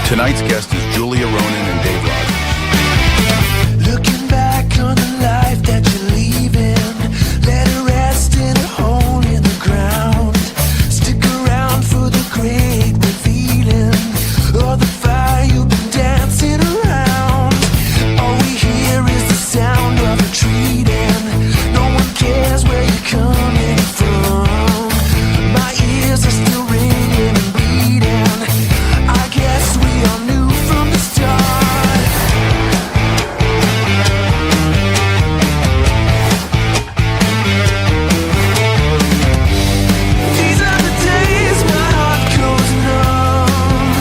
Tonight's guest is Julia, Ronan, and Dave Rogers. Looking back on the life that you're leaving, let it rest in a hole in the ground. Stick around for the great revealing, or the fire you've been dancing around. All we hear is the sound of retreating. No one cares where you're coming from. My ears are still ringing and bleeding. I guess we all knew from the start. These are the days my heart goes numb.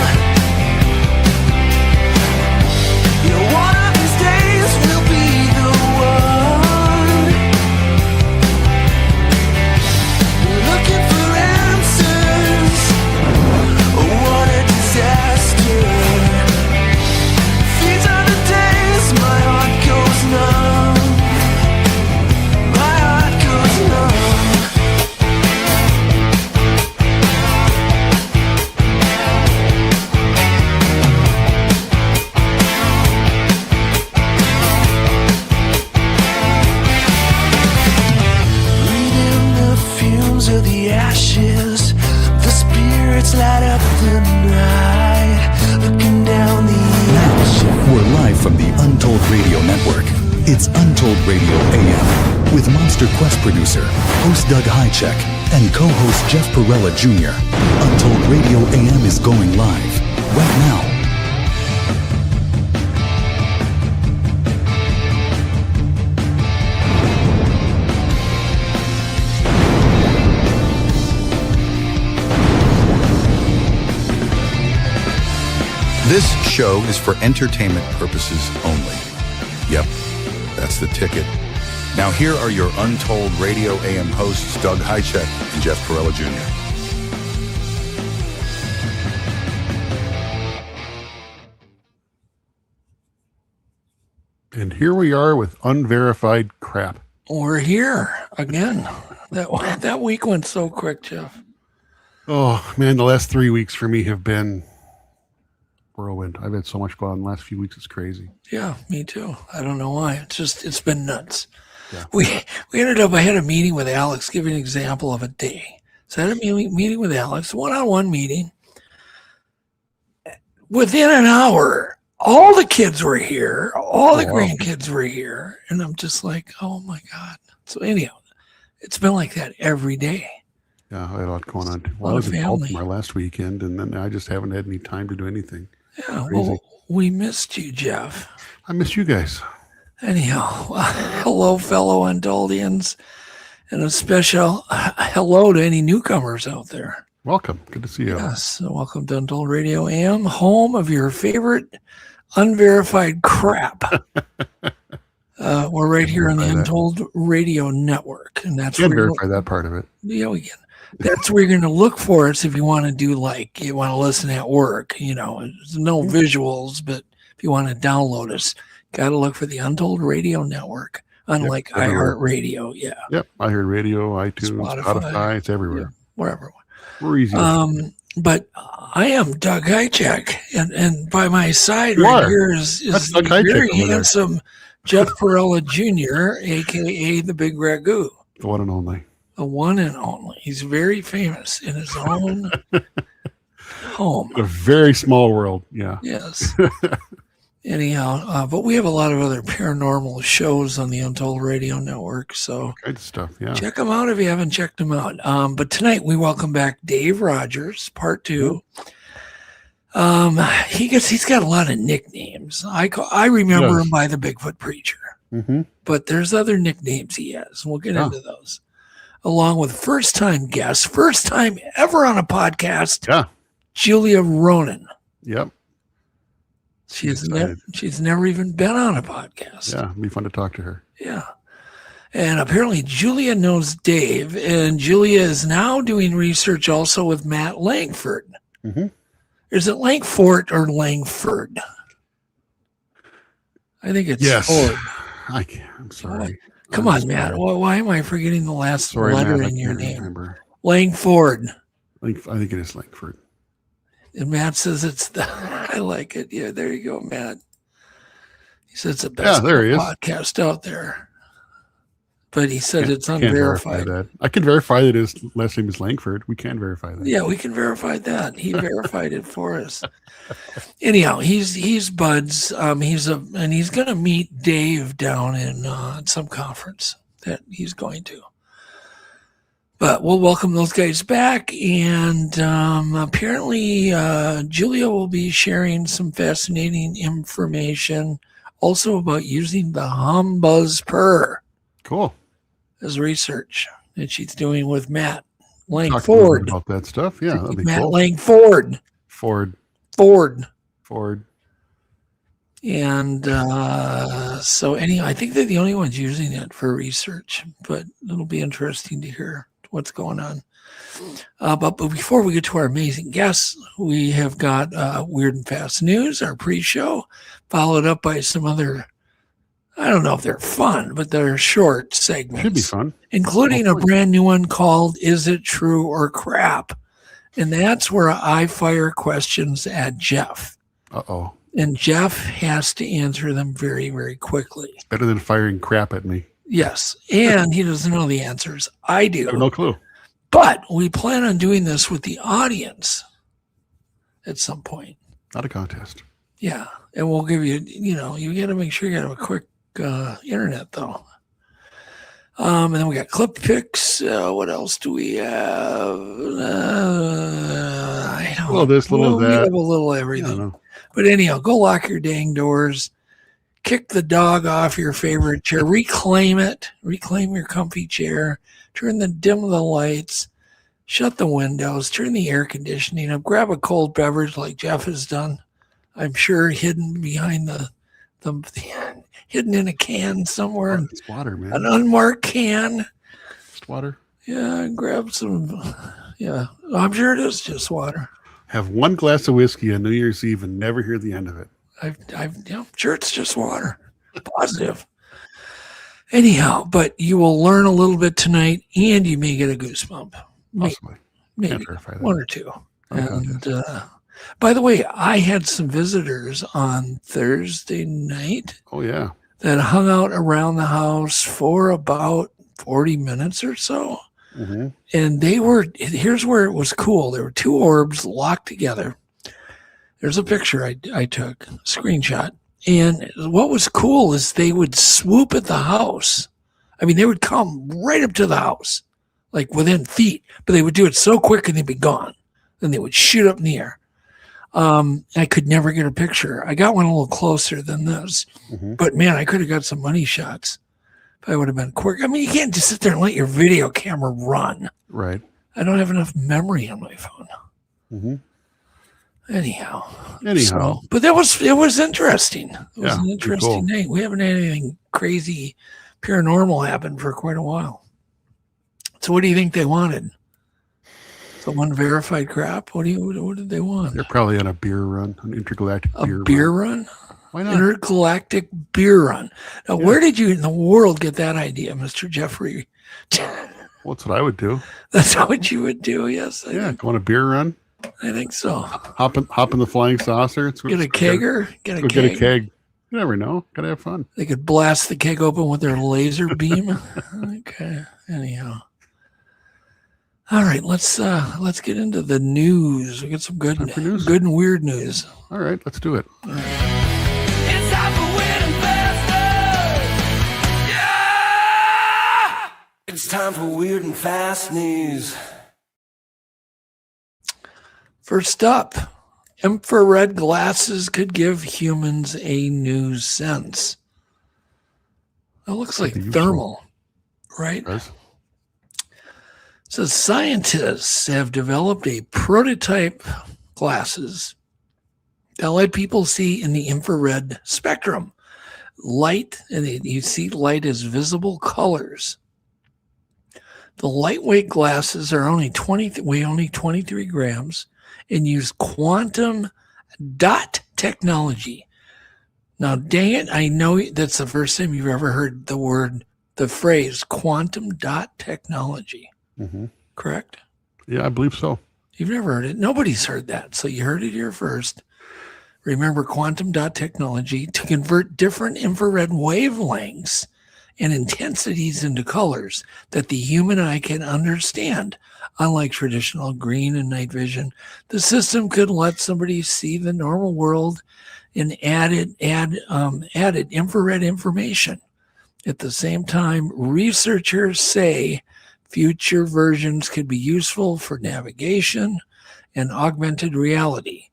You know, one of these days will be the one. We're looking for answers. Oh, what a disaster. These are the days my heart goes numb. My heart goes numb. Breathing the fumes of the ashes, the spirits light up the night. Looking down the ashes. We're live from the Untold Radio Network. It's Untold Radio AM with Monster Quest producer, host Doug Hajicek, and co-host Jeff Perrella Jr. Untold Radio AM is going live right now. This show is for entertainment purposes only. Yep, that's the ticket. Now here are your Untold Radio AM hosts, Doug Hajicek and Jeff Perrella Jr. And here we are with unverified crap. We're here again. That week went so quick, Jeff. Oh, man, the last 3 weeks for me have been whirlwind. I've had so much fun. The last few weeks, it's crazy. Yeah, me too. I don't know why. It's been nuts. Yeah. We ended up, I had a meeting with Alex, give you an example of a day. So I had a meeting with Alex, one-on-one meeting. Within an hour, all the kids were here. All the grandkids were here. And I'm just like, oh my God. So anyhow, it's been like that every day. Yeah, I had a lot going on. A Well, I lot was of in family. Baltimore last weekend, and then I just haven't had any time to do anything. Yeah, Crazy. well, we missed you, Jeff. I miss you guys. Anyhow, hello, fellow Undoldians, and a special hello to any newcomers out there. Welcome. Good to see you. Yes, welcome to Untold Radio AM, home of your favorite unverified crap. We're right here on the Untold Radio Network, and that's Can't where verify that part of it. yeah, we can. That's where you're going to look for us if you want to do you want to listen at work. You know, there's no visuals, but if you want to download us, got to look for the Untold Radio Network. Unlike iHeartRadio, yeah. Yep, I heard radio, iTunes, Spotify, it's everywhere. Yeah, wherever. We're easy. But I am Doug Hajicek, and by my side You right are. here is That's the Doug Hajicek very over there. handsome Jeff Perrella Jr., a.k.a. the Big Ragu. The one and only. The one and only. He's very famous in his own home. A very small world. Yeah. Yes. Anyhow, but we have a lot of other paranormal shows on the Untold Radio Network, so Good stuff. Yeah. check them out if you haven't checked them out. But tonight we welcome back Dave Rogers, part 2. He's got a lot of nicknames. I remember him by the Bigfoot Preacher, but there's other nicknames he has, and we'll get into those. Along with first time ever on a podcast. Yeah. Julia Ronan. Yep. She's never even been on a podcast. Yeah. It'd be fun to talk to her. Yeah. And apparently Julia knows Dave, and Julia is now doing research also with Matt Lankford. Is it Lankford or Langford? I think it's Ford. I'm sorry. Come on, Matt. Why am I forgetting the last letter Matt, in your name? Remember. Langford. I think it is Lankford. And Matt says it's the. I like it. Yeah, there you go, Matt. He says it's the best there he is. podcast out there. But he said it's Can't verify unverified. that. I can verify that his last name is Lankford. We can verify that. Yeah, we can verify that. He verified it for us. Anyhow, he's buds. He's going to meet Dave down in some conference that he's going to. But we'll welcome those guys back, and apparently Julia will be sharing some fascinating information, also about using the Humbuzz purr Cool. as research that she's doing with Matt Talk to him Lankford. about that stuff. Yeah, that'd be Matt cool. Lankford. Ford. And so anyhow, I think they're the only ones using it for research, but it'll be interesting to hear what's going on. But before we get to our amazing guests, we have got Weird and Fast News, our pre-show, followed up by some other, I don't know if they're fun, but they're short segments. Should be fun. Including a brand new one called Is It True or Crap? And that's where I fire questions at Jeff. Uh-oh. And Jeff has to answer them very, very quickly. Better than firing crap at me. Yes. And he doesn't know the answers. I do. I have no clue. But we plan on doing this with the audience at some point. Not a contest. Yeah. And we'll give you, you got to make sure you got a quick internet, though. And then we got clip picks. What else do we have? I don't know. This, little We that. have a little I don't everything. know. But anyhow, go lock your dang doors. Kick the dog off your favorite chair. Reclaim it. Reclaim your comfy chair. Dim the lights. Shut the windows. Turn the air conditioning up. Grab a cold beverage like Jeff has done. I'm sure hidden behind the hidden in a can somewhere. It's water, man. An unmarked can. Just water. Yeah, grab some. Yeah, I'm sure it is just water. Have one glass of whiskey on New Year's Eve and never hear the end of it. I'm sure it's just water. Positive. Anyhow, but you will learn a little bit tonight, and you may get a goosebump. Possibly. Maybe Can't verify that. one or two. Okay. And by the way, I had some visitors on Thursday night Oh, yeah. that hung out around the house for about 40 minutes or so. Mm-hmm. And here's where it was cool. There were two orbs locked together. There's a picture I took, a screenshot. And what was cool is they would swoop at the house. I mean, they would come right up to the house, like within feet, but they would do it so quick and they'd be gone. Then they would shoot up in the air. I could never get a picture. I got one a little closer than this, but man, I could have got some money shots if I would have been quick. I mean, you can't just sit there and let your video camera run. Right. I don't have enough memory on my phone. Mm-hmm. Anyhow. So, but it was interesting. It was an it'd be interesting cool. night. We haven't had anything crazy paranormal happen for quite a while. So what do you think they wanted? Some unverified crap? What did they want? They're probably on a beer run, an intergalactic Beer run? Why not? Intergalactic beer run. Now, where did you in the world get that idea, Mr. Jeffrey? Well, that's what I would do. That's what you would do, yes. Go on a beer run. I think so. Hop in the flying saucer. Get a kegger. Get a Get a keg. keg. You never know. Gotta have fun. They could blast the keg open with their laser beam. Okay. Anyhow. All right, let's get into the news. We got some good news? good and weird news. All right, let's do it. It's time for Weird and Fast News. Yeah! It's time for Weird and Fast News. First up, infrared glasses could give humans a new sense. That looks like thermal, right? Guys. So scientists have developed a prototype glasses that let people see in the infrared spectrum. Light, and you see light as visible colors. The lightweight glasses are weigh only 23 grams and use quantum dot technology. Now, dang it, I know that's the first time you've ever heard the phrase quantum dot technology. Mm-hmm. Correct? Yeah, I believe so. You've never heard it. Nobody's heard that. So you heard it here first. Remember quantum dot technology to convert different infrared wavelengths and intensities into colors that the human eye can understand. Unlike traditional green and night vision, the system could let somebody see the normal world and added infrared information. At the same time, researchers say future versions could be useful for navigation and augmented reality,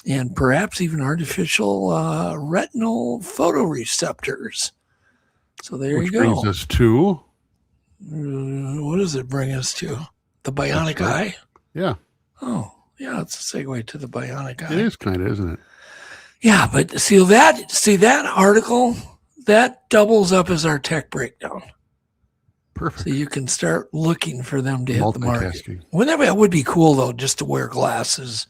and perhaps even artificial retinal photoreceptors. So there you go. Which brings us to... what does it bring us to? The bionic eye? Yeah. Oh, yeah, it's a segue to the bionic eye. It is kind of, isn't it? Yeah, but see that article, that doubles up as our tech breakdown. Perfect. So you can start looking for them to hit the market. Multitasking. Wouldn't that would be cool though, just to wear glasses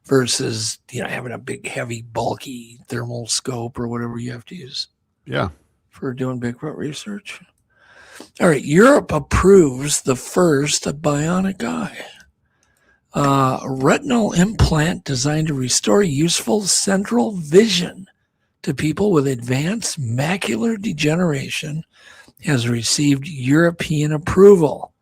versus having a big, heavy, bulky thermal scope or whatever you have to use. Yeah. For doing Bigfoot research. All right, Europe approves the first bionic eye. A retinal implant designed to restore useful central vision to people with advanced macular degeneration has received European approval.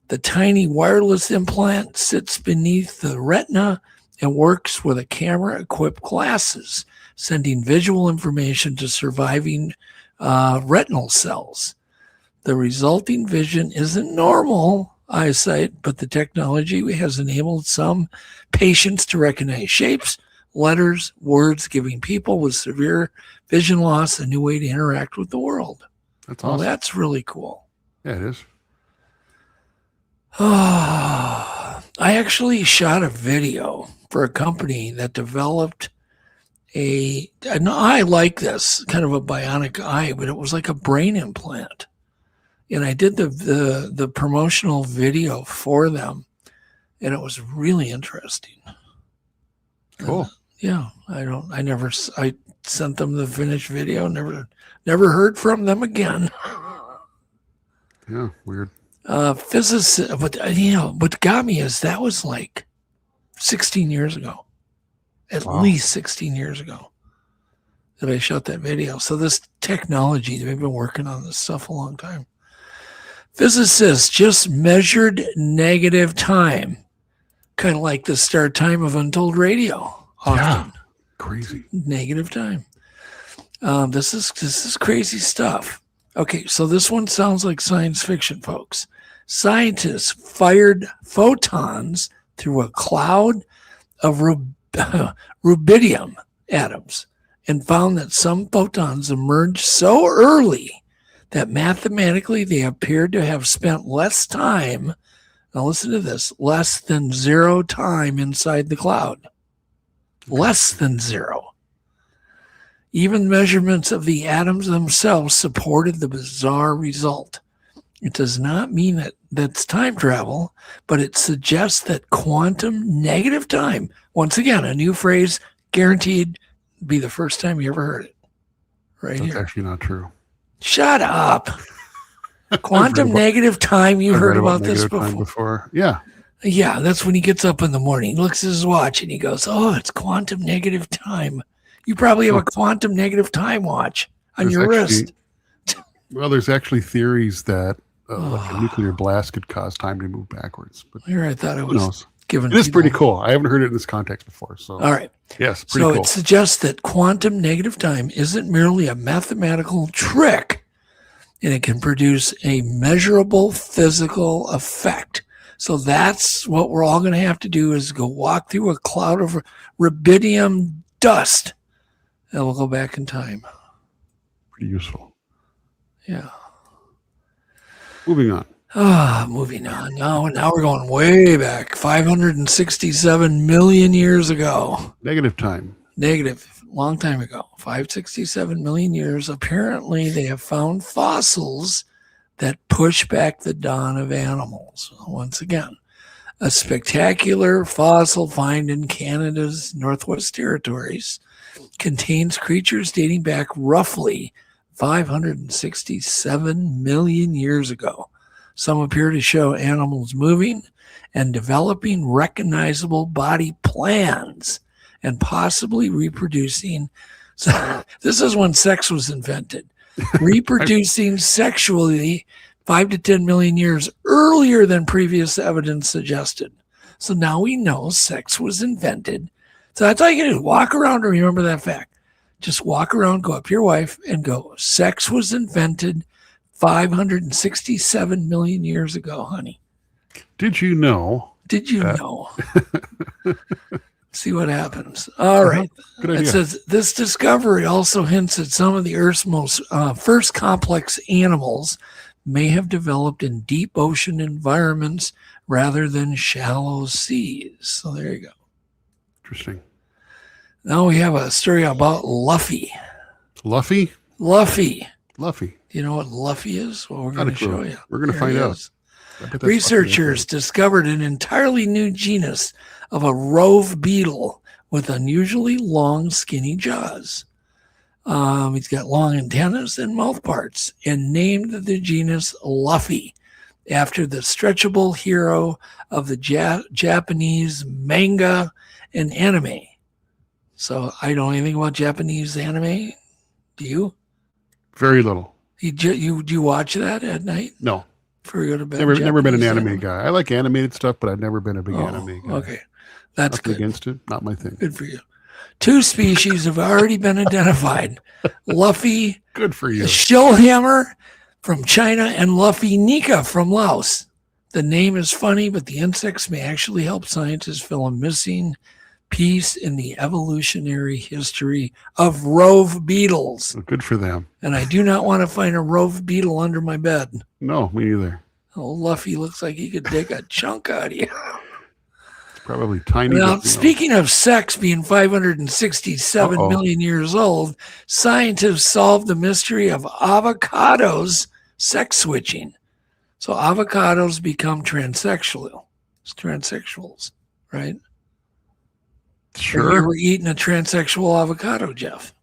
The tiny wireless implant sits beneath the retina and works with a camera-equipped glasses, sending visual information to surviving retinal cells. The resulting vision isn't normal eyesight, but the technology has enabled some patients to recognize shapes, letters, words, giving people with severe vision loss a new way to interact with the world. That's awesome. Well, that's really cool. Yeah, it is. I actually shot a video for a company that developed an eye like this, kind of a bionic eye, but it was like a brain implant. And I did the promotional video for them, and it was really interesting. Cool. I sent them the finished video, never heard from them again. Yeah, weird. Physicists, but what got me is that was like 16 years ago, at least 16 years ago that I shot that video. So this technology, they've been working on this stuff a long time. Physicists just measured negative time, kind of like the start time of Untold Radio. Often. Yeah, crazy. Negative time. This is crazy stuff. Okay, so this one sounds like science fiction, folks. Scientists fired photons through a cloud of rubidium atoms and found that some photons emerged so early that mathematically they appeared to have spent less time, now listen to this, less than 0 time inside the cloud. Less than 0. Even measurements of the atoms themselves supported the bizarre result. It does not mean that that's time travel, but it suggests that quantum negative time, once again, a new phrase, guaranteed be the first time you ever heard it. Right That's here. actually not true. Shut up. Quantum negative time, you heard about this before. Yeah. Yeah, that's when he gets up in the morning, he looks at his watch, and he goes, oh, it's quantum negative time. You probably have a quantum negative time watch on your wrist. Well, there's actually theories that like a nuclear blast could cause time to move backwards. But here, I thought it was given. It is pretty cool. I haven't heard it in this context before. So, all right. Yes, pretty cool. So it suggests that quantum negative time isn't merely a mathematical trick, and it can produce a measurable physical effect. So that's what we're all going to have to do is go walk through a cloud of rubidium dust, and we'll go back in time. Pretty useful. Yeah. Moving on. Moving on. Now we're going way back, 567 million years ago. Negative time. Negative, long time ago, 567 million years. Apparently, they have found fossils that push back the dawn of animals. Once again, a spectacular fossil find in Canada's Northwest Territories contains creatures dating back roughly 567 million years ago. Some appear to show animals moving and developing recognizable body plans and possibly reproducing. So this is when sex was invented. Reproducing sexually 5 to 10 million years earlier than previous evidence suggested. So now we know sex was invented. So that's all you can do. Walk around and remember that fact. Just walk around, go up to your wife and go, sex was invented 567 million years ago, honey. Did you know? Did you know? See what happens. All right. Good idea. It says this discovery also hints at some of the Earth's most first complex animals may have developed in deep ocean environments rather than shallow seas. So there you go. Interesting. Now we have a story about Luffy. Luffy? Luffy. Luffy. Do you know what Luffy is? Well, we're Not going a to clue. show you. We're going to find out. I bet that's Researchers discovered an entirely new genus of a rove beetle with unusually long, skinny jaws. He's got long antennas and mouth parts and named the genus Luffy after the stretchable hero of the Japanese manga and anime. So I don't know anything about Japanese anime. Do you? Very little. Do you watch that at night No. before you go to bed? Never been an Japanese anime guy. I like animated stuff, but I've never been a big anime guy. Okay. That's Nothing good. against it. Not my thing. Good for you. 2 species have already been identified. Luffy Good for you. Shillhammer from China and Luffy Nika from Laos. The name is funny, but the insects may actually help scientists fill a missing piece in the evolutionary history of rove beetles. Good for them. And I do not want to find a rove beetle under my bed. No, me neither. Oh, Luffy looks like he could take a chunk out of you. It's probably tiny. Now, but, speaking of sex being 567 million years old, scientists solved the mystery of avocados sex switching. So avocados become transsexuals, right? Sure. You were eating a transsexual avocado, Jeff.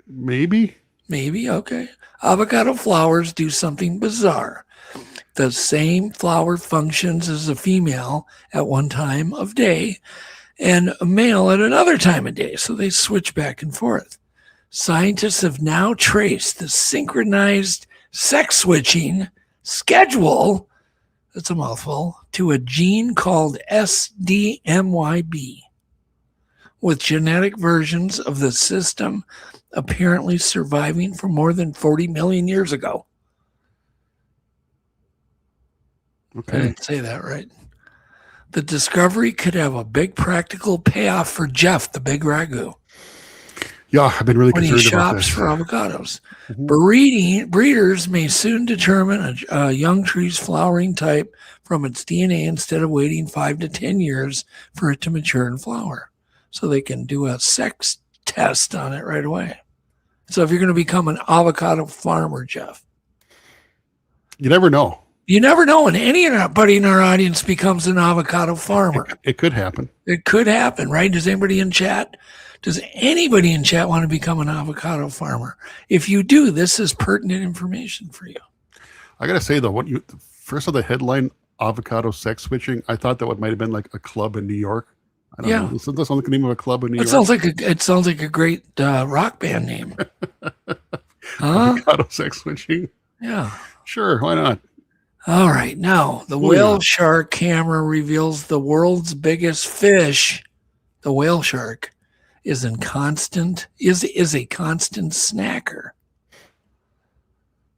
Maybe. Maybe, okay. Avocado flowers do something bizarre. The same flower functions as a female at one time of day and a male at another time of day. So they switch back and forth. Scientists have now traced the synchronized sex switching schedule, that's a mouthful, to a gene called SDMYB, with genetic versions of the system apparently surviving for more than 40 million years ago. I Okay. didn't say that right. The discovery could have a big practical payoff for Jeff, the big ragu, Yeah, I've been really when he concerned about shops this. for avocados. Mhm. Breeders may soon determine a young tree's flowering type from its DNA instead of waiting 5 to 10 years for it to mature and flower. So they can do a sex test on it right away. So if you're going to become an avocado farmer, Jeff, You never know. you never know when anybody in our audience becomes an avocado farmer. It could happen. It could happen, right? Does anybody in chat want to become an avocado farmer? If you do, this is pertinent information for you. I gotta say though, first of the headline, avocado sex switching, I thought that might have been like a club in New York. I don't know. Does that sound like the name of a club in New York? It sounds like a great rock band name. Avocado sex switching. Yeah. Sure, why not? All right. Now, the whale shark camera reveals the world's biggest fish, the whale shark, is a constant snacker.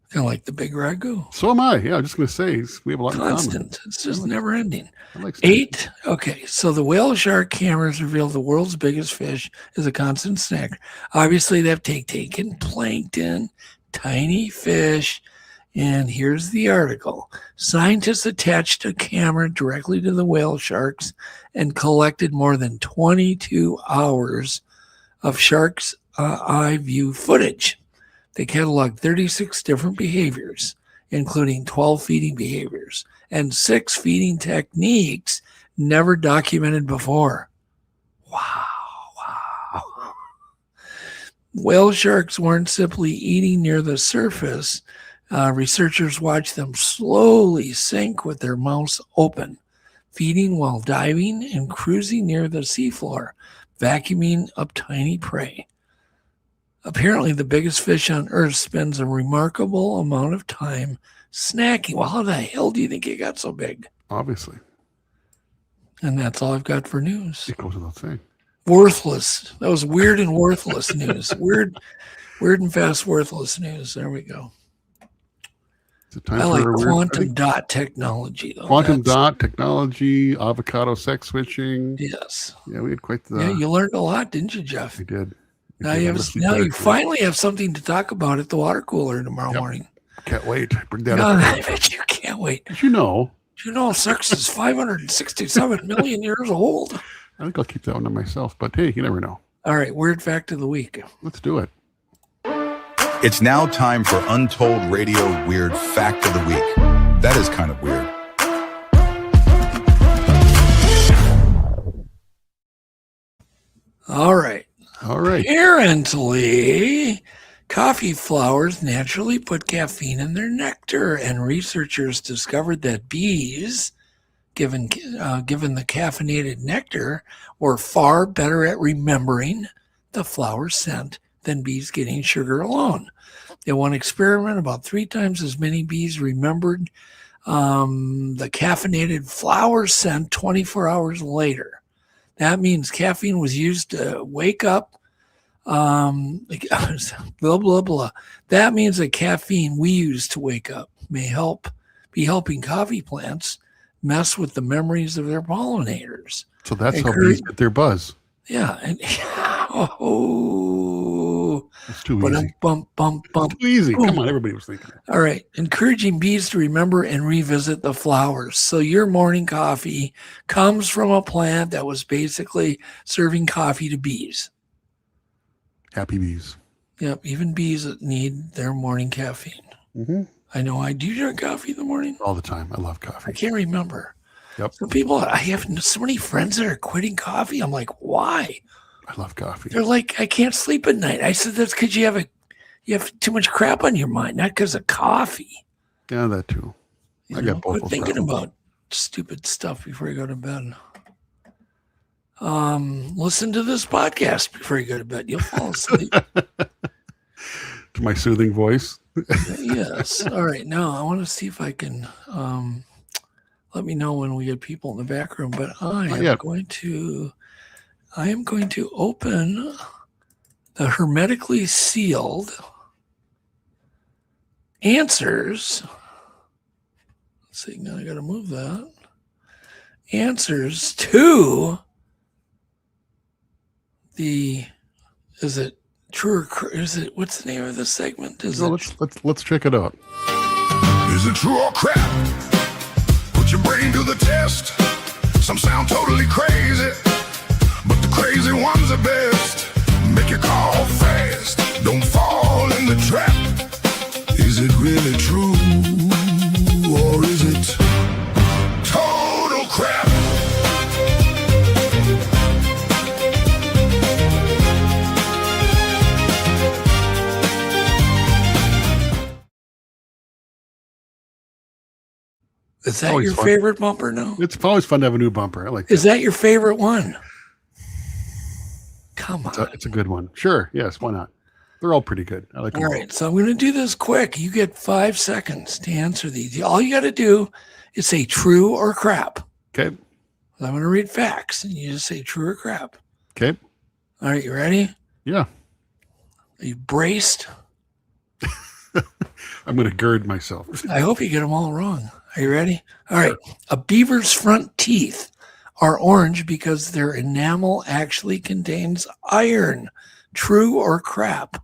Kind of like the big ragu. So am I. Yeah, I'm just gonna say we have a lot in common. Constant. It's just never ending. I like 8. Okay, so the whale shark cameras reveal the world's biggest fish is a constant snacker. Obviously, they've taken plankton, tiny fish, and here's the article. Scientists attached a camera directly to the whale sharks and collected more than 22 hours of sharks' eye view footage. They cataloged 36 different behaviors, including 12 feeding behaviors and 6 feeding techniques never documented before. Wow. Whale sharks weren't simply eating near the surface. Researchers watched them slowly sink with their mouths open, feeding while diving and cruising near the seafloor, vacuuming up tiny prey. Apparently, the biggest fish on Earth spends a remarkable amount of time snacking. Well, how the hell do you think it got so big? Obviously. And that's all I've got for news. It goes without saying. Worthless. That was weird and worthless news. Weird and fast worthless news. There we go. I like quantum dot technology, though. Quantum dot technology, avocado sex switching. Yes. Yeah, we had quite the... Yeah, you learned a lot, didn't you, Jeff? We did. Now you finally have something to talk about at the water cooler tomorrow morning. Can't wait. Bring that up. up. I bet you can't wait. Did you know? Sex is 567 million years old. I think I'll keep that one to myself, but hey, you never know. All right, weird fact of the week. Let's do it. It's now time for Untold Radio Weird Fact of the Week. That is kind of weird. All right. Apparently, coffee flowers naturally put caffeine in their nectar, and researchers discovered that bees, given the caffeinated nectar, were far better at remembering the flower scent than bees getting sugar alone. In one experiment, about 3 times as many bees remembered the caffeinated flower scent 24 hours later. That means caffeine was used to wake up. Blah, blah, blah. That means that caffeine we use to wake up may be helping coffee plants mess with the memories of their pollinators. So that's how bees get their buzz. Yeah. And, it's too easy. Too easy. Come on, everybody was thinking. All right. Encouraging bees to remember and revisit the flowers. So your morning coffee comes from a plant that was basically serving coffee to bees. Happy bees. Yep. Even bees that need their morning caffeine. Mm-hmm. I know. I do drink coffee in the morning. All the time. I love coffee. I can't remember. Yep. Some people, I have so many friends that are quitting coffee. I'm like, why? I love coffee. They're like, I can't sleep at night. I said, that's because you have too much crap on your mind, not because of coffee. Yeah, that too. I got both. Quit thinking about stupid stuff before you go to bed. Listen to this podcast before you go to bed. You'll fall asleep. To my soothing voice. Yes. All right. Now I want to see if I can. Let me know when we get people in the back room. But I am going to open the hermetically sealed answers. Let's see. Now I got to move that. Answers to is it true or is it, what's the name of this segment? Let's check it out. Is it true or crap? Put your brain to the test. Some sound totally crazy, but the crazy ones are best. Make your call fast. Don't fall in the trap. Is it really true or is it total crap? Is that your favorite bumper now? It's always fun to have a new bumper. I like that. Is that your favorite one? Come on. It's a good one. Sure. Yes. Why not? They're all pretty good. I like them. All right. So I'm going to do this quick. You get 5 seconds to answer these. All you got to do is say true or crap. Okay. I'm going to read facts and you just say true or crap. Okay. All right. You ready? Yeah. Are you braced? I'm going to gird myself. I hope you get them all wrong. Are you ready? All right. A beaver's front teeth are orange because their enamel actually contains iron. True or crap?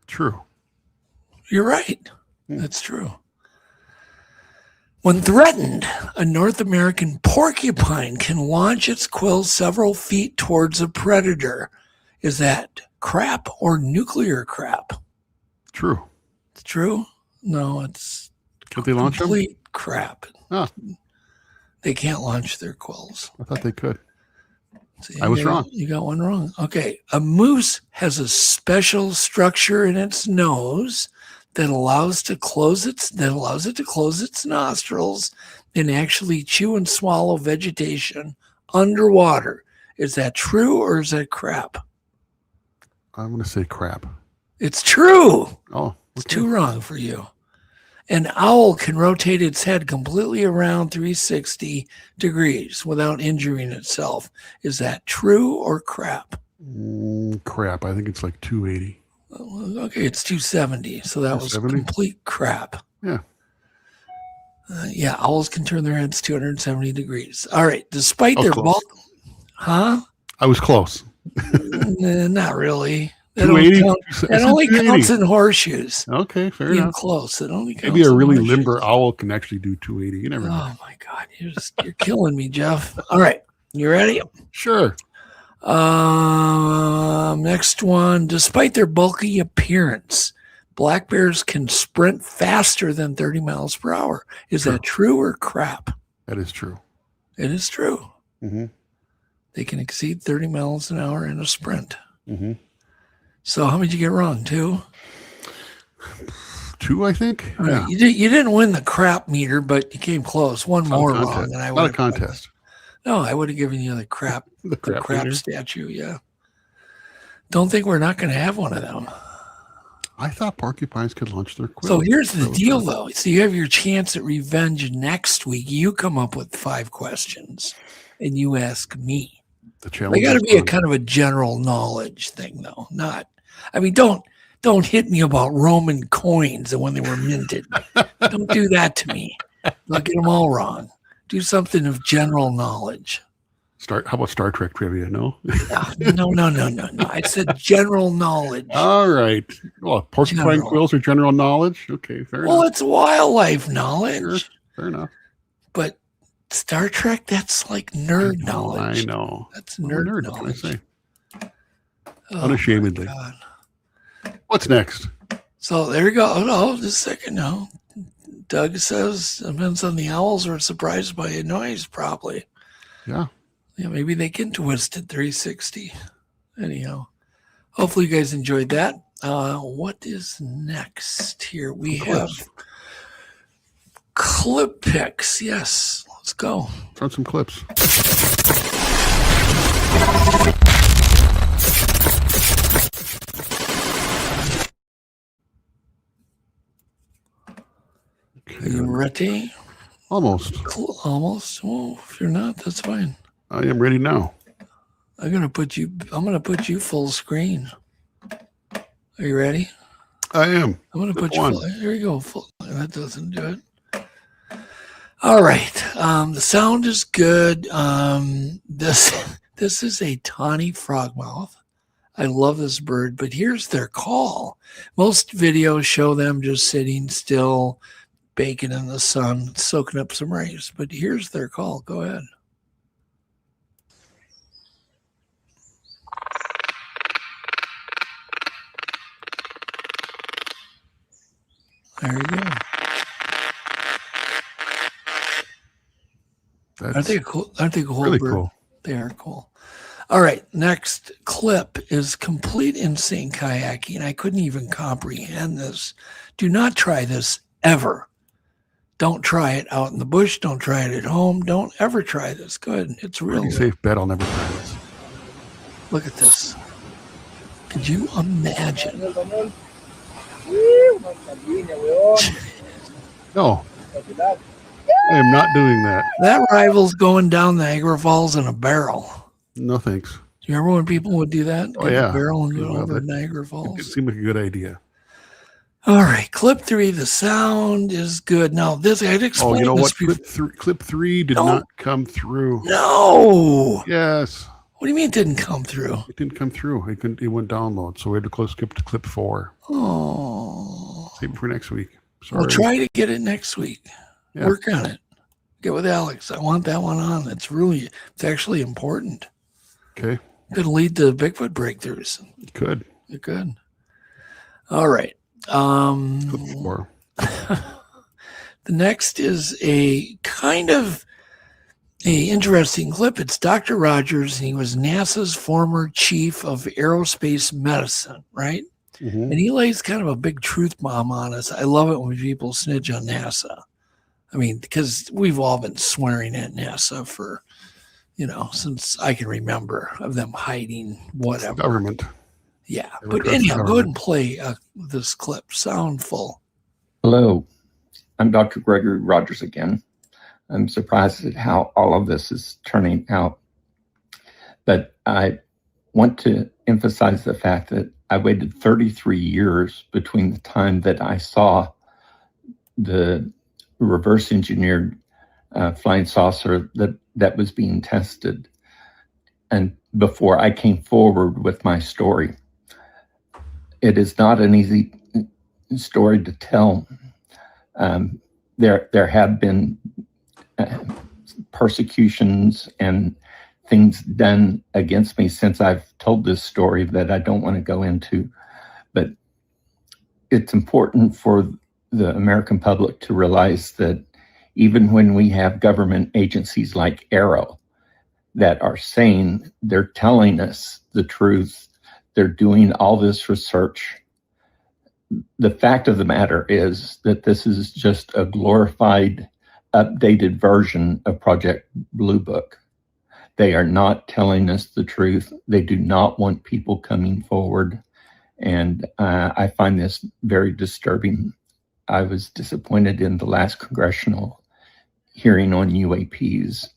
True. You're right. That's true. When threatened, a North American porcupine can launch its quills several feet towards a predator. Is that crap or nuclear crap? True. It's true? No, it's Can't they launch them? complete crap. Ah, They can't launch their quills. I thought they could. See, I was wrong. You got one wrong. Okay. A moose has a special structure in its nose that allows it to close its nostrils and actually chew and swallow vegetation underwater. Is that true or is that crap? I'm going to say crap. It's true. Oh, It's too wrong for you. An owl can rotate its head completely around 360 degrees without injuring itself. Is that true or crap? Crap. I think it's like 280. Okay, it's 270. So that was complete crap. Yeah. Yeah, owls can turn their heads 270 degrees. All right. Despite their bulk. Huh? I was close. Not really. That 280. only counts in horseshoes. Okay, fair Being enough. close. It only counts. Maybe a really in horseshoes. limber owl can actually do 280. You never know. Oh my God, you're killing me, Jeff. All right, you ready? Sure. Next one. Despite their bulky appearance, black bears can sprint faster than 30 miles per hour. Is that true or crap? That is true. It is true. Mm-hmm. They can exceed 30 miles an hour in a sprint. Mm-hmm. So how many did you get wrong? 2? 2, I think. All right. You didn't win the crap meter, but you came close. One more wrong, and I would. Not a contest. No, I would have given you the crap meter. statue. Yeah. Don't think we're not going to have one of them. I thought porcupines could launch their quills. So here's the deal, though. So you have your chance at revenge next week. You come up with 5 questions, and you ask me. The challenge. They got to be a kind of a general knowledge thing, though. Not. I mean, don't hit me about Roman coins and when they were minted. Don't do that to me. I'll get them all wrong. Do something of general knowledge. How about Star Trek trivia? No. No. I said general knowledge. All right. Well, porcupine quills are general knowledge. Okay, fair enough. Well, it's wildlife knowledge. Sure, fair enough. But Star Trek, that's like nerd knowledge. I know. That's nerd knowledge. What can I say? Unashamedly. God. What's next? So there you go. Oh, no, just a second now. Doug says depends on the owls are surprised by a noise, probably. Yeah. Yeah, maybe they can twist it 360. Anyhow, hopefully you guys enjoyed that. What is next here? We have clip picks. Yes, let's go. Run some clips. Are you ready? Almost. Almost. Well, if you're not, that's fine. I am ready now. I'm gonna put you full screen. Are you ready? I am. I'm gonna put you full. Here we go. Full. That doesn't do it. All right. The sound is good. This is a tawny frogmouth. I love this bird, but here's their call. Most videos show them just sitting still, baking in the sun, soaking up some rays. But here's their call. Go ahead. There you go. Aren't they cool? Aren't they cool? Really bird? cool. They are cool. All right, next clip is complete insane kayaking. I couldn't even comprehend this. Do not try this ever. Don't try it out in the bush. Don't try it at home. Don't ever try this. Go ahead. It's real. Pretty safe bet I'll never try this. Look at this. Could you imagine? No. I am not doing that. That rival's going down Niagara Falls in a barrel. No thanks. Do you remember when people would do that? Oh, yeah. A barrel and go Well, over that- Niagara It Falls. seemed like a good idea. All right, clip 3. The sound is good. Now, this I'd explain. Oh, you know this what? Clip 3 did not come through. No. Yes. What do you mean it didn't come through? It didn't come through. It wouldn't download. So we had to skip to clip 4. Oh. Save it for next week. Sorry. We'll try to get it next week. Yeah. Work on it. Get with Alex. I want that one on. It's actually important. Okay. Could lead to Bigfoot breakthroughs. It could. It could. All right. Clip 4. The next is a kind of a interesting clip. It's Dr. Rogers, and he was NASA's former chief of aerospace medicine, right? Mm-hmm. And he lays kind of a big truth bomb on us. I love it when people snitch on NASA. I mean, because we've all been swearing at NASA for, since I can remember, of them hiding whatever. Government. Yeah. But anyhow, go ahead and play this clip. Sound full. Hello, I'm Dr. Gregory Rogers again. I'm surprised at how all of this is turning out. But I want to emphasize the fact that I waited 33 years between the time that I saw the reverse engineered flying saucer that was being tested and before I came forward with my story. It is not an easy story to tell. There have been persecutions and things done against me since I've told this story that I don't want to go into, but it's important for the American public to realize that even when we have government agencies like Arrow that are saying they're telling us the truth, they're doing all this research, the fact of the matter is that this is just a glorified, updated version of Project Blue Book. They are not telling us the truth. They do not want people coming forward. And I find this very disturbing. I was disappointed in the last congressional hearing on UAPs.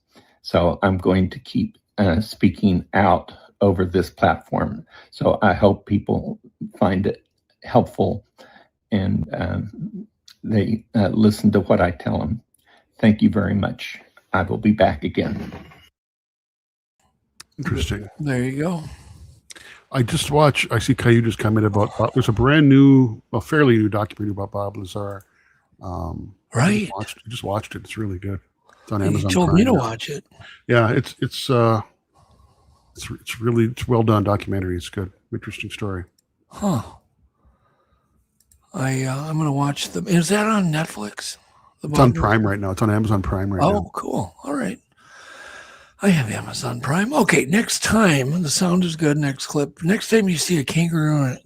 So I'm going to keep speaking out over this platform. So I hope people find it helpful and they listen to what I tell them. Thank you very much. I will be back again. Interesting. There you go. I see Caillou just commented about, there's a brand new, fairly new documentary about Bob Lazar. Right. I just watched it. It's really good. It's on You Amazon told Prime me to now. watch it. Yeah, it's well done documentary. It's good. Interesting story. Huh. I'm going to watch them. Is that on Netflix? It's on Prime right now. It's on Amazon Prime right now. Oh, cool. All right. I have Amazon Prime. Okay, next time, the sound is good. Next clip. Next time you see a kangaroo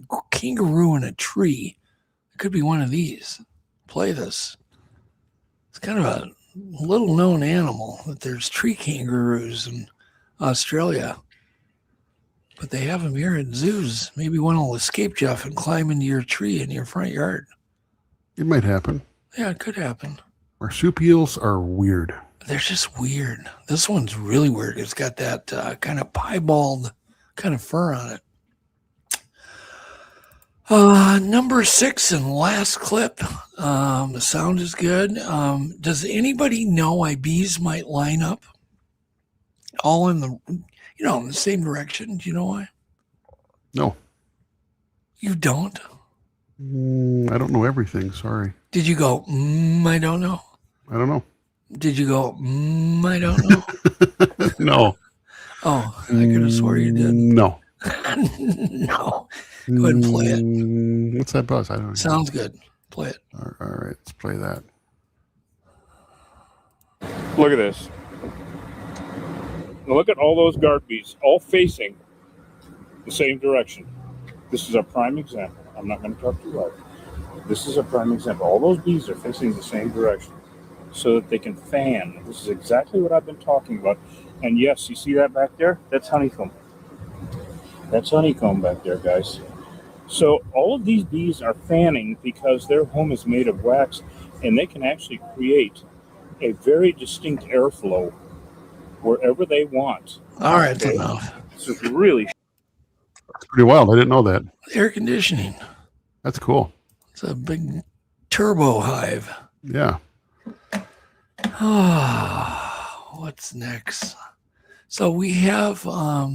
in a tree, it could be one of these. Play this. It's kind of a little known animal that there's tree kangaroos in Australia. But they have them here in zoos. Maybe one will escape, Jeff, and climb into your tree in your front yard. It might happen. Yeah, it could happen. Marsupials are weird. They're just weird. This one's really weird. It's got that kind of piebald kind of fur on it. Number 6 and last clip. The sound is good. Does anybody know why bees might line up all in the, in the same direction? Do you know why? No. You don't? I don't know everything. Sorry. Did you go, I don't know? I don't know. Did you go, I don't know? No. Oh, I could have swore you did. No. No. Go ahead and play it. What's that buzz? I don't know. Sounds good. Play it. All right, let's play that. Look at this. Now look at all those guard bees, all facing the same direction. This is a prime example. I'm not going to talk too loud. This is a prime example. All those bees are facing the same direction so that they can fan. This is exactly what I've been talking about. And yes, you see that back there? That's honeycomb. That's honeycomb back there, guys. So all of these bees are fanning because their home is made of wax, and they can actually create a very distinct airflow wherever they want. All right, that's enough. This is really... That's pretty wild. I didn't know that. Air conditioning. That's cool. It's a big turbo hive. Yeah. What's next? So we have, I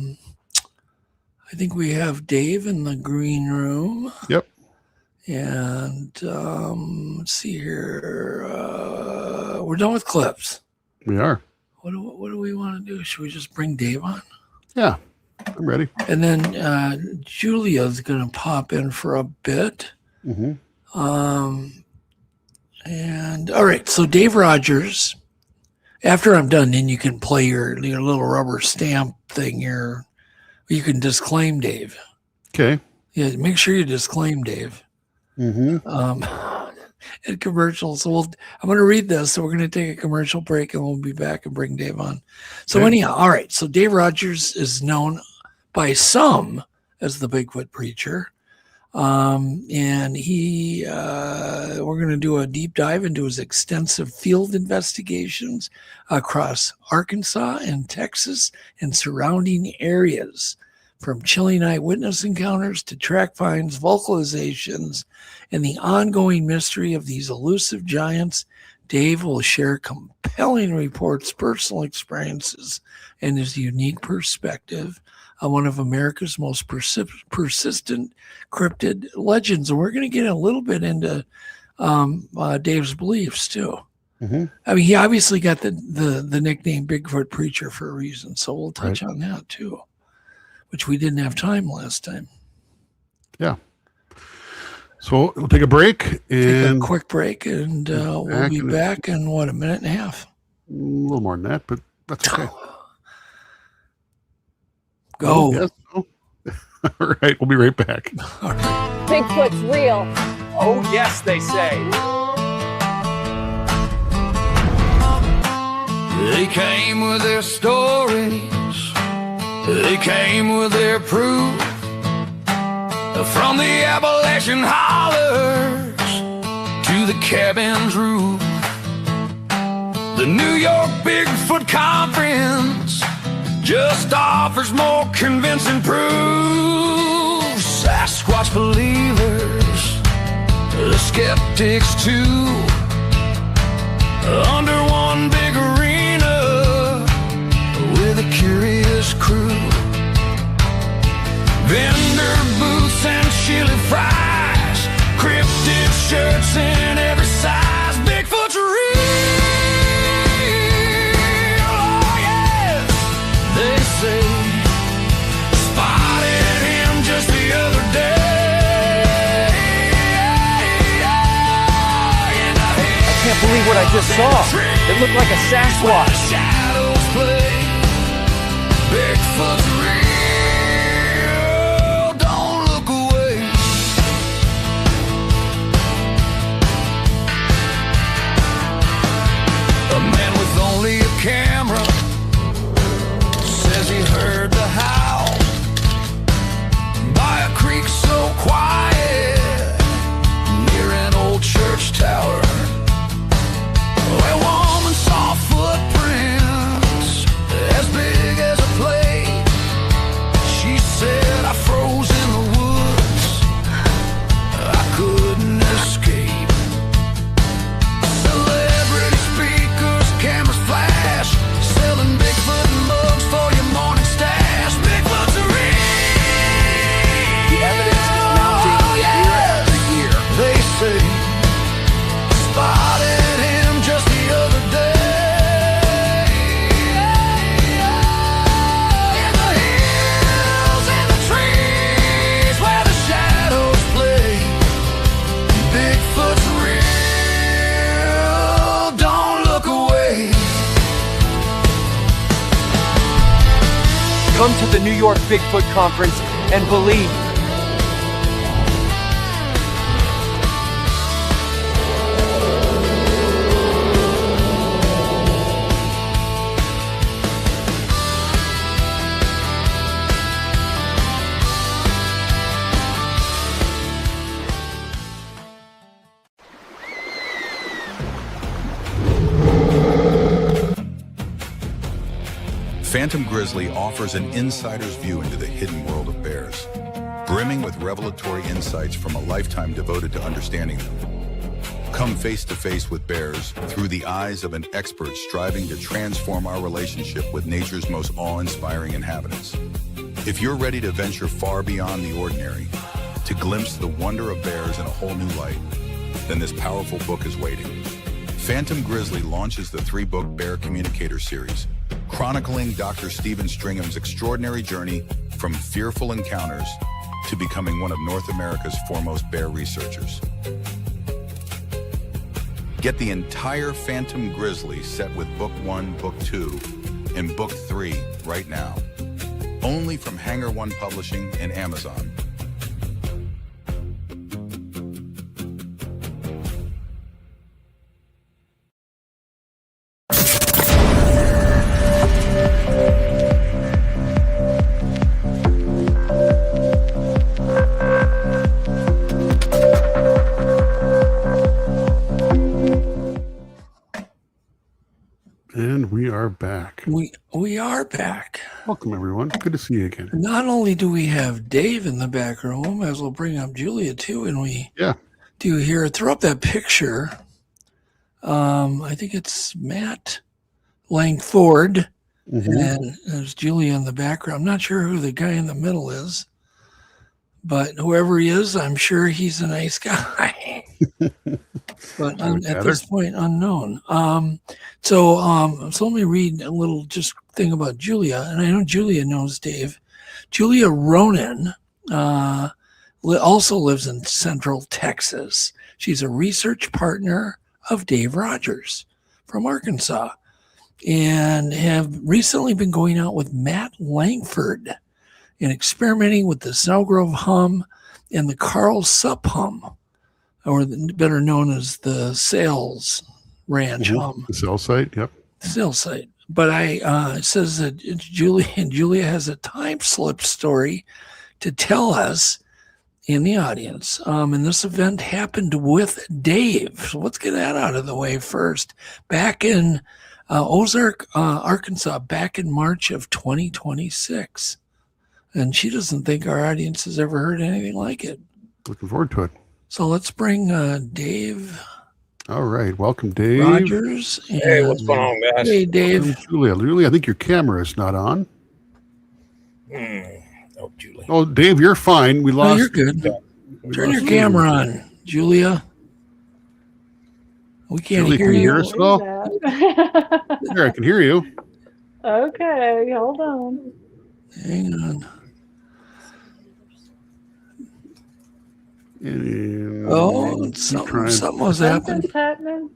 think we have Dave in the green room. Yep. And let's see here. We're done with clips. We are. What do we want to do? Should we just bring Dave on? Yeah. I'm ready. And then Julia's going to pop in for a bit. Mm-hmm. And all right, so Dave Rogers, after I'm done, then you can play your little rubber stamp thing here. You can disclaim Dave. Okay. Yeah, make sure you disclaim Dave. Mm-hmm. and commercials. So I'm going to read this. So we're going to take a commercial break and we'll be back and bring Dave on. So anyhow, all right. So Dave Rogers is known by some as the Bigfoot preacher. And we're going to do a deep dive into his extensive field investigations across Arkansas and Texas and surrounding areas, from chilling eyewitness encounters to track finds, vocalizations, and the ongoing mystery of these elusive giants. Dave will share compelling reports, personal experiences, and his unique perspective on one of America's most persistent cryptid legends. And we're going to get a little bit into Dave's beliefs too. Mm-hmm. I mean, he obviously got the nickname Bigfoot Preacher for a reason. So we'll touch on that too, which we didn't have time last time. Yeah. So we'll take a break and take a quick break, and we'll be back in a minute and a half. A little more than that, but that's okay. Go. Oh, yes. Oh. All right, we'll be right back. All right. Bigfoot's real. Oh, yes, they say. They came with their stories. They came with their proof. From the Appalachian hollers to the cabin's roof. The New York Bigfoot Conference just offers more convincing proof. Sasquatch believers, the skeptics too, under one big arena with a curious crew. Vendor booths and chili fries, cryptid shirts in every size. Bigfoot's real. Say, spotted him just the other day. I can't believe what I just saw. It looked like a Sasquatch. Shadows play. Bigfoot's real. Don't look away. A man with only a camera says he heard the howl by a creek so quiet near an old church tower. A woman saw footprints as big as a plate. She said, I froze in the woods, I couldn't escape. Celebrity speakers, cameras flash, selling Bigfoot mugs for your morning stash. Bigfoot's real. The evidence is mounting year after year. They say, spotted him just the other day. In the hills, in the trees, where the shadows play. Bigfoot's real. Don't look away. Come to the New York Bigfoot Conference and believe. Phantom Grizzly offers an insider's view into the hidden world of bears, brimming with revelatory insights from a lifetime devoted to understanding them. Come face to face with bears through the eyes of an expert striving to transform our relationship with nature's most awe-inspiring inhabitants. If you're ready to venture far beyond the ordinary, to glimpse the wonder of bears in a whole new light, then this powerful book is waiting. Phantom Grizzly launches the 3-book Bear Communicator series, chronicling Dr. Stephen Stringham's extraordinary journey from fearful encounters to becoming one of North America's foremost bear researchers. Get the entire Phantom Grizzly set with Book 1, Book 2, and Book 3 right now. Only from Hangar One Publishing and Amazon. back. We are back. Welcome, everyone. Good to see you again. Not only do we have Dave in the back room, as we'll bring up Julia too, and we do here. Throw up that picture. I think it's Matt Lankford, and there's Julia in the background. I'm not sure who the guy in the middle is, but whoever he is, I'm sure he's a nice guy. But at this point, unknown. So let me read a little just thing about Julia, and I know Julia knows Dave. Julia Ronan also lives in Central Texas. She's a research partner of Dave Rogers from Arkansas, and have recently been going out with Matt Lankford and experimenting with the Snellgrove hum and the Karl Sup hum, or better known as the Sales Ranch hum. The sales site, yep. Sales site. But it says that Julia has a time slip story to tell us in the audience. And this event happened with Dave. So let's get that out of the way first. Back in Ozark, Arkansas, back in March of 2026. And she doesn't think our audience has ever heard anything like it. Looking forward to it. So let's bring Dave. All right. Welcome, Dave. Rogers. Hey, what's going on, guys? Hey, Dave. Julia, I think your camera is not on. Oh, Julia. Oh, Dave, you're fine. We lost. Oh, you're good. Turn your camera on, Julia. We can't Julia, hear can you you. hear us at all? Here, I can hear you. Okay, hold on. Hang on. Something was happening. Something's happening.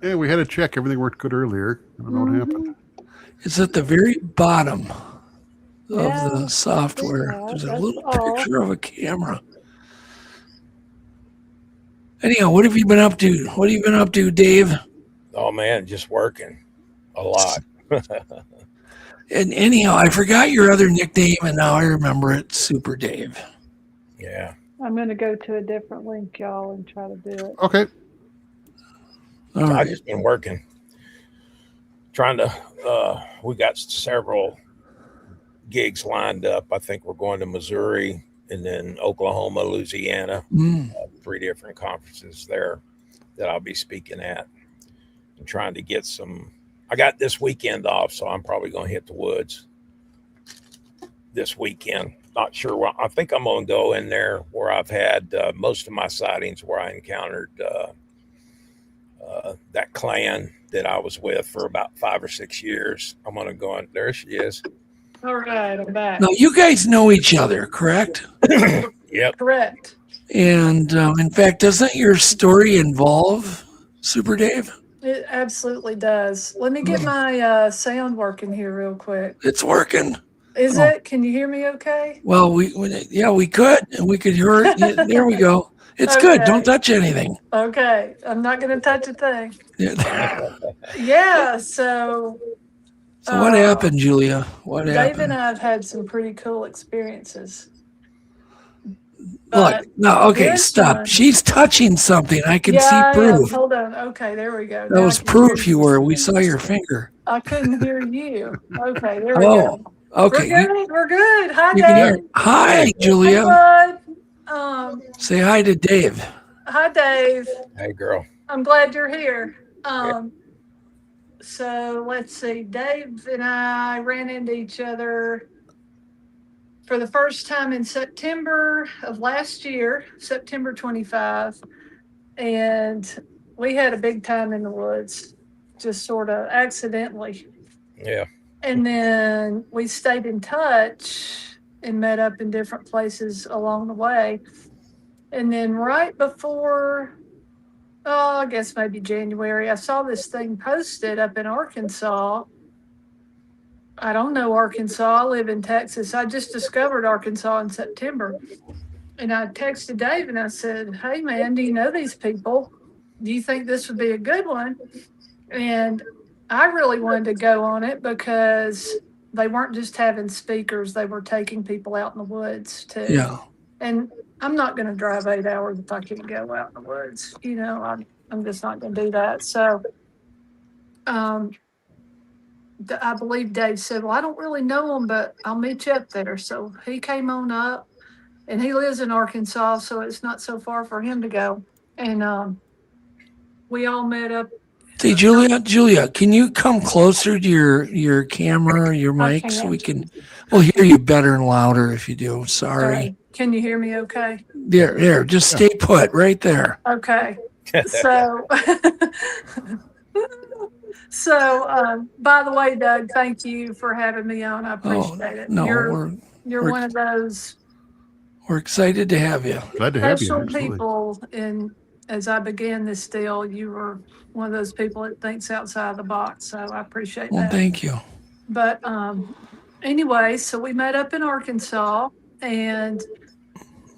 Yeah, we had to check. Everything worked good earlier. I don't know what happened. It's at the very bottom of the software. Yeah, There's a that's little all. picture of a camera. Anyhow, what have you been up to? What have you been up to, Dave? Oh, man, just working a lot. And anyhow, I forgot your other nickname, and now I remember it, Super Dave. Yeah. I'm going to go to a different link, y'all, and try to do it. Okay. All right. I've just been working. Trying to, we got several gigs lined up. I think we're going to Missouri and then Oklahoma, Louisiana. 3 different conferences there that I'll be speaking at. I'm trying to get some. I got this weekend off, so I'm probably going to hit the woods this weekend. Not sure. Well, I think I'm going to go in there where I've had most of my sightings, where I encountered that clan that I was with for about 5 or 6 years. I'm going to go in. There she is. All right, I'm back. Now, you guys know each other, correct? Yep. Correct. And in fact, doesn't your story involve Super Dave? It absolutely does. Let me get my sound working here real quick. It's working. Is it? Can you hear me okay? Well, we could, and we could hear it. Yeah, there we go. It's good. Don't touch anything. Okay. I'm not going to touch a thing. Yeah. Yeah, so What happened, Julia? What Dave happened? and I have had some pretty cool experiences. Look, no, okay, this stop. one- She's touching something. I can Yeah, I see am. proof. Hold on. Okay, there we go. That Now was I can hear proof you were. We saw your finger. I couldn't hear you. Okay, there we Oh, go. okay. We're good. We're good. Hi, You can hear. Dave. Hi, Julia. Hey, bud. Say hi to Dave. Hi, Dave. Hey, girl. I'm glad you're here. So let's see. Dave and I ran into each other for the first time in September of last year, September 25. And we had a big time in the woods, just sort of accidentally. Yeah. And then we stayed in touch and met up in different places along the way. And then right before, I guess maybe January, I saw this thing posted up in Arkansas. I don't know Arkansas. I live in Texas. I just discovered Arkansas in September. And I texted Dave and I said, hey, man, do you know these people? Do you think this would be a good one? And I really wanted to go on it because they weren't just having speakers. They were taking people out in the woods too. Yeah. And I'm not going to drive 8 hours if I can't go out in the woods. You know, I'm just not going to do that. So I believe Dave said, well, I don't really know him, but I'll meet you up there. So he came on up, and he lives in Arkansas, so it's not so far for him to go. And we all met up. Hey, Julia, can you come closer to your camera or your mic so we'll hear you better and louder if you do. Sorry. Can you hear me okay? There. Just stay put right there. Okay. So, by the way, Doug, thank you for having me on. I appreciate it. No, you're one of those. We're excited to have you. Glad to have you. Special people, and as I began this deal, you were one of those people that thinks outside the box. So I appreciate that. Well, thank you. But anyway, so we met up in Arkansas, and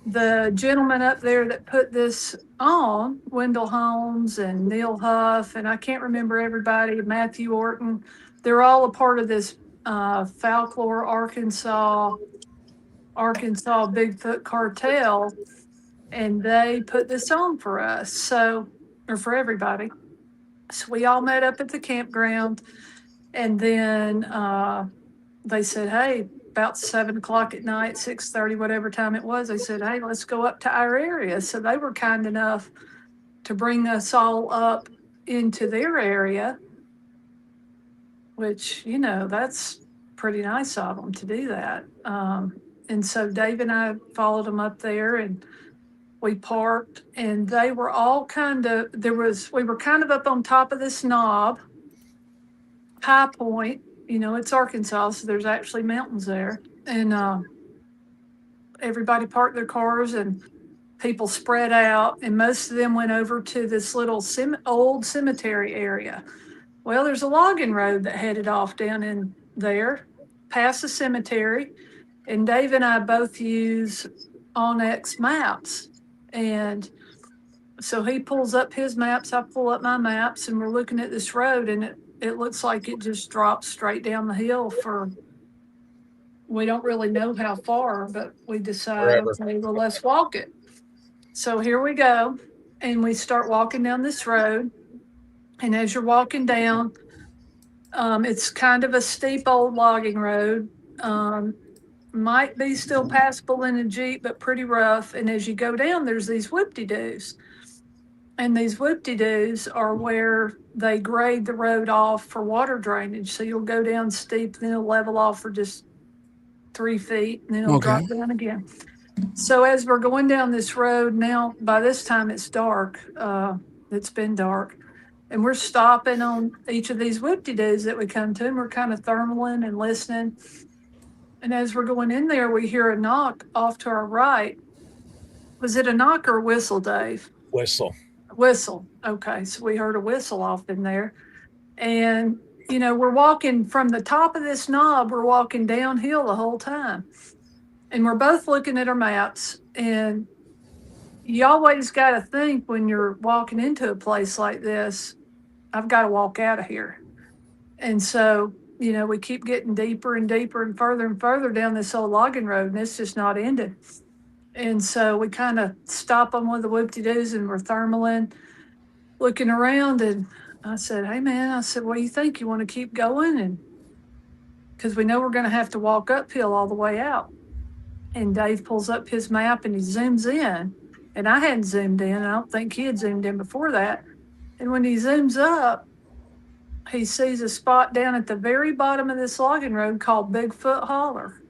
the gentleman up there that put this on, Wendell Holmes and Neil Huff, and I can't remember everybody, Matthew Orton, they're all a part of this Folklore, Arkansas Bigfoot cartel, and they put this on for us, or for everybody. So we all met up at the campground, and then they said, hey, about 7 o'clock at night, 6:30, whatever time it was, they said, hey, let's go up to our area. So they were kind enough to bring us all up into their area, which, that's pretty nice of them to do that. And so Dave and I followed them up there, and we parked, and they were all we were kind of up on top of this knob, high point. It's Arkansas, so there's actually mountains there. And everybody parked their cars, and people spread out, and most of them went over to this little old cemetery area. Well, there's a logging road that headed off down in there, past the cemetery, and Dave and I both use Onyx maps. And so he pulls up his maps, I pull up my maps, and we're looking at this road, and it looks like it just drops straight down the hill we don't really know how far, but we decided, okay, well, let's walk it. So here we go, and we start walking down this road. And as you're walking down, it's kind of a steep old logging road. Might be still passable in a Jeep, but pretty rough. And as you go down, there's these whoop-de-doos. And these whoop-de-doos are where they grade the road off for water drainage. So you'll go down steep, then it'll level off for just 3 feet, and then it'll drop down again. So as we're going down this road now, by this time it's dark. It's been dark. And we're stopping on each of these whoop-de-doos that we come to, and we're kind of thermaling and listening. And as we're going in there, we hear a knock off to our right. Was it a knock or a whistle, Dave? Whistle. Okay, so we heard a whistle off in there. And, we're walking from the top of this knob, we're walking downhill the whole time. And we're both looking at our maps. And you always got to think when you're walking into a place like this, I've got to walk out of here. And so, we keep getting deeper and deeper and further down this old logging road, and it's just not ending. And so we kind of stop on one of the whoop-de-doos, and we're thermaling, looking around, and I said, hey, man, what do you think? You want to keep going? And because we know we're going to have to walk uphill all the way out. And Dave pulls up his map, and he zooms in, and I hadn't zoomed in. I don't think he had zoomed in before that. And when he zooms up, he sees a spot down at the very bottom of this logging road called Bigfoot Holler.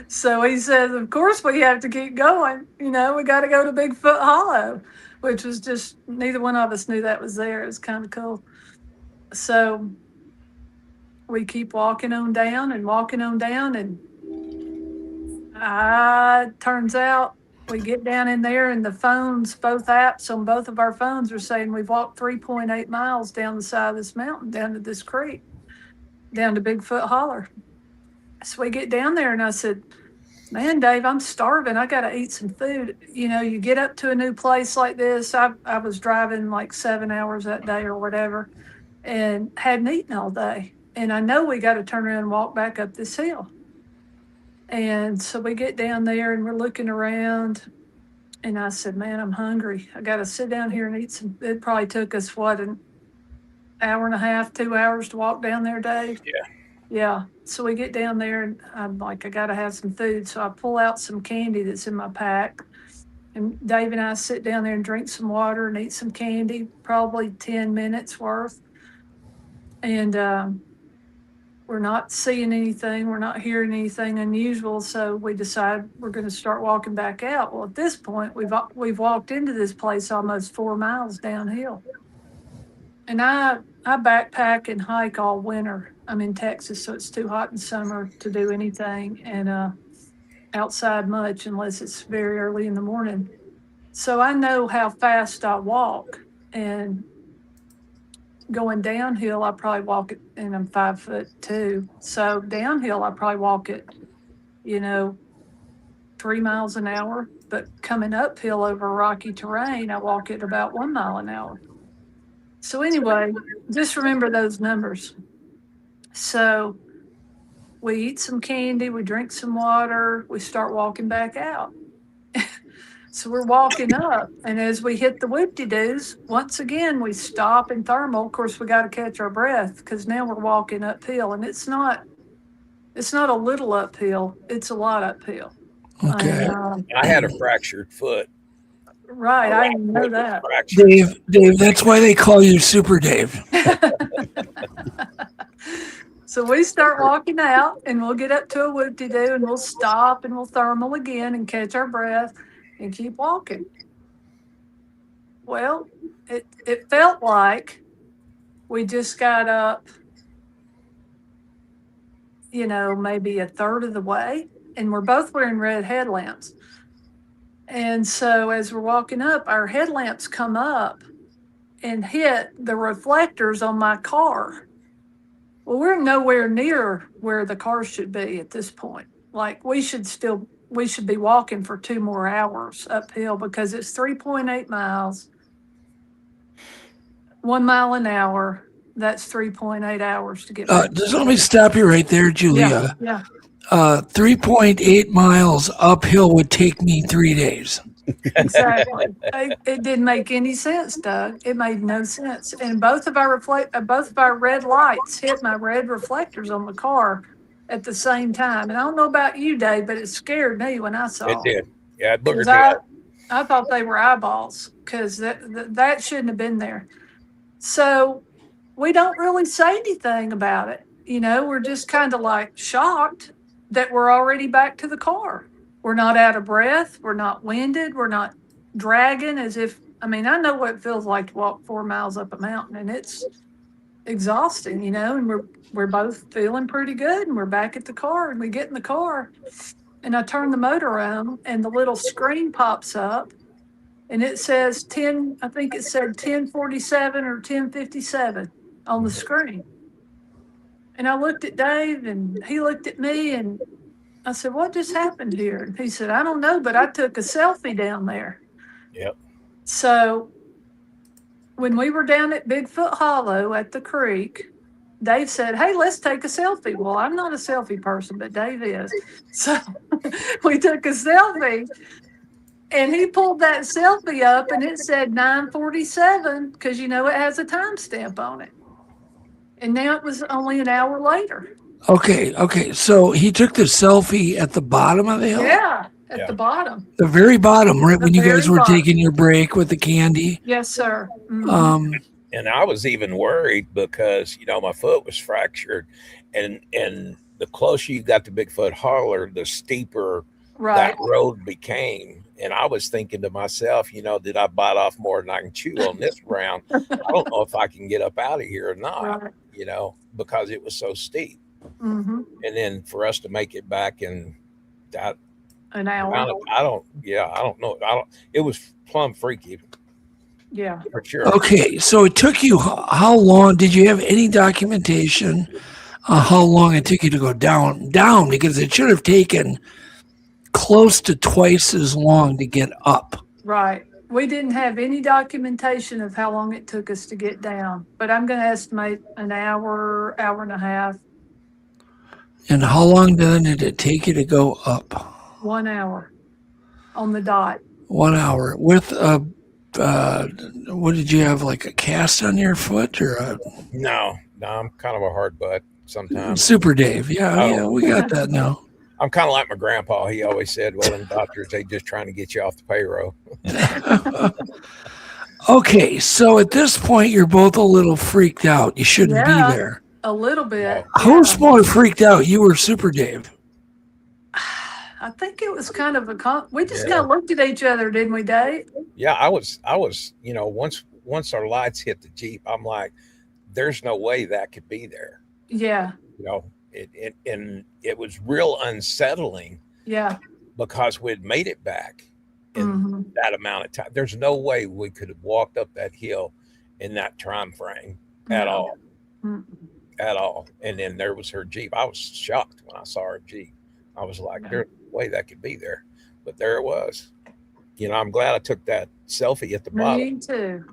So he says, of course we have to keep going. We got to go to Bigfoot Hollow, which was just, neither one of us knew that was there. It was kind of cool. So we keep walking on down, and turns out we get down in there, and the phones, both apps on both of our phones are saying we've walked 3.8 miles down the side of this mountain, down to this creek, down to Bigfoot Holler. So we get down there, and I said, man, Dave, I'm starving. I got to eat some food. You get up to a new place like this. I was driving like 7 hours that day or whatever, and hadn't eaten all day. And I know we got to turn around and walk back up this hill. And so we get down there, and we're looking around, and I said, man, I'm hungry. I got to sit down here and eat some. It probably took us, an hour and a half, 2 hours to walk down there, Dave? Yeah. Yeah. So we get down there and I'm like, I got to have some food. So I pull out some candy that's in my pack. And Dave and I sit down there and drink some water and eat some candy, probably 10 minutes worth. And we're not seeing anything. We're not hearing anything unusual. So we decide we're going to start walking back out. Well, at this point, we've walked into this place almost 4 miles downhill. And I backpack and hike all winter. I'm in Texas, so it's too hot in summer to do anything. And outside much unless it's very early in the morning. So I know how fast I walk, and going downhill, I probably walk it, and I'm 5'2". So downhill, I probably walk it, 3 miles an hour, but coming uphill over rocky terrain, I walk it about 1 mile an hour. So anyway, just remember those numbers. So we eat some candy, we drink some water, we start walking back out. So we're walking up, and as we hit the whoop-de-doos, once again, we stop and thermal. Of course, we got to catch our breath because now we're walking uphill, and it's not a little uphill, it's a lot uphill. Okay. I had a fractured foot. Right, I didn't know that. Dave, that's why they call you Super Dave. So we start walking out, and we'll get up to a whoop-de-doo, and we'll stop, and we'll thermal again and catch our breath and keep walking. Well, it felt like we just got up, maybe a third of the way, and we're both wearing red headlamps. And so as we're walking up, our headlamps come up and hit the reflectors on my car. Well, we're nowhere near where the car should be at this point. Like we should be walking for 2 more hours uphill because it's 3.8 miles, 1 mile an hour. That's 3.8 hours to get back. Just let me stop you right there, Julia. Yeah. 3.8 miles uphill would take me 3 days. Exactly. It didn't make any sense, Doug. It made no sense. And both of our red lights hit my red reflectors on the car at the same time. And I don't know about you, Dave, but it scared me when I saw It did. Yeah, it boogered I, me up. I thought they were eyeballs because that shouldn't have been there. So we don't really say anything about it. We're just kind of like shocked that we're already back to the car. We're not out of breath. We're not winded. We're not dragging I know what it feels like to walk 4 miles up a mountain, and it's exhausting, and we're both feeling pretty good, and we're back at the car, and we get in the car, and I turn the motor on, and the little screen pops up, and it says 1047 or 1057 on the screen. And I looked at Dave, and he looked at me, and I said, what just happened here? And he said, I don't know, but I took a selfie down there. Yep. So when we were down at Bigfoot Hollow at the creek, Dave said, hey, let's take a selfie. Well, I'm not a selfie person, but Dave is. So we took a selfie, and he pulled that selfie up, and it said 9:47 because, it has a timestamp on it. And now it was only an hour later. Okay. So he took the selfie at the bottom of the hill? Yeah, at the bottom. The very bottom, right when you guys were bottom. taking your break with the candy? Yes, sir. Mm-hmm. And I was even worried because, my foot was fractured. And the closer you got to Bigfoot Holler, the steeper that road became. And I was thinking to myself, did I bite off more than I can chew on this round? I don't know if I can get up out of here or not, because it was so steep. Mm-hmm. And then for us to make it back in that an hour, I don't know. It was plumb freaky. Yeah, for sure. Okay, so it took you how long? Did you have any documentation how long it took you to go down? Because it should have taken close to twice as long to get up. Right. We didn't have any documentation of how long it took us to get down, but I'm going to estimate an hour, hour and a half. And how long then did it take you to go up? 1 hour on the dot. 1 hour with what did you have, like a cast on your foot or a No, I'm kind of a hard butt sometimes. Super Dave? Yeah, we got that now. I'm kind of like my grandpa. He always said, well, them doctors, they just trying to get you off the payroll. Okay, so at this point, you're both a little freaked out. You shouldn't be there. A little bit. Who's more freaked out, you or Super Dave? I think it was kind of we just kind of looked at each other, didn't we, Dave? Yeah, I was, once our lights hit the Jeep, I'm like, there's no way that could be there. Yeah. It was real unsettling. Yeah. Because we'd made it back in that amount of time. There's no way we could have walked up that hill in that time frame at all. At all. And then there was her Jeep. I was shocked when I saw her Jeep. I was like, there's no way that could be there. But there it was. I'm glad I took that selfie at the bottom. Me too.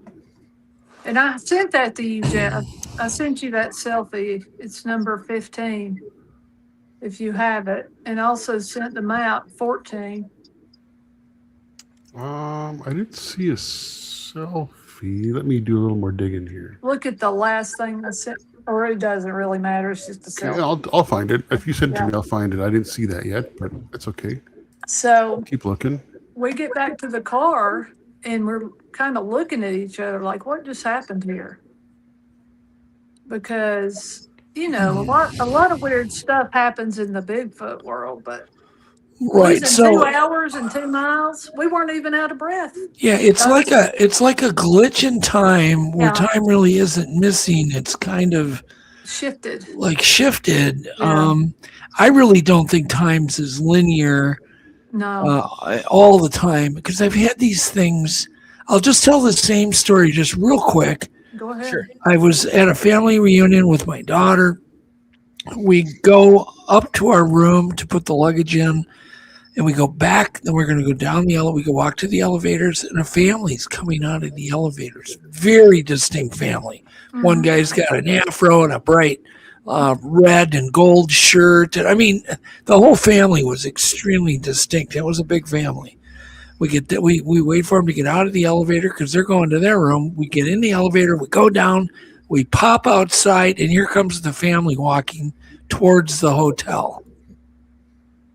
And I sent that to you, Jeff. I sent you that selfie. It's number 15, if you have it. And also sent the map 14. I didn't see a selfie. Let me do a little more digging here. Look at the last thing I sent. Or it doesn't really matter. It's just a selfie. Yeah, I'll find it. If you send it to me, I'll find it. I didn't see that yet, but it's okay. So keep looking. We get back to the car and we're kind of looking at each other like, what just happened here? Because, a lot of weird stuff happens in the Bigfoot world, but right. So 2 hours and 2 miles, we weren't even out of breath. Yeah, it's like a glitch in time where time really isn't missing. It's kind of shifted. Yeah. I really don't think time's is linear. No. All the time, because I've had these things. I'll just tell the same story just real quick. Go ahead. Sure. I was at a family reunion with my daughter. We go up to our room to put the luggage in, and we go back. Then we're going to go down the elevator. We go walk to the elevators, and a family's coming out of the elevators. Very distinct family. Mm-hmm. One guy's got an afro and a bright red and gold shirt. And I mean, the whole family was extremely distinct. It was a big family. We wait for them to get out of the elevator because they're going to their room. We get in the elevator, we go down, we pop outside, and here comes the family walking towards the hotel.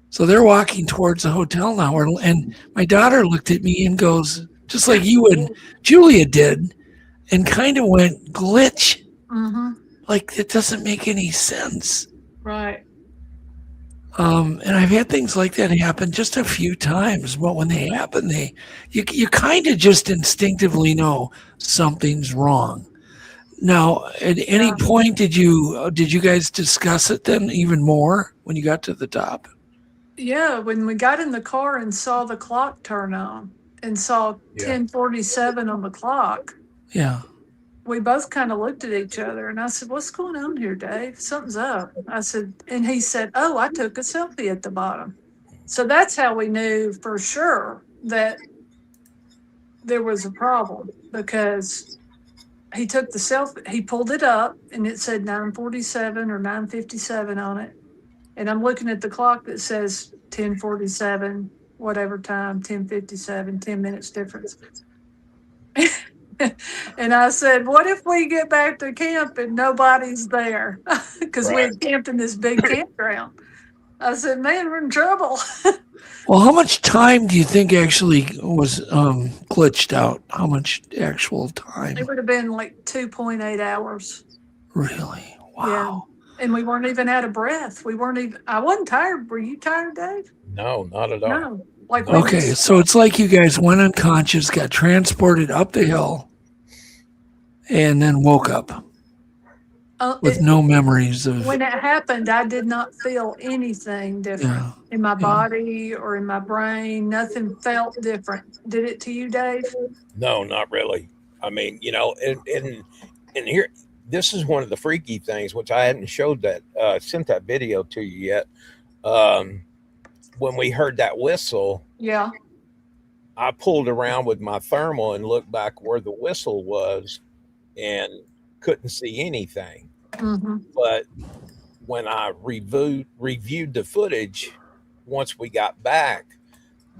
So they're walking towards the hotel now, and my daughter looked at me and goes, just like you and Julia did, and kind of went glitch. Mm-hmm. Like, it doesn't make any sense. Right. And I've had things like that happen just a few times, but when they happen, you kind of just instinctively know something's wrong. Now, at any point, did you guys discuss it then even more when you got to the top? Yeah, when we got in the car and saw the clock turn on and saw 10:47 on the clock. Yeah. We both kind of looked at each other, and I said, "What's going on here, Dave? Something's up." I said, and he said, "Oh, I took a selfie at the bottom." So that's how we knew for sure that there was a problem, because he took the selfie, he pulled it up, and it said 9:47 or 9:57 on it. And I'm looking at the clock that says 10:47, whatever time, 10:57, 10 minutes difference. And I said, what if we get back to camp and nobody's there? Because we had camped in this big campground. I said, man, we're in trouble. Well, how much time do you think actually was glitched out? How much actual time? It would have been like 2.8 hours. Really? Wow. Yeah. And we weren't even out of breath. I wasn't tired. Were you tired, Dave? No, not at all. No. Like, okay, so it's like you guys went unconscious, got transported up the hill, and then woke up with no memories of. When it happened, I did not feel anything different in my body or in my brain. Nothing felt different. Did it to you, Dave? No, not really. I mean, and here, this is one of the freaky things, which I hadn't sent that video to you yet. When we heard that whistle, I pulled around with my thermal and looked back where the whistle was and couldn't see anything. Mm-hmm. But when I reviewed the footage, once we got back,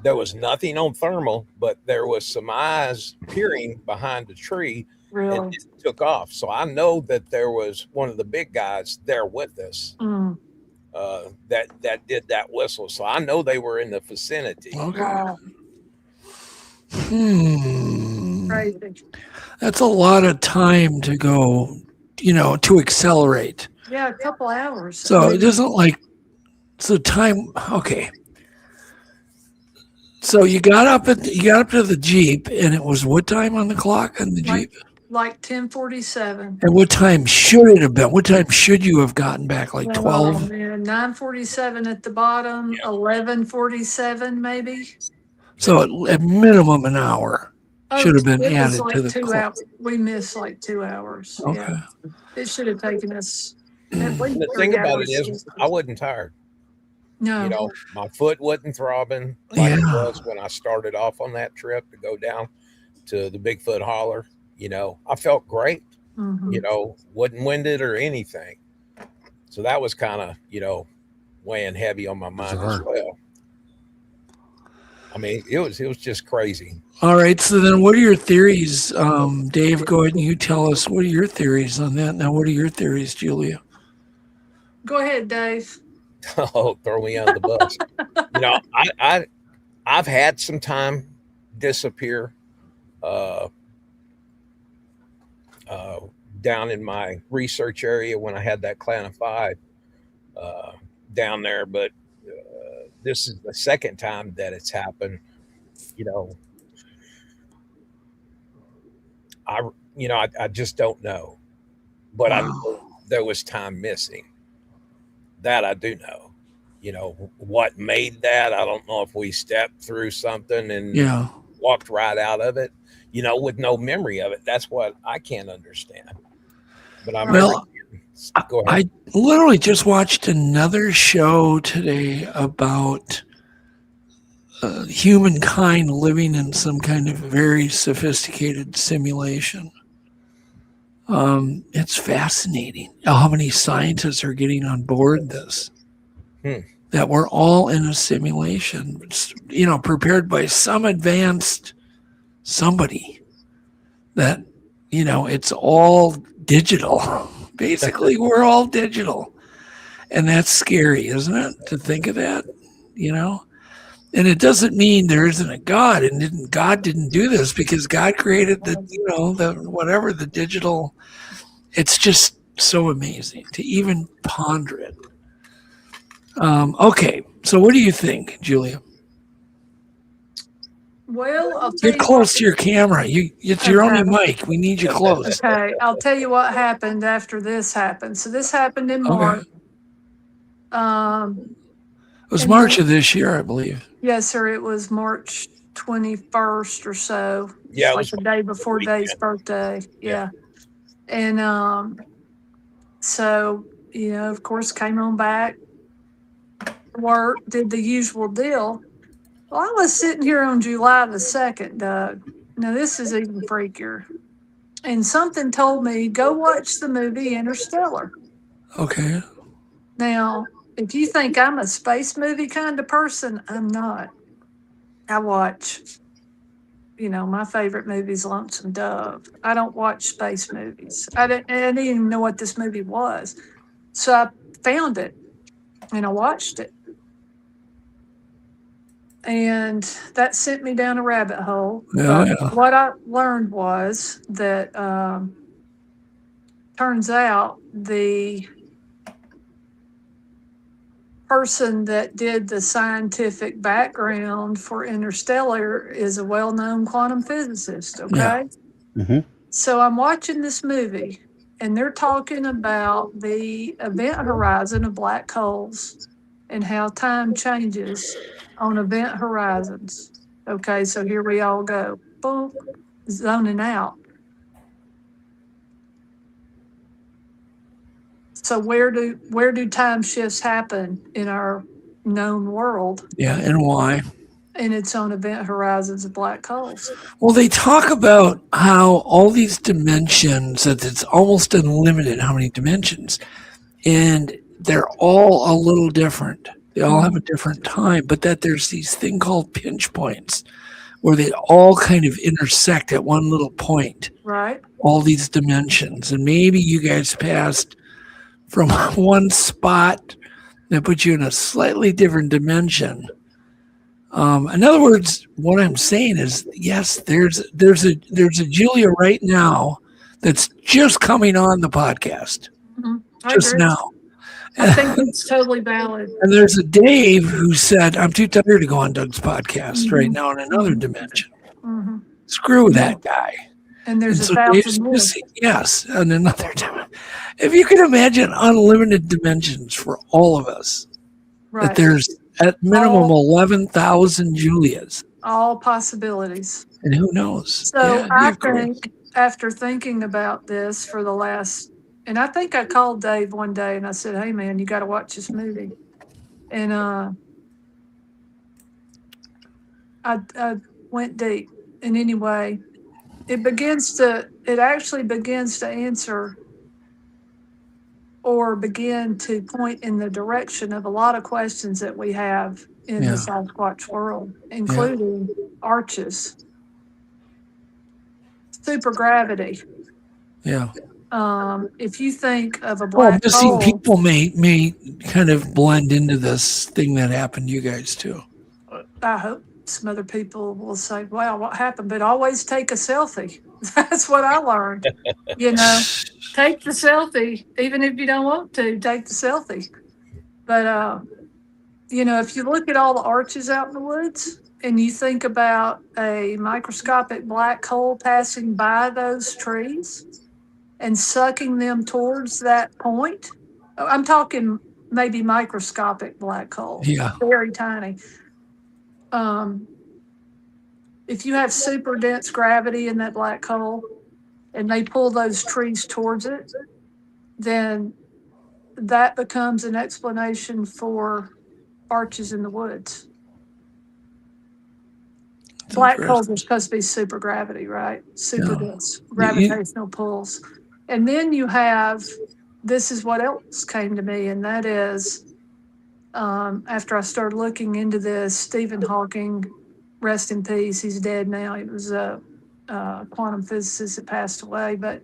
there was nothing on thermal, but there was some eyes peering behind the tree. Really? And it took off. So I know that there was one of the big guys there with us that did that whistle. So I know they were in the vicinity. Okay. Wow. Crazy. That's a lot of time to go, to accelerate. Yeah, a couple hours. So it doesn't so time. Okay. So you got up to the Jeep, and it was what time on the clock on the Jeep? Like 10:47. And what time should it have been? What time should you have gotten back? Like 12? Oh, man, 9:47 at the bottom, 11:47 maybe. So at minimum an hour should have been it was added like to the 2 clock. hours. We missed like 2 hours. Okay. Yeah. It should have taken us at least The 3 thing about hours. it is, I wasn't tired. No. My foot wasn't throbbing like it Yeah. was when I started off on that trip to go down to the Bigfoot holler. I felt great. Mhm. Wasn't winded or anything. So that was kind of, weighing heavy on my mind as well. I mean, it was just crazy. All right. So then what are your theories? Dave, go ahead and you tell us, what are your theories on that? Now, what are your theories, Julia? Go ahead, Dave. Oh, throw me under the bus. I've had some time disappear down in my research area when I had that clan of 5 down there, but this is the second time that it's happened. I just don't know, but I know there was time missing. That I do know. What made that? I don't know if we stepped through something and walked right out of it, with no memory of it. That's what I can't understand. But go ahead. I literally just watched another show today about humankind living in some kind of very sophisticated simulation. It's fascinating how many scientists are getting on board this. That we're all in a simulation, prepared by some advanced somebody that, it's all digital. Basically, we're all digital. And that's scary, isn't it? To think of that, And it doesn't mean there isn't a God, and God didn't do this because God created the digital. It's just so amazing to even ponder it. Okay, so what do you think, Julia? Well, I'll tell Get you close to your camera. You're on your mic. We need you close. Okay, I'll tell you what happened after this happened. So this happened in March. It was March of this year, I believe. Yes, sir. It was March 21st or so. Yeah, it like was the day before Dave's birthday. Yeah. And so, of course, came on back, work, did the usual deal. Well, I was sitting here on July the 2nd, Doug. Now, this is even freakier. And something told me, go watch the movie Interstellar. Okay. Now, if you think I'm a space movie kind of person, I'm not. I watch, my favorite movie is Lonesome Dove. I don't watch space movies. I didn't even know what this movie was. So I found it and I watched it. And that sent me down a rabbit hole. What I learned was that turns out the person that did the scientific background for Interstellar is a well-known quantum physicist. Okay. So I'm watching this movie and they're talking about the event horizon of black holes and how time changes on event horizons. Okay, so here we all go. Boom, zoning out. So where do time shifts happen in our known world? Yeah, and why? And it's on event horizons of black holes. Well, they talk about how all these dimensions, that it's almost unlimited how many dimensions, and they're all a little different. They all have a different time, but that there's these thing called pinch points where they all kind of intersect at one little point. Right. All these dimensions. And maybe you guys passed from one spot that put you in a slightly different dimension. In other words, what I'm saying is, yes, there's a Julia right now that's just coming on the podcast. Just now. I think it's totally valid. And there's a Dave who said, I'm too tired to go on Doug's podcast right now in another dimension. Screw that guy. And there's And a so thousand Dave's more. missing, yes, and another dimension. If you can imagine unlimited dimensions for all of us, Right. that there's at minimum 11,000 Julias. All possibilities. And who knows? So Yeah, I you're great. think after thinking about this for the last, and I think I called Dave one day and I said, hey man, you got to watch this movie. And I went deep. And anyway, it actually begins to answer or begin to point in the direction of a lot of questions that we have in the Sasquatch world, including arches, supergravity. Yeah. If you think of a Well, black missing hole, people may kind of blend into this thing that happened to you guys too. I hope some other people will say, wow, what happened? But always take a selfie. That's what I learned. Take the selfie, even if you don't want to, take the selfie. But, if you look at all the arches out in the woods and you think about a microscopic black hole passing by those trees and sucking them towards that point, I'm talking maybe microscopic black hole. Yeah. Very tiny. If you have super dense gravity in that black hole and they pull those trees towards it, then that becomes an explanation for arches in the woods. Black holes are supposed to be super gravity, right? Super dense gravitational pulls. And then you have, this is what else came to me, and that is, after I started looking into this, Stephen Hawking, rest in peace, he's dead now. He was a quantum physicist that passed away, but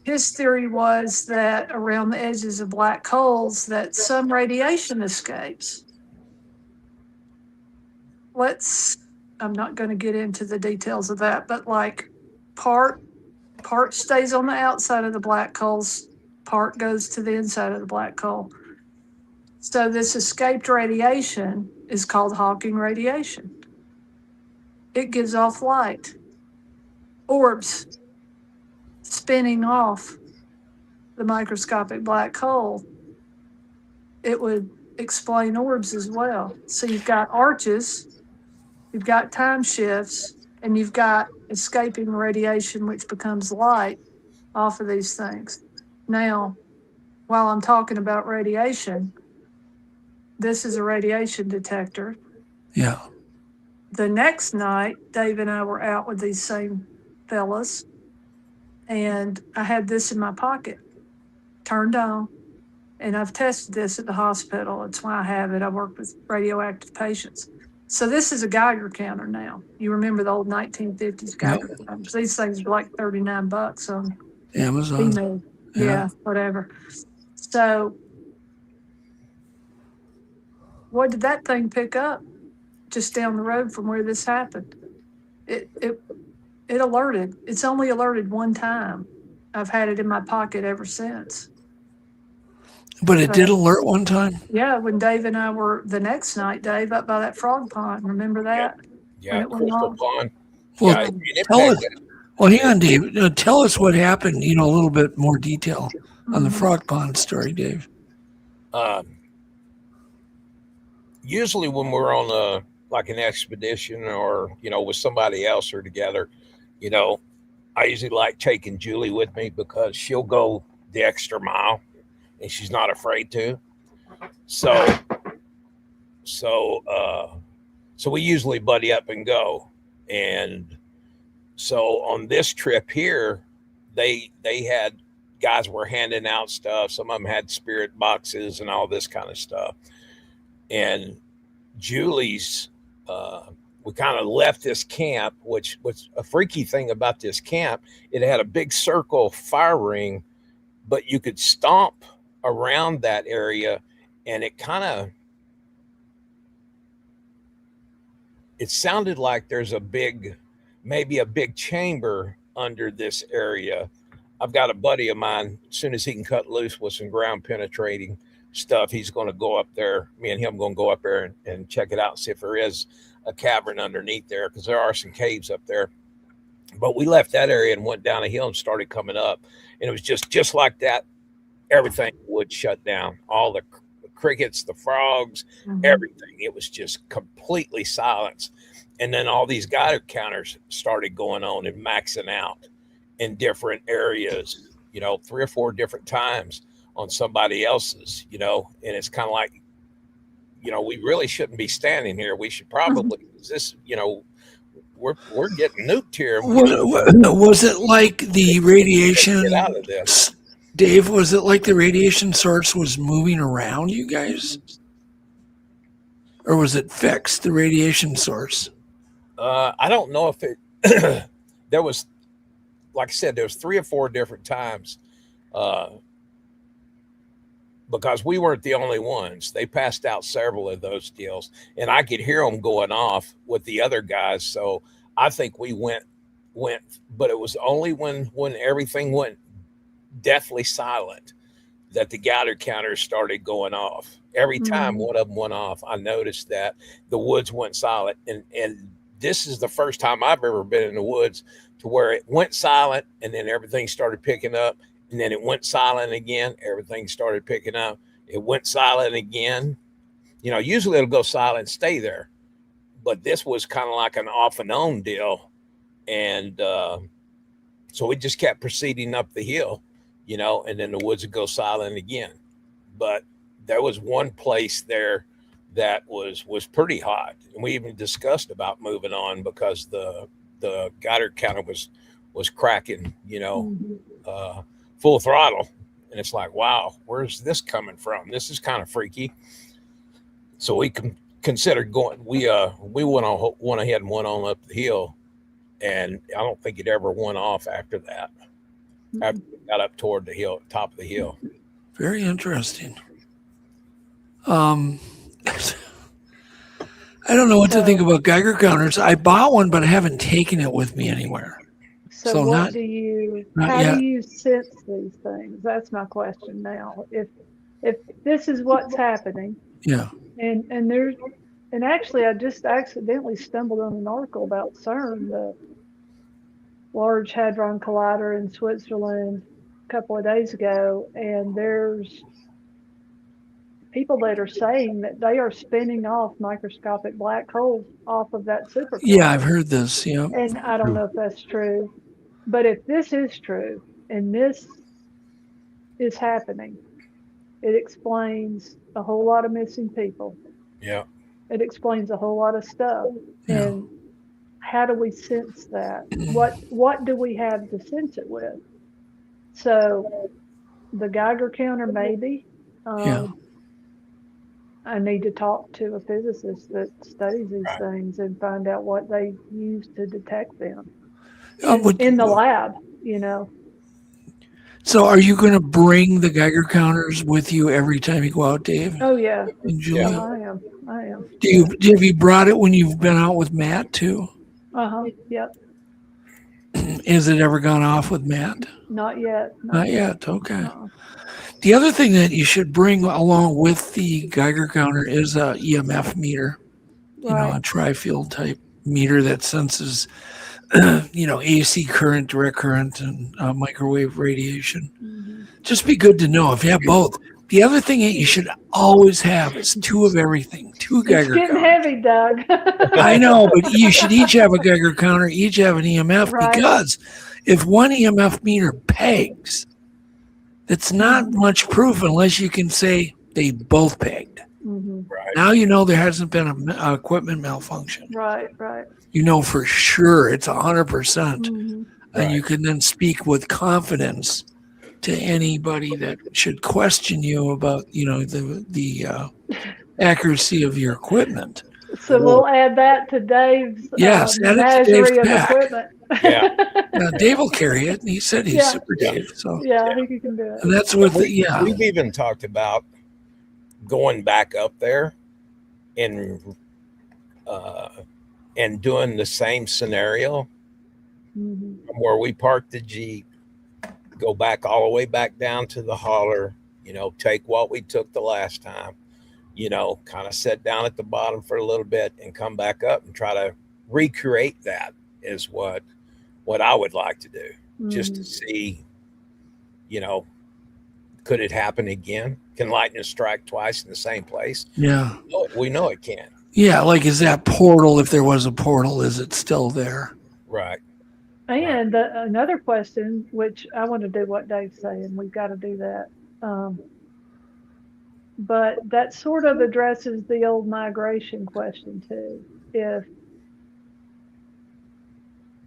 his theory was that around the edges of black holes that some radiation escapes. I'm not going to get into the details of that, but like part stays on the outside of the black holes, part goes to the inside of the black hole. So this escaped radiation is called Hawking radiation. It gives off light. Orbs spinning off the microscopic black hole. It would explain orbs as well. So you've got arches, you've got time shifts, and you've got escaping radiation, which becomes light off of these things. Now, while I'm talking about radiation, this is a radiation detector. Yeah. The next night, Dave and I were out with these same fellas, and I had this in my pocket, turned on, and I've tested this at the hospital. It's why I have it. I work with radioactive patients. So this is a Geiger counter now. You remember the old 1950s Geiger counters. These things are like $39 on Amazon. eBay. Yeah, whatever. So what did that thing pick up just down the road from where this happened? It alerted. It's only alerted one time. I've had it in my pocket ever since. But it did alert one time? Yeah, when Dave and I were the next night, Dave, up by that frog pond. Remember that? Yeah, Crystal Pond. Well, hang on, Dave. Tell us what happened, a little bit more detail on the frog pond story, Dave. Usually when we're on an expedition or, with somebody else or together, I usually like taking Julie with me because she'll go the extra mile and she's not afraid to. So we usually buddy up and go. And so on this trip here, they had guys were handing out stuff. Some of them had spirit boxes and all this kind of stuff. And Julie's, we kind of left this camp, which was a freaky thing about this camp. It had a big circle fire ring, but you could stomp around that area, and it sounded like there's maybe a big chamber under this area. I've got a buddy of mine, as soon as he can cut loose with some ground penetrating stuff, he's going to go up there. Me and him going to go up there and check it out, see if there is a cavern underneath there, because there are some caves up there. But we left that area and went down a hill and started coming up, and it was just like that. Everything would shut down. All the crickets, the frogs, everything. It was just completely silence. And then all these Geiger counters started going on and maxing out in different areas, 3 or 4 different times on somebody else's, and it's kind of like, we really shouldn't be standing here. We should probably, we're getting nuked here. Was it like the radiation? Get out of this. Dave, was it like the radiation source was moving around you guys? Or was it fixed, the radiation source? I don't know if it, there was, like I said, there was 3 or 4 different times, because we weren't the only ones. They passed out several of those deals, and I could hear them going off with the other guys. So I think we went, but it was only when everything went deathly silent that the Geiger counters started going off. Every time one of them went off, I noticed that the woods went silent. And this is the first time I've ever been in the woods to where it went silent and then everything started picking up, and then it went silent again. Everything started picking up. It went silent again. Usually it'll go silent, stay there, but this was kind of like an off and on deal. And so we just kept proceeding up the hill, and then the woods would go silent again. But there was one place there that was pretty hot, and we even discussed about moving on because the Geiger counter was cracking, full throttle, and it's like, wow, where's this coming from? This is kind of freaky. So we considered going. We went ahead and went on up the hill, and I don't think it ever went off after that. After we got up toward the hill, top of the hill. Very interesting. I don't know what to think about Geiger counters. I bought one, but I haven't taken it with me anywhere. So what do you sense these things? That's my question now. If this is what's happening. Yeah. And actually I just accidentally stumbled on an article about CERN, the Large Hadron Collider in Switzerland, a couple of days ago, and there's people that are saying that they are spinning off microscopic black holes off of that supercluster. Yeah, I've heard this. Yeah. And I don't know if that's true, but if this is true and this is happening, it explains a whole lot of missing people. Yeah. It explains a whole lot of stuff. Yeah. And how do we sense that? What do we have to sense it with? So the Geiger counter, maybe. I need to talk to a physicist that studies these things and find out what they use to detect them in the lab, So are you going to bring the Geiger counters with you every time you go out, Dave? Oh, yeah. And Julia? Yeah, I am. Have you brought it when you've been out with Matt, too? Yep. Has it ever gone off with Matt? Not yet. Not yet. Okay. The other thing that you should bring along with the Geiger counter is a EMF meter, a tri-field type meter that senses, AC current, direct current, and microwave radiation. Mm-hmm. Just be good to know if you have both. The other thing that you should always have is 2 of everything, 2 Geiger counters. It's getting heavy, Doug. I know, but you should each have a Geiger counter, each have an EMF, because if one EMF meter pegs, it's not much proof unless you can say they both pegged. Mm-hmm. Right. Now there hasn't been an equipment malfunction. Right. For sure it's 100%. Mm-hmm. And you can then speak with confidence to anybody that should question you about, the accuracy of your equipment. So we'll add that to Dave's Yes, add it to menagerie Dave's of pack. equipment. Yeah. Now, Dave will carry it, and he said he's Yeah. Super Dave. So Yeah, I think you can do it. and that's with yeah. We've even talked about going back up there and doing the same scenario Mhm. where we park the Jeep, go back all the way back down to the holler, take what we took the last time, kind of sit down at the bottom for a little bit and come back up and try to recreate that is what I would like to do, just to see, could it happen again? Can lightning strike twice in the same place? Yeah. We know it can. Yeah, like is that portal, if there was a portal, is it still there? Right. And another question, which I want to do what Dave's saying, we've got to do that. But that sort of addresses the old migration question too.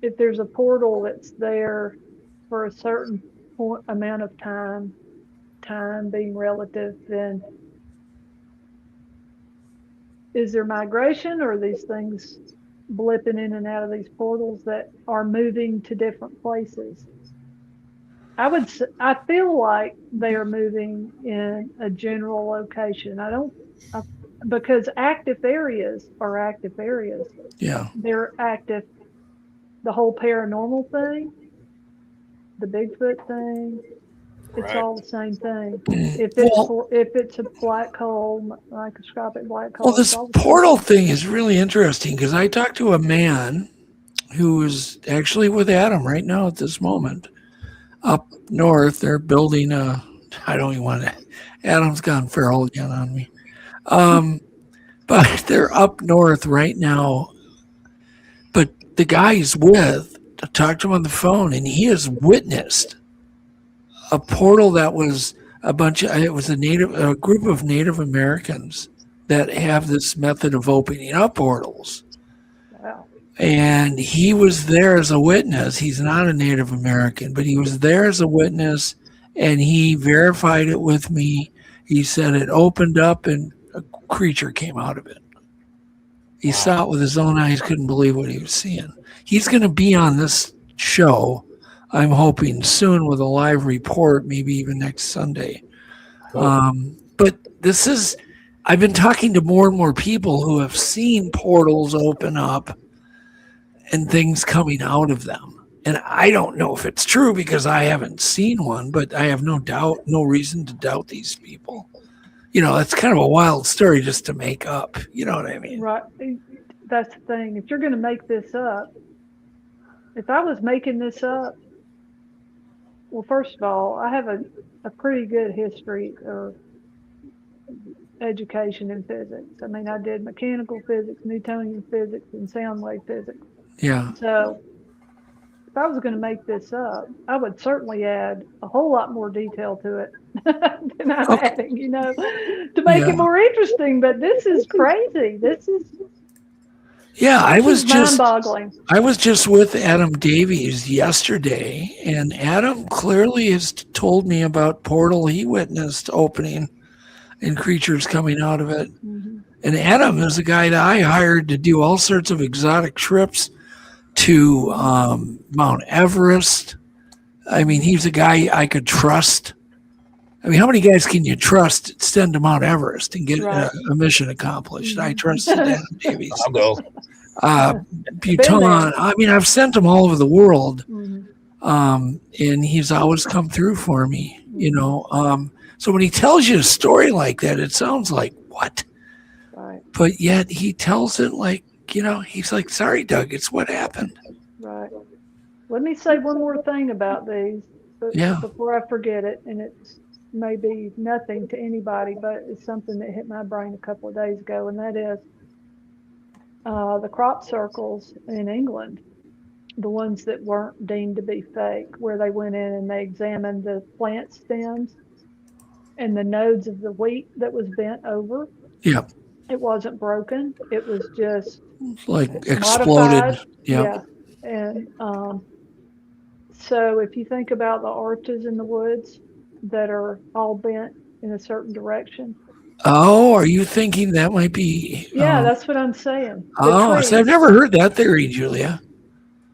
If there's a portal that's there for a certain amount of time being relative, then is there migration, or are these things blipping in and out of these portals that are moving to different places? I feel like they are moving in a general location. Because active areas are active areas. Yeah. They're active. The whole paranormal thing, the Bigfoot thing, it's Right. all the same thing. If it's a black hole, microscopic black hole. Well, this portal thing is really interesting because I talked to a man who is actually with Adam right now at this moment. Up north, they're building I don't even want to. Adam's gone feral again on me. But they're up north right now. But the guy he's with, I talked to him on the phone, and he has witnessed a portal that was a group of Native Americans that have this method of opening up portals. Wow. And he was there as a witness. He's not a Native American, but he was there as a witness, and he verified it with me. He said it opened up and a creature came out of it. He saw it with his own eyes, couldn't believe what he was seeing. He's going to be on this show, I'm hoping, soon with a live report, maybe even next Sunday. But I've been talking to more and more people who have seen portals open up and things coming out of them. And I don't know if it's true because I haven't seen one, but I have no reason to doubt these people. It's kind of a wild story just to make up. You know what I mean? Right. That's the thing. If you're going to make this up, if I was making this up, well, first of all, I have a pretty good history or education in physics. I mean, I did mechanical physics, Newtonian physics, and sound wave physics. Yeah. So if I was going to make this up, I would certainly add a whole lot more detail to it than I'm adding, to make it more interesting. But this is crazy. I was mind-boggling. I was just with Adam Davies yesterday, and Adam clearly has told me about portal he witnessed opening and creatures coming out of it. Mm-hmm. And Adam is a guy that I hired to do all sorts of exotic trips to Mount Everest. I mean, he's a guy I could trust. I mean, how many guys can you trust to send to Mount Everest and get a mission accomplished? I trusted Adam Davies. I'll go. Bhutan. I mean, I've sent him all over the world. Mm-hmm. And he's always come through for me, So when he tells you a story like that, it sounds like, what? Right. But yet he tells it like, he's like, sorry, Doug, it's what happened. Right. Let me say one more thing about these before I forget it. And it's maybe nothing to anybody, but it's something that hit my brain a couple of days ago. And that is the crop circles in England, the ones that weren't deemed to be fake, where they went in and they examined the plant stems and the nodes of the wheat that was bent over. Yeah. It wasn't broken. It was just like exploded. Modified. Yeah. And so if you think about the arches in the woods that are all bent in a certain direction, Oh, are you thinking that might be? Yeah, that's what I'm saying. The Oh, so I've trees. never heard that theory, Julia.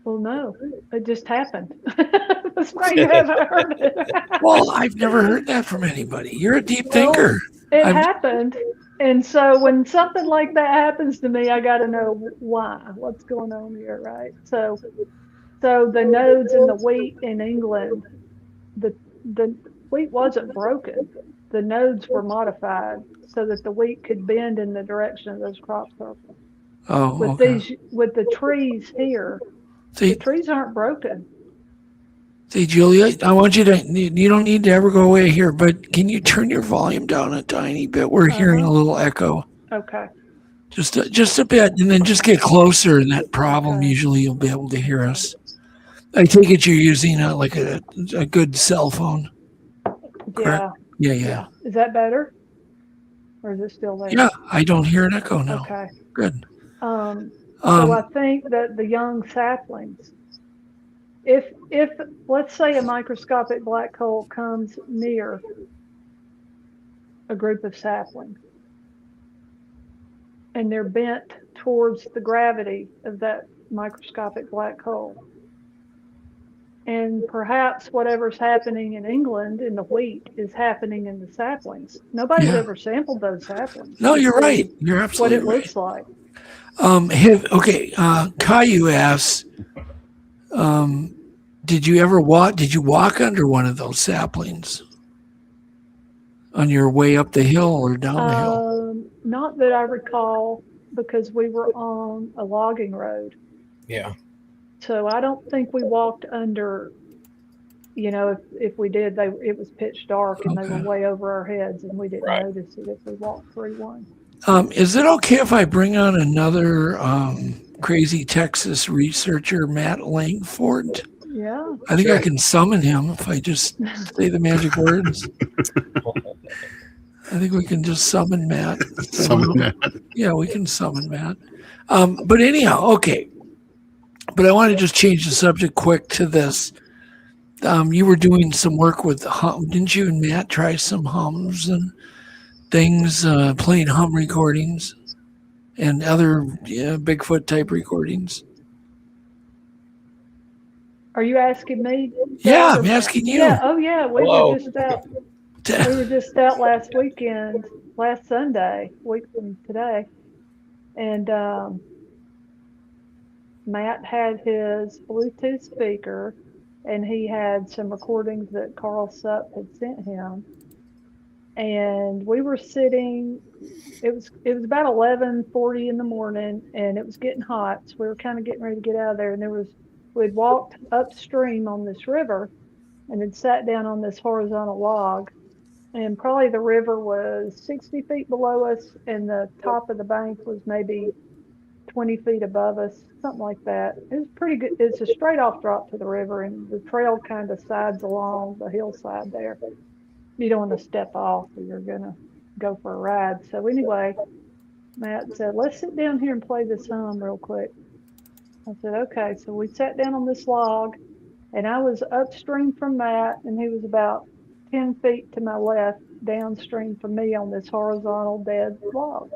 Well, no, it just happened. That's why you haven't heard it. Well, I've never heard that from anybody. You're a deep Well, thinker. it happened. And so when something like that happens to me, I got to know why, what's going on here, right? So the nodes in the wheat in England, the wheat wasn't broken. The nodes were modified so that the wheat could bend in the direction of those crop circles. Oh, With okay. with the trees here, the trees aren't broken. See, Julia, I want you to, you don't need to ever go away here, but can you turn your volume down a tiny bit? We're hearing a little echo. Okay. Just a bit, and then just get closer, and that problem, usually you'll be able to hear us. I take it you're using like a good cell phone. Correct? Yeah. Is that better? Or is it still there? Yeah, I don't hear an echo now. Okay. Good. So I think that the young saplings, if let's say a microscopic black hole comes near a group of saplings and they're bent towards the gravity of that microscopic black hole, and perhaps whatever's happening in England in the wheat is happening in the saplings. Nobody's ever sampled those saplings. No, you're right. You're absolutely right. What it looks like. Caillou asks, did you walk under one of those saplings on your way up the hill or down the hill? Not that I recall, because we were on a logging road. Yeah. So I don't think we walked under, if we did, it was pitch dark and they were way over our heads and we didn't notice it if we walked through one. Is it okay if I bring on another crazy Texas researcher, Matt Lankford? Yeah. I think I can summon him if I just say the magic words. I think we can just summon Matt. Summon Matt. Yeah, we can summon Matt. But anyhow, okay. But I want to just change the subject quick to this. You were doing some work with hum. Didn't you and Matt try some hums and things, playing hum recordings and other Bigfoot type recordings? Are you asking me? Yeah, I'm asking you. Yeah. Oh, yeah. We were just out. We were just out last Sunday, week from today, and Matt had his Bluetooth speaker, and he had some recordings that Karl Sup had sent him. And we were sitting. It was about 11:40 in the morning, and it was getting hot. So we were kind of getting ready to get out of there, and we'd walked upstream on this river, and had sat down on this horizontal log. And probably the river was 60 feet below us, and the top of the bank was maybe 20 feet above us, something like that. It was pretty good. It's a straight off drop to the river, and the trail kind of sides along the hillside there. You don't want to step off or you're going to go for a ride. So anyway, Matt said, let's sit down here and play this hum real quick. I said, okay. So we sat down on this log, and I was upstream from Matt, and he was about 10 feet to my left, downstream from me on this horizontal dead log.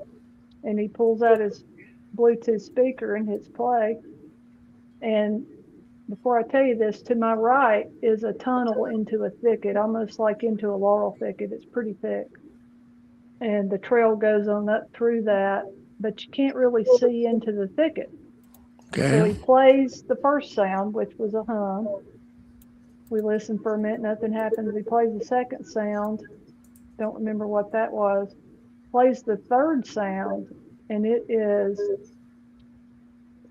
And he pulls out his Bluetooth speaker and hits play. And before I tell you this, to my right is a tunnel into a thicket, almost like into a laurel thicket. It's pretty thick. And the trail goes on up through that, but you can't really see into the thicket. Okay. So he plays the first sound, which was a hum. We listen for a minute, nothing happens. He plays the second sound, don't remember what that was. Plays the third sound, and it is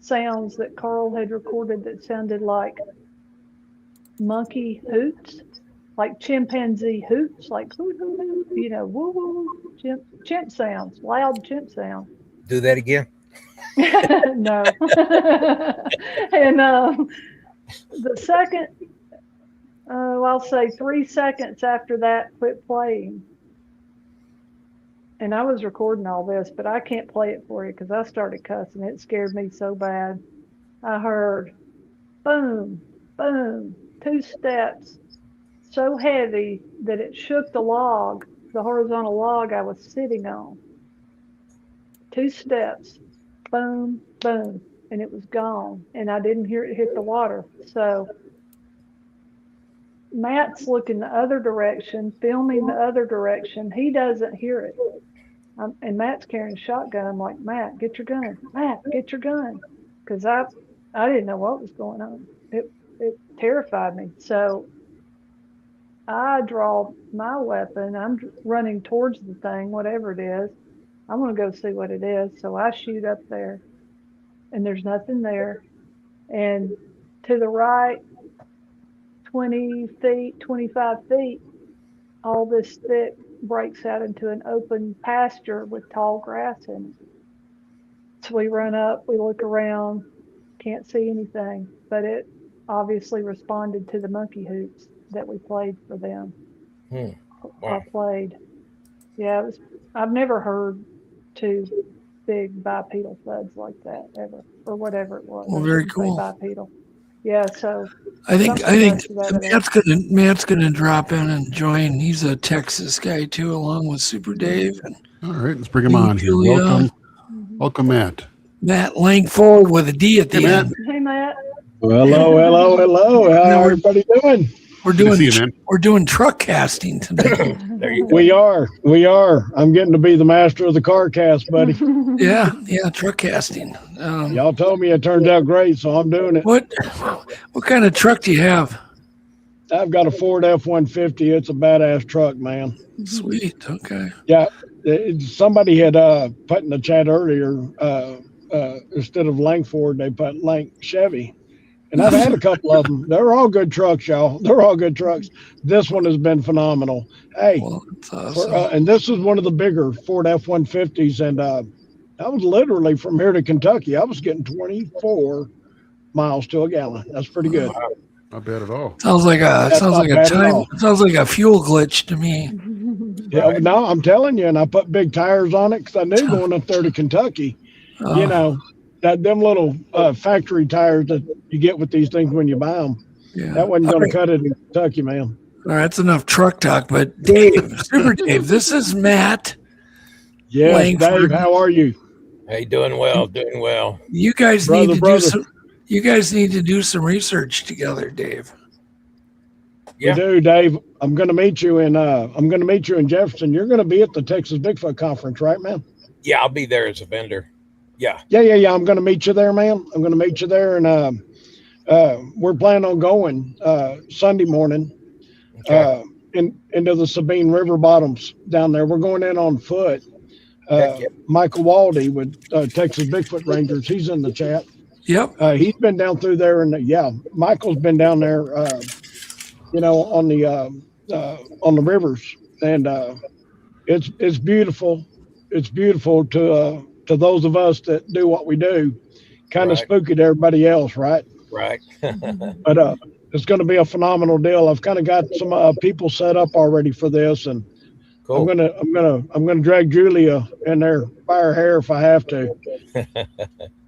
sounds that Karl had recorded that sounded like monkey hoots, like chimpanzee hoots, like hoot, hoot, hoot, woo, woo, chimp sounds, loud chimp sound. Do that again? No. And the second, I'll say 3 seconds after that, quit playing. And I was recording all this, but I can't play it for you because I started cussing. It scared me so bad. I heard boom, boom, 2 steps so heavy that it shook the log the horizontal log I was sitting on. 2 steps, boom, boom, and it was gone. And I didn't hear it hit the water. So Matt's looking the other direction, filming the other direction. He doesn't hear it. And Matt's carrying a shotgun. I'm like, Matt, get your gun. Matt, get your gun. Because I didn't know what was going on. It terrified me. So I draw my weapon. I'm running towards the thing, whatever it is. I'm going to go see what it is. So I shoot up there, and there's nothing there. And to the right, 20 feet, 25 feet, all this thick breaks out into an open pasture with tall grass in it. So we run up, we look around, can't see anything, but it obviously responded to the monkey hoops that we played for them. Wow. I played. Yeah, I've never heard 2 big bipedal thuds like that ever, or whatever it was. Well, very cool. Bipedal. Yeah, so I think Matt's gonna drop in and join. He's a Texas guy too, along with Super Dave. And all right, let's bring him on here. Welcome, Matt. Matt Lankford with a D at the end. Hey, Matt. Well, hello. How everybody doing? We're doing truck casting today. There you go. We are. I'm getting to be the master of the car cast, buddy. Yeah, truck casting. Y'all told me it turned out great, so I'm doing it. What kind of truck do you have? I've got a Ford F-150. It's a badass truck, man. Sweet. Okay. Yeah. Somebody had put in the chat earlier, instead of Lankford, they put Lank Chevy. And I've had a couple of them. They're all good trucks, y'all. They're all good trucks. This one has been phenomenal. Hey, awesome. And this is one of the bigger Ford F-150s. And I was literally from here to Kentucky. I was getting 24 miles to a gallon. That's pretty good. Not bad at all. Sounds like a fuel glitch to me. Yeah, no, I'm telling you. And I put big tires on it because I knew going up there to Kentucky, you know, that them little factory tires that you get with these things when you buy them, that wasn't going to cut it in Kentucky, man. All right, that's enough truck talk. But Dave, Super Dave, this is Matt. Yes, Lankford. Dave, how are you? Hey, doing well. You guys need to do some research together, Dave. Yeah. We do, Dave. I'm going to meet you in Jefferson. You're going to be at the Texas Bigfoot conference, right, man? Yeah, I'll be there as a vendor. Yeah. I'm going to meet you there, man. I'm going to meet you there, and we're planning on going Sunday morning into the Sabine River bottoms down there. We're going in on foot. Michael Waldy with Texas Bigfoot Rangers. He's in the chat. Yep. He's been down through there, and Michael's been down there. On the rivers, and it's beautiful. It's beautiful to those of us that do what we do. Kind of spooky to everybody else, right? Right. But it's going to be a phenomenal deal. I've kind of got some people set up already for this, and cool. I'm gonna drag Julia in there by her hair if I have to.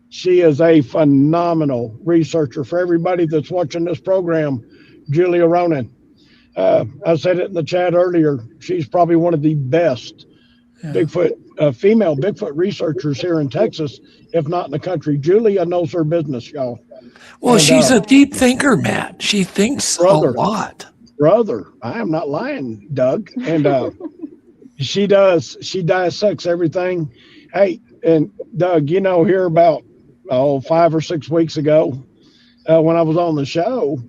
She is a phenomenal researcher. For everybody that's watching this program, Julia Ronan. I said it in the chat earlier. She's probably one of the best female Bigfoot researchers here in Texas, if not in the country. Julia knows her business, y'all. Well, she's a deep thinker, Matt. She thinks a lot. Brother, I am not lying, Doug. And she dissects everything. Hey, and Doug, here about 5 or 6 weeks ago, when I was on the show,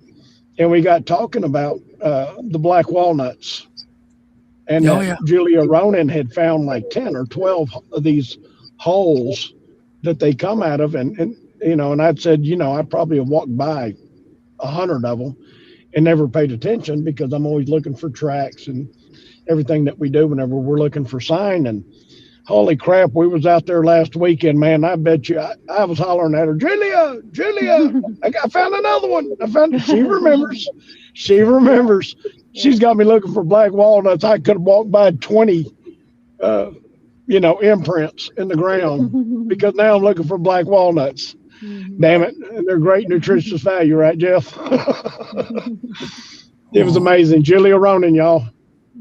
and we got talking about the black walnuts, and Julia Ronan had found like 10 or 12 of these holes that they come out of, and I'd said, I probably have walked by 100 of them and never paid attention because I'm always looking for tracks and everything that we do whenever we're looking for sign. And holy crap, we was out there last weekend, man. I bet you I was hollering at her, Julia, I found another one. She remembers. She's got me looking for black walnuts. I could have walked by 20, imprints in the ground because now I'm looking for black walnuts. Damn it. And they're great nutritious value, right, Jeff? It was amazing. Julia Ronan, y'all.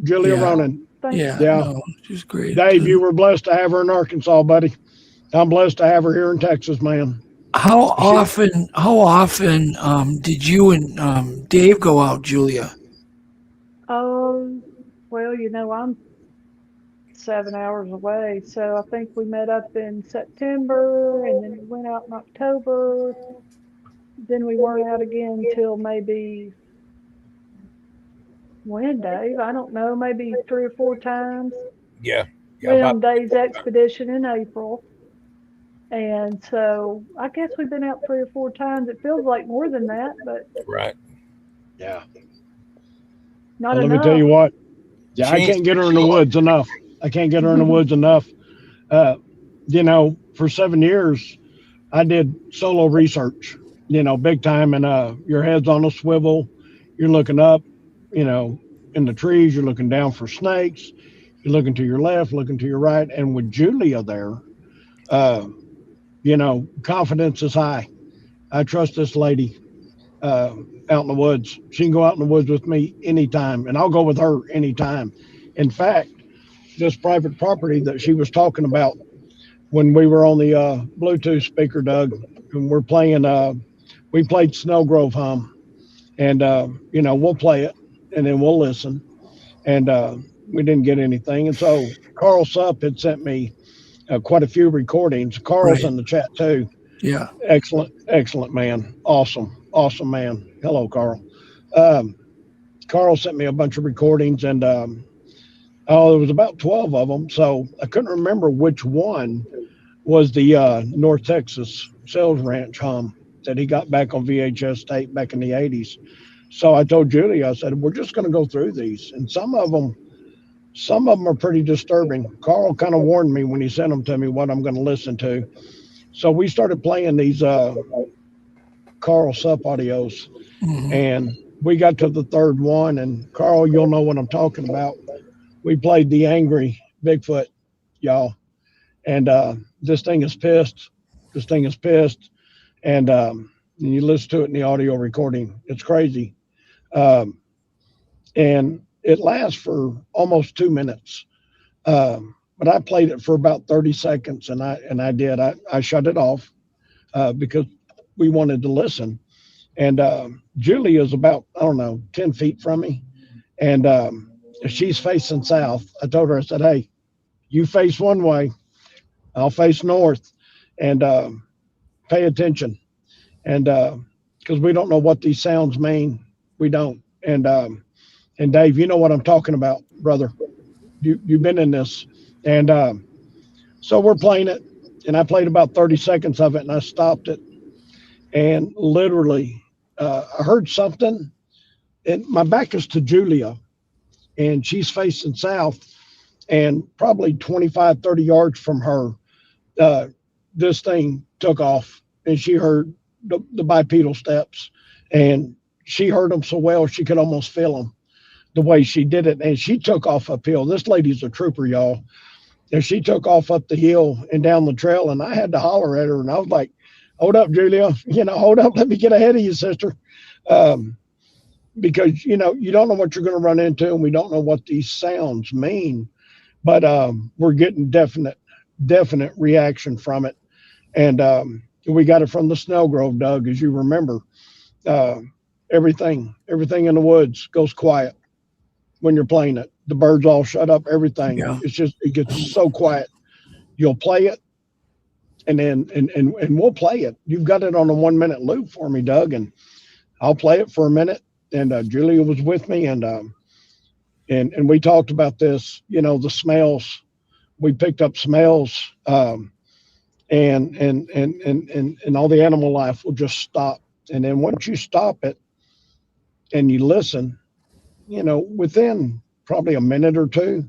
Ronan. Thank Yeah, you. no, she's great. Dave, you were blessed to have her in Arkansas, buddy. I'm blessed to have her here in Texas, man. How often did you and Dave go out, Julia? Well, I'm 7 hours away, so I think we met up in September, and then we went out in October. Then we weren't out again till maybe when, Dave? I don't know, maybe 3 or 4 times. Yeah. Went on Dave's expedition in April. And so I guess we've been out 3 or 4 times. It feels like more than that, but Right. Yeah. not Well, enough. let me tell you what. Yeah, I can't get her in the woods enough. I can't get her in the woods enough. For 7 years, I did solo research, big time. And your head's on a swivel. You're looking up, in the trees. You're looking down for snakes. You're looking to your left, looking to your right. And with Julia there, confidence is high. I trust this lady out in the woods. She can go out in the woods with me anytime, and I'll go with her anytime. In fact, this private property that she was talking about when we were on the Bluetooth speaker, Doug, and we're playing, we played Snellgrove Hum, and, we'll play it, and then we'll listen, and we didn't get anything. And so Karl Sup had sent me quite a few recordings. Carl's in the chat too. Yeah. Excellent man. Awesome man. Hello, Karl. Karl sent me a bunch of recordings, and there was about 12 of them. So I couldn't remember which one was the North Texas sales ranch hum that he got back on VHS tape back in the 80s. So I told Julia, I said, we're just going to go through these. And some of them are pretty disturbing. Karl kind of warned me when he sent them to me what I'm going to listen to. So we started playing these Karl Sup audios, and we got to the third one. And Karl, you'll know what I'm talking about. We played the angry Bigfoot, y'all, and this thing is pissed. And you listen to it in the audio recording. It's crazy, and it lasts for almost 2 minutes. But I played it for about 30 seconds, and I shut it off because we wanted to listen. And Julia's about, 10 feet from me, and she's facing south. I told her, I said, hey, you face one way, I'll face north, and pay attention. And because we don't know what these sounds mean. We don't. And Dave, you know what I'm talking about, brother. You've been in this. And so we're playing it, and I played about 30 seconds of it, and I stopped it. And literally, I heard something, and my back is to Julia, and she's facing south, and probably 25, 30 yards from her, this thing took off, and she heard the bipedal steps, and she heard them so well she could almost feel them the way she did it. And she took off uphill. This lady's a trooper, y'all. And she took off up the hill and down the trail, and I had to holler at her, and I was like, hold up, Julia, hold up, let me get ahead of you, sister. Because, you don't know what you're going to run into, and we don't know what these sounds mean, but we're getting definite reaction from it. And we got it from the Snellgrove, Doug, as you remember. Everything in the woods goes quiet when you're playing it. The birds all shut up, everything. Yeah. It's just, it gets so quiet. You'll play it, and then and we'll play it. You've got it on a 1 minute loop for me, Doug, and I'll play it for a minute. And Julia was with me, and we talked about this, the smells. We picked up smells, and all the animal life will just stop. And then once you stop it and you listen, within probably a minute or two,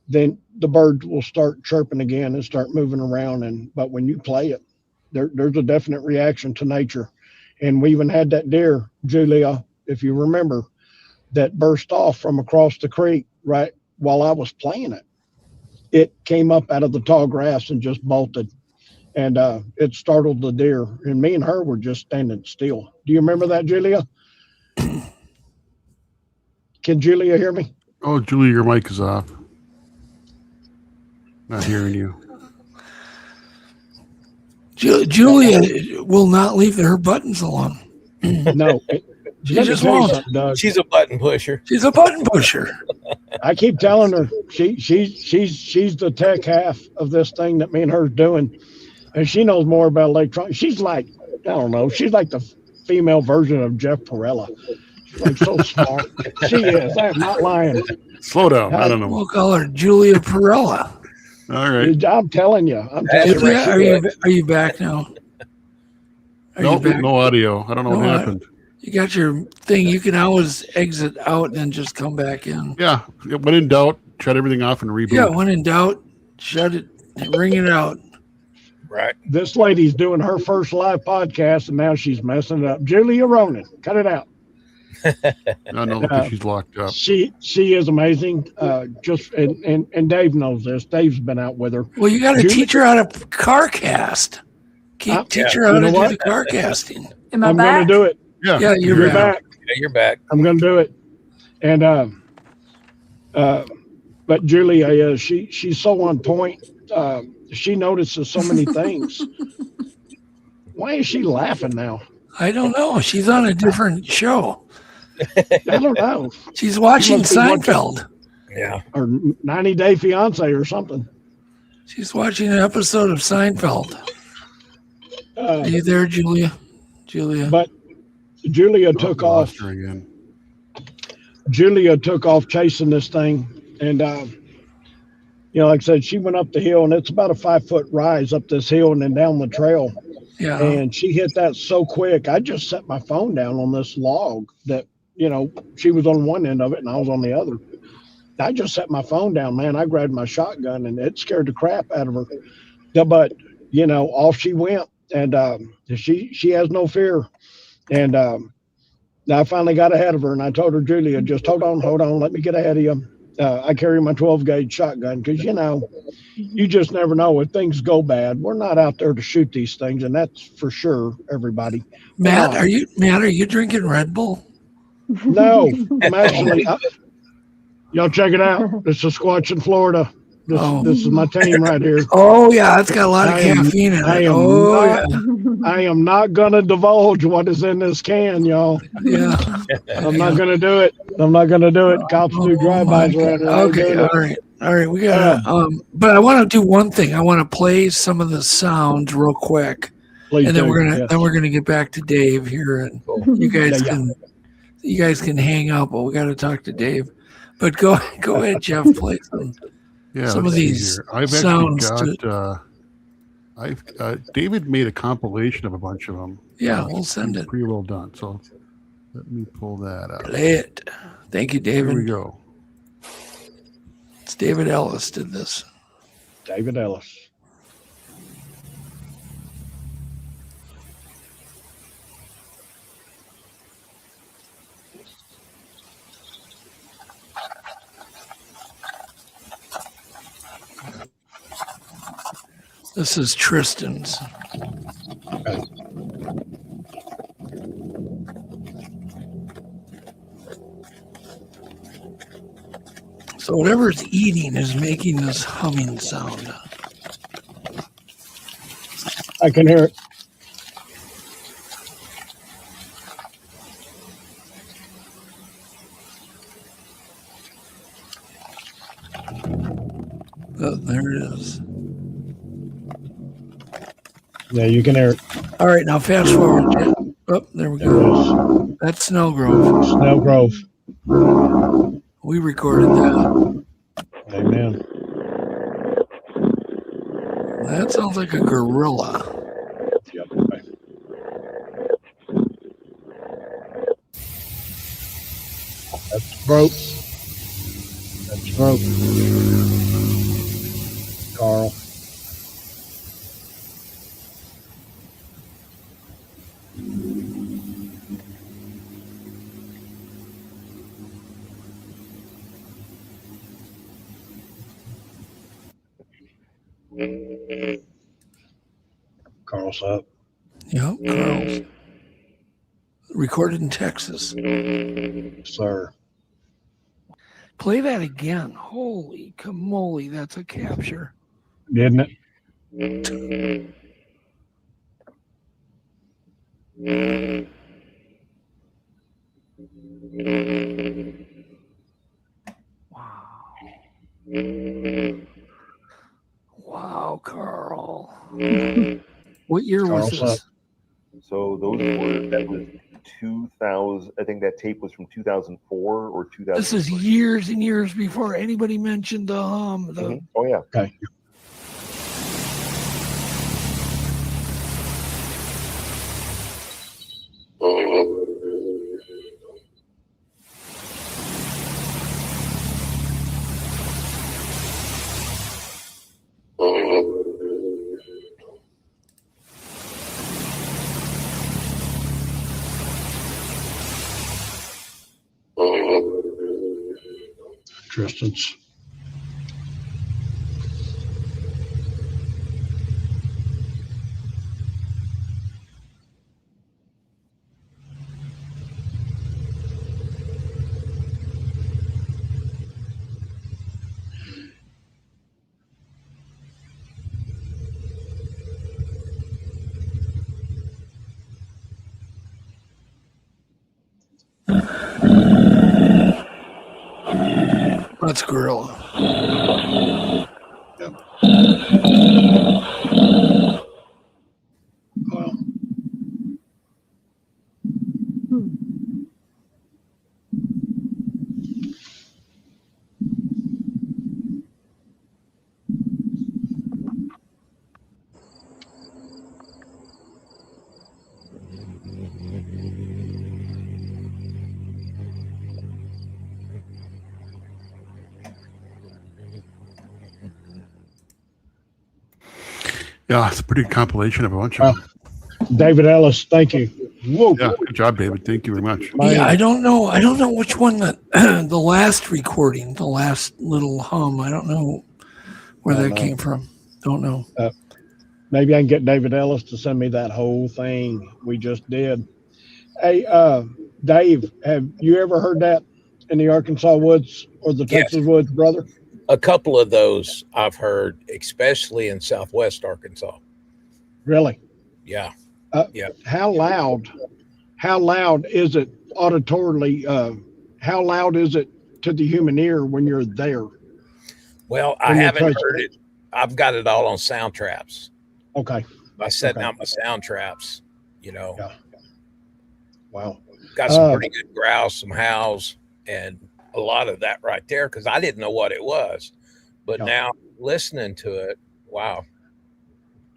then the birds will start chirping again and start moving around. But when you play it, there's a definite reaction to nature. And we even had that deer, Julia, if you remember, that burst off from across the creek right while I was playing it. It came up out of the tall grass and just bolted. And it startled the deer. And me and her were just standing still. Do you remember that, Julia? Can Julia hear me? Oh, Julie, your mic is off. Not hearing you. Julia will not leave her buttons alone. No. She Let me just tell you won't. something, Doug. She's a button pusher. She's a button pusher. I keep telling her she's the tech half of this thing that me and her's doing, and she knows more about electronics. She's like, I don't know, she's like the female version of Jeff Perrella. She's like so smart. She is. I'm not lying. Slow down. I don't know. We'll call her Julia Perrella. All right. I'm telling you. Are you back now? No audio. I don't know what happened. You got your thing. You can always exit out and just come back in. Yeah. When in doubt, shut everything off and reboot. Yeah. When in doubt, shut it, ring it out. Right. This lady's doing her first live podcast, and now she's messing it up. Julia Ronan, cut it out. I know because she's locked up. She is amazing. And Dave knows this. Dave's been out with her. Well, you got to teach her how to car cast. Teach her how to do the car casting. Am I I'm back? going to do it. Yeah, you're back. Yeah, you're back. I'm going to do it. And but Julia, she's so on point. She notices so many things. Why is she laughing now? I don't know. She's on a different show. I don't know. She's watching Seinfeld. Yeah. Or 90 Day Fiance or something. She's watching an episode of Seinfeld. Are you there, Julia? But Julia took off. Again. Julia took off chasing this thing. And, like I said, she went up the hill, and it's about a 5-foot rise up this hill and then down the trail. Yeah. And she hit that so quick. I just set my phone down on this log that, she was on one end of it and I was on the other. I just set my phone down, man. I grabbed my shotgun and it scared the crap out of her. But, off she went, and she has no fear. And I finally got ahead of her, and I told her, Julia, just hold on, let me get ahead of you. I carry my 12-gauge shotgun because, you just never know if things go bad. We're not out there to shoot these things, and that's for sure, everybody. Matt, are you drinking Red Bull? No, I'm actually. Y'all check it out. It's a Squatch in Florida. This is my team right here. Oh yeah, it's got a lot of caffeine in it. I am not gonna divulge what is in this can, y'all. Yeah. I'm not gonna do it. Cops do drive-bys around here. Okay, all right. We got but I want to do one thing. I want to play some of the sounds real quick. Please and then do, we're gonna get back to Dave here, and you guys can hang out, but we got to talk to Dave. But go ahead, Jeff. Play some of these I've sounds. David made a compilation of a bunch of them. Yeah, we'll send it. Pretty well done. So let me pull that out. Play it. Thank you, David. Here we go. It's David Ellis did this. David Ellis. This is Tristan's. So whatever it's eating is making this humming sound. I can hear it. Oh, there it is. Yeah, you can hear it. All right, now fast forward. Oh, there we go. That's Snellgrove. Snellgrove. We recorded that. Amen. That sounds like a gorilla. Yep. That's throat. Karl. Karl Sup. Yep, Karl's. Recorded in Texas. Sir. Play that again. Holy camoly, that's a capture. Didn't it? Wow, Karl. What year Karl was this? Sup. So that was 2000. I think that tape was from 2004 or 2000. This is years and years before anybody mentioned the Oh yeah. Okay. Tristan's. That's gorilla. Yep. Well. Yeah, it's a pretty good compilation of a bunch of them. David Ellis, thank you. Whoa. Yeah, good job, David. Thank you very much. Yeah, I don't know which one that the last recording, the last little hum. I don't know where that came from. Don't know. Maybe I can get David Ellis to send me that whole thing we just did. Hey, Dave, have you ever heard that in the Arkansas woods or the Texas woods, brother? A couple of those I've heard, especially in Southwest Arkansas. Really? Yeah. Yeah. How loud is it auditorily? How loud is it to the human ear when you're there? Well, I haven't heard it. I've got it all on sound traps. Okay. I set down my sound traps, Yeah. Wow. Got some pretty good growls, some howls, and a lot of that right there because I didn't know what it was. But now listening to it, wow.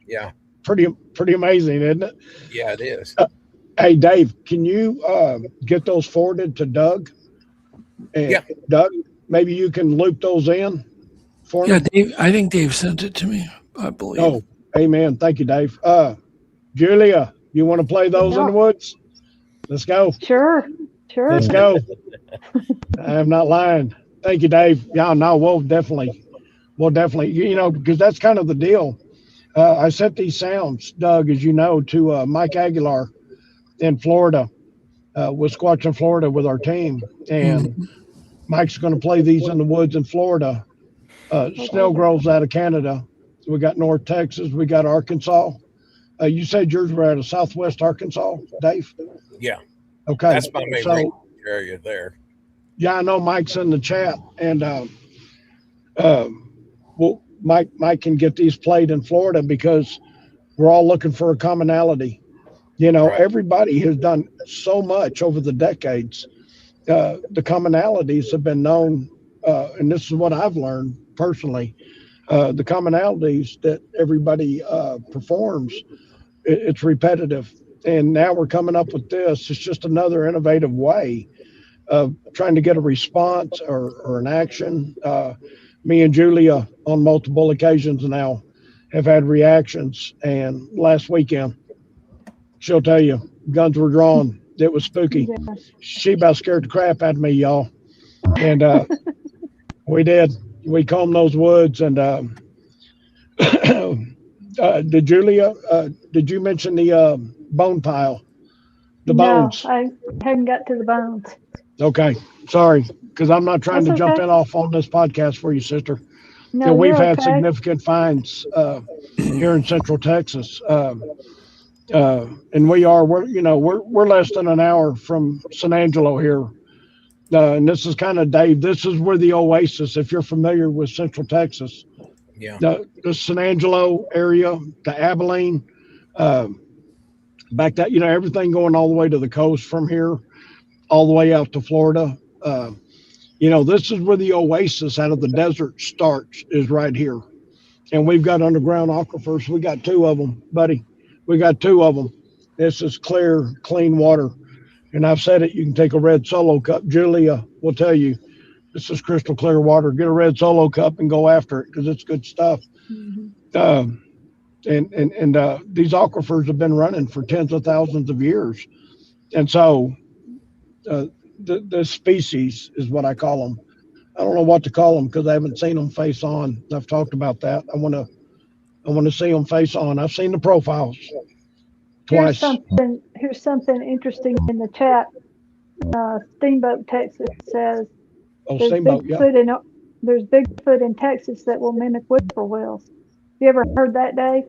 Yeah. Pretty amazing, isn't it? Yeah, it is. Hey, Dave, can you get those forwarded to Doug? And Doug, maybe you can loop those in for me? Yeah, Dave. I think Dave sent it to me, I believe. Oh, amen. Thank you, Dave. Julia, you want to play those in the woods? Let's go. Sure. Let's go. I'm not lying. Thank you, Dave. Yeah, no, we'll definitely, because that's kind of the deal. I sent these sounds, Doug, as you know, to Mike Aguilar in Florida, Wisconsin, Florida, with our team. And Mike's going to play these in the woods in Florida. Snellgrove's out of Canada. We got North Texas. We got Arkansas. You said yours were out of Southwest Arkansas, Dave? Yeah. Okay. That's my main area there. Yeah, I know Mike's in the chat. And well, Mike can get these played in Florida because we're all looking for a commonality. Everybody has done so much over the decades. The commonalities have been known, and this is what I've learned personally. The commonalities that everybody performs, it's repetitive. And now we're coming up with this. It's just another innovative way of trying to get a response or an action. Me and Julia on multiple occasions now have had reactions. And last weekend, she'll tell you, guns were drawn. It was spooky. Yeah. She about scared the crap out of me, y'all. And we did. We combed those woods. And did you mention the bone pile? The bones. No, I haven't got to the bones. Okay, sorry, because I'm not trying That's to jump okay. in off on this podcast for you, sister. No, We've you're had okay. significant finds here in Central Texas, and we're less than an hour from San Angelo here, and this is kind of Dave. This is where the oasis, if you're familiar with Central Texas, Yeah. the San Angelo area, the Abilene, back that everything going all the way to the coast from here, all the way out to Florida. This is where the oasis out of the desert starts, is right here. And we've got underground aquifers. We got 2 of them, buddy. We got 2 of them. This is clear, clean water. And I've said it, you can take a red Solo cup. Julia will tell you, this is crystal clear water. Get a red Solo cup and go after it, because it's good stuff. Mm-hmm. And these aquifers have been running for tens of thousands of years. And so the species is what I call them. I don't know what to call them because I haven't seen them face on. I've talked about that. I want to see them face on. I've seen the profiles twice. Here's something interesting in the chat. Steamboat Texas says there's Bigfoot in Texas that will mimic whippoorwills. You ever heard that, Dave?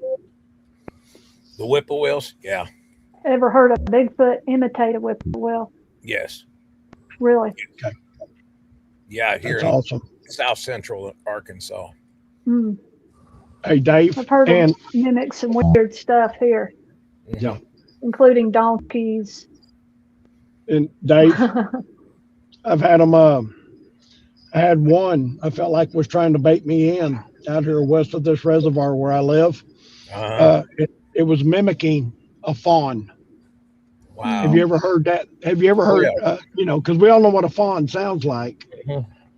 The whippoorwills? Yeah. Ever heard of Bigfoot imitate a whippoorwill? Yes. Really? Okay. Yeah, here That's in awesome. South Central Arkansas. Mm. Hey, Dave. I've heard them mimic some weird stuff here. Yeah. Including donkeys. And Dave, I've had them. I had one I felt like was trying to bait me in out here west of this reservoir where I live. It was mimicking a fawn. Wow. Have you ever heard that? Have you ever heard, because we all know what a fawn sounds like,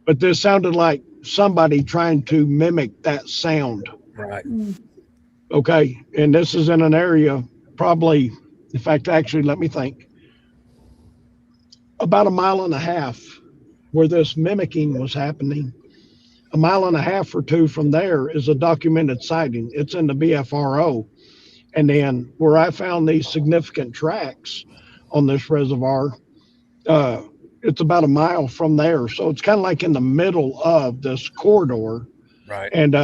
but this sounded like somebody trying to mimic that sound. Right. Okay. And this is in an area probably, in fact, actually, let me think, about 1.5 miles where this mimicking was happening. 1.5 miles or 2 from there is a documented sighting. It's in the BFRO. And then where I found these significant tracks on this reservoir, it's about 1 mile from there. So it's kind of like in the middle of this corridor. Right. And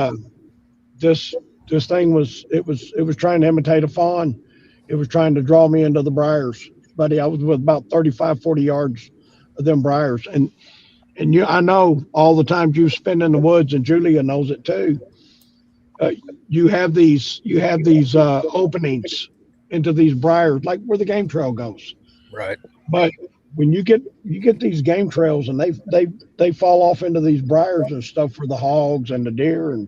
this thing was trying to imitate a fawn. It was trying to draw me into the briars. Buddy, I was with about 35, 40 yards of them briars. And I know all the times you spend in the woods, and Julia knows it too. You have these openings into these briars, like where the game trail goes. Right. But when you get these game trails and they fall off into these briars and stuff where the hogs and the deer and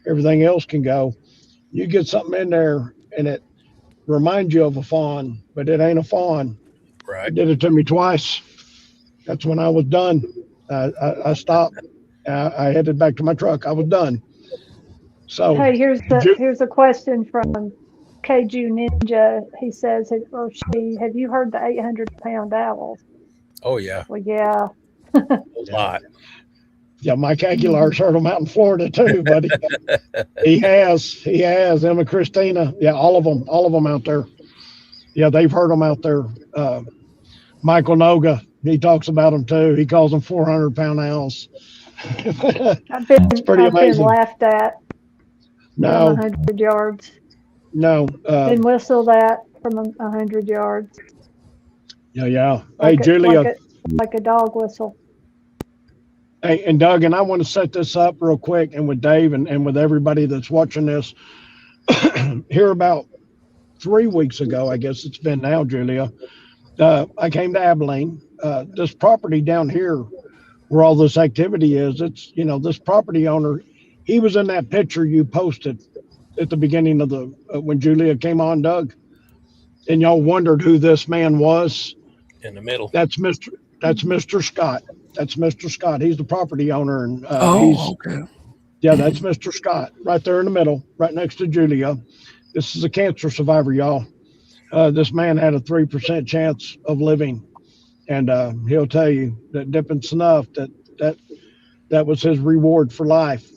everything else can go, you get something in there and it reminds you of a fawn, but it ain't a fawn. Right. It did it to me twice. That's when I was done. I stopped. I headed back to my truck. I was done. So hey, here's a question from Keiju Ninja. He says, or she, have you heard the 800-pound owls? Oh yeah. Well, yeah. A lot. Yeah, Mike Aguilar's heard them out in Florida too, buddy. He has. Him and Christina. Yeah, all of them out there. Yeah, they've heard them out there. Michael Noga, he talks about them too. He calls them 400-pound owls. I've been laughed at. No. 100 yards. No. Been whistled at from 100 yards. Yeah. Hey, Julia. Like a dog whistle. Hey, and Doug, and I want to set this up real quick, and with Dave and with everybody that's watching this. Here about 3 weeks ago, I guess it's been now, Julia, I came to Abilene. This property down here where all this activity is, it's, this property owner, he was in that picture you posted at the beginning of the, when Julia came on, Doug, and y'all wondered who this man was. In the middle. That's Mr. Scott. That's Mr. Scott. He's the property owner. And okay. Yeah, that's Mr. Scott right there in the middle, right next to Julia. This is a cancer survivor, y'all. This man had a 3% chance of living. And he'll tell you that dipping snuff, that was his reward for life.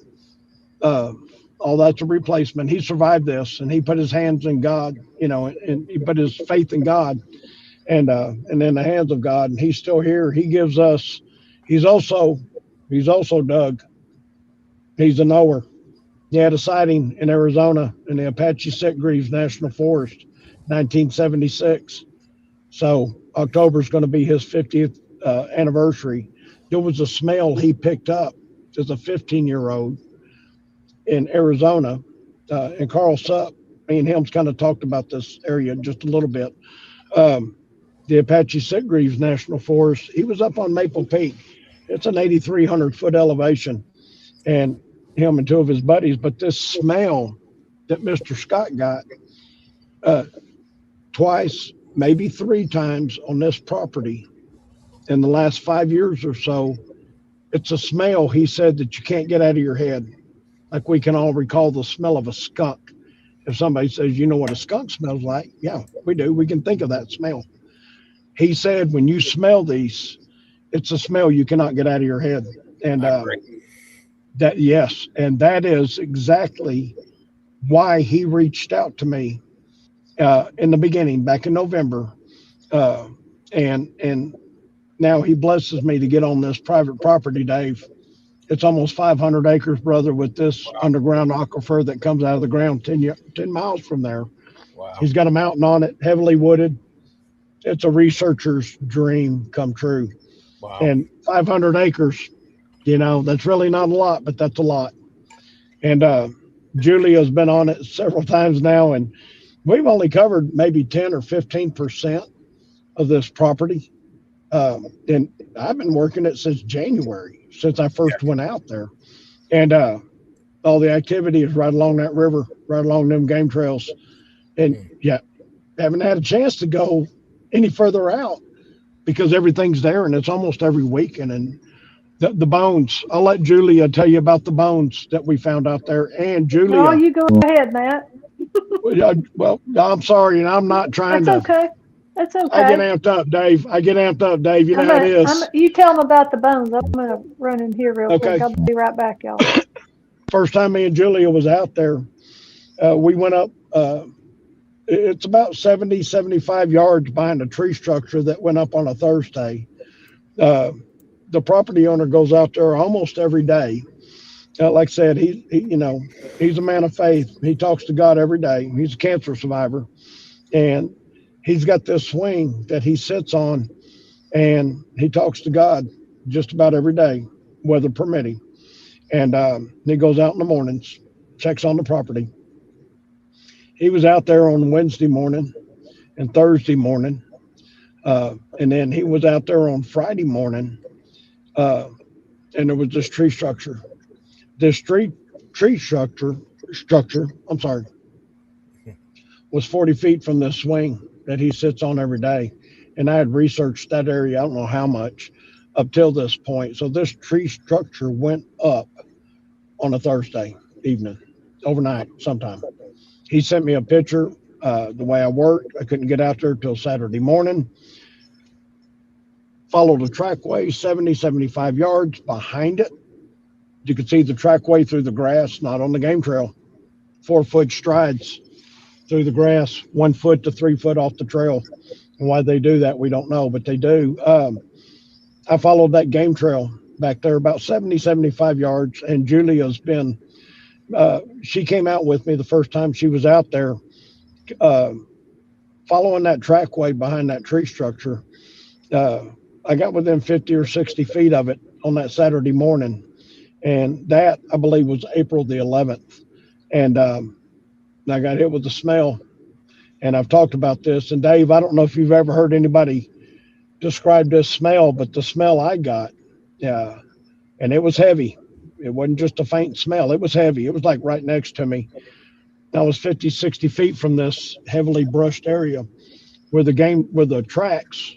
All that's a replacement. He survived this, and he put his hands in God, and he put his faith in God. and in the hands of God, and he's still here. He gives us. He's also Doug. He's a knower. He had a sighting in Arizona in the Apache Sitgreaves National Forest, 1976. So October is going to be his 50th anniversary. There was a smell he picked up as a 15-year-old in Arizona, and Karl Sup. Me and him's kind of talked about this area just a little bit. The Apache Sitgreaves National Forest. He was up on Maple Peak. It's an 8,300-foot elevation, and him and two of his buddies. But this smell that Mr. Scott got twice, maybe three times on this property in the last 5 years or so, it's a smell, he said, that you can't get out of your head. Like we can all recall the smell of a skunk. If somebody says, you know what a skunk smells like? Yeah, we do. We can think of that smell. He said, when you smell these, it's a smell you cannot get out of your head. And that is exactly why he reached out to me in the beginning, back in November. And now he blesses me to get on this private property, Dave. It's almost 500 acres, brother, with this underground aquifer that comes out of the ground 10 miles from there. Wow. He's got a mountain on it, heavily wooded. It's a researcher's dream come true. Wow. And 500 acres, that's really not a lot, but that's a lot. And Julia's been on it several times now, and we've only covered maybe 10 or 15% of this property. And I've been working it since January, since I first went out there. And all the activity is right along that river, right along them game trails. And haven't had a chance to go any further out because everything's there, and it's almost every weekend. And the bones, I'll let Julia tell you about the bones that we found out there. And Julia. Oh, you go ahead, Matt. Well, I'm sorry, and I'm not trying That's to. okay. That's okay. I get amped up, Dave. You know how it is. You tell them about the bones. I'm going to run in here real quick. I'll be right back, y'all. First time me and Julia was out there, we went up. It's about 70, 75 yards behind a tree structure that went up on a Thursday. The property owner goes out there almost every day. Like I said, he's a man of faith. He talks to God every day. He's a cancer survivor. And he's got this swing that he sits on, and he talks to God just about every day, weather permitting. And he goes out in the mornings, checks on the property. He was out there on Wednesday morning and Thursday morning. And then he was out there on Friday morning. And there was this tree structure. This tree structure, was 40 feet from this swing that he sits on every day. And I had researched that area, I don't know how much, up till this point. So this tree structure went up on a Thursday evening, overnight sometime. He sent me a picture. The way I worked, I couldn't get out there till Saturday morning. Followed a trackway 70, 75 yards behind it. You could see the trackway through the grass, not on the game trail. 4-foot strides through the grass, 1 foot to 3 foot off the trail. And why they do that, we don't know, but they do. I followed that game trail back there about 70, 75 yards. And Julia's been, she came out with me the first time she was out there, following that trackway behind that tree structure. I got within 50 or 60 feet of it on that Saturday morning. And that, I believe, was April the 11th. And I got hit with the smell. And I've talked about this. And Dave, I don't know if you've ever heard anybody describe this smell, but the smell I got, and it was heavy. It wasn't just a faint smell. It was heavy. It was like right next to me. I was 50, 60 feet from this heavily brushed area where the tracks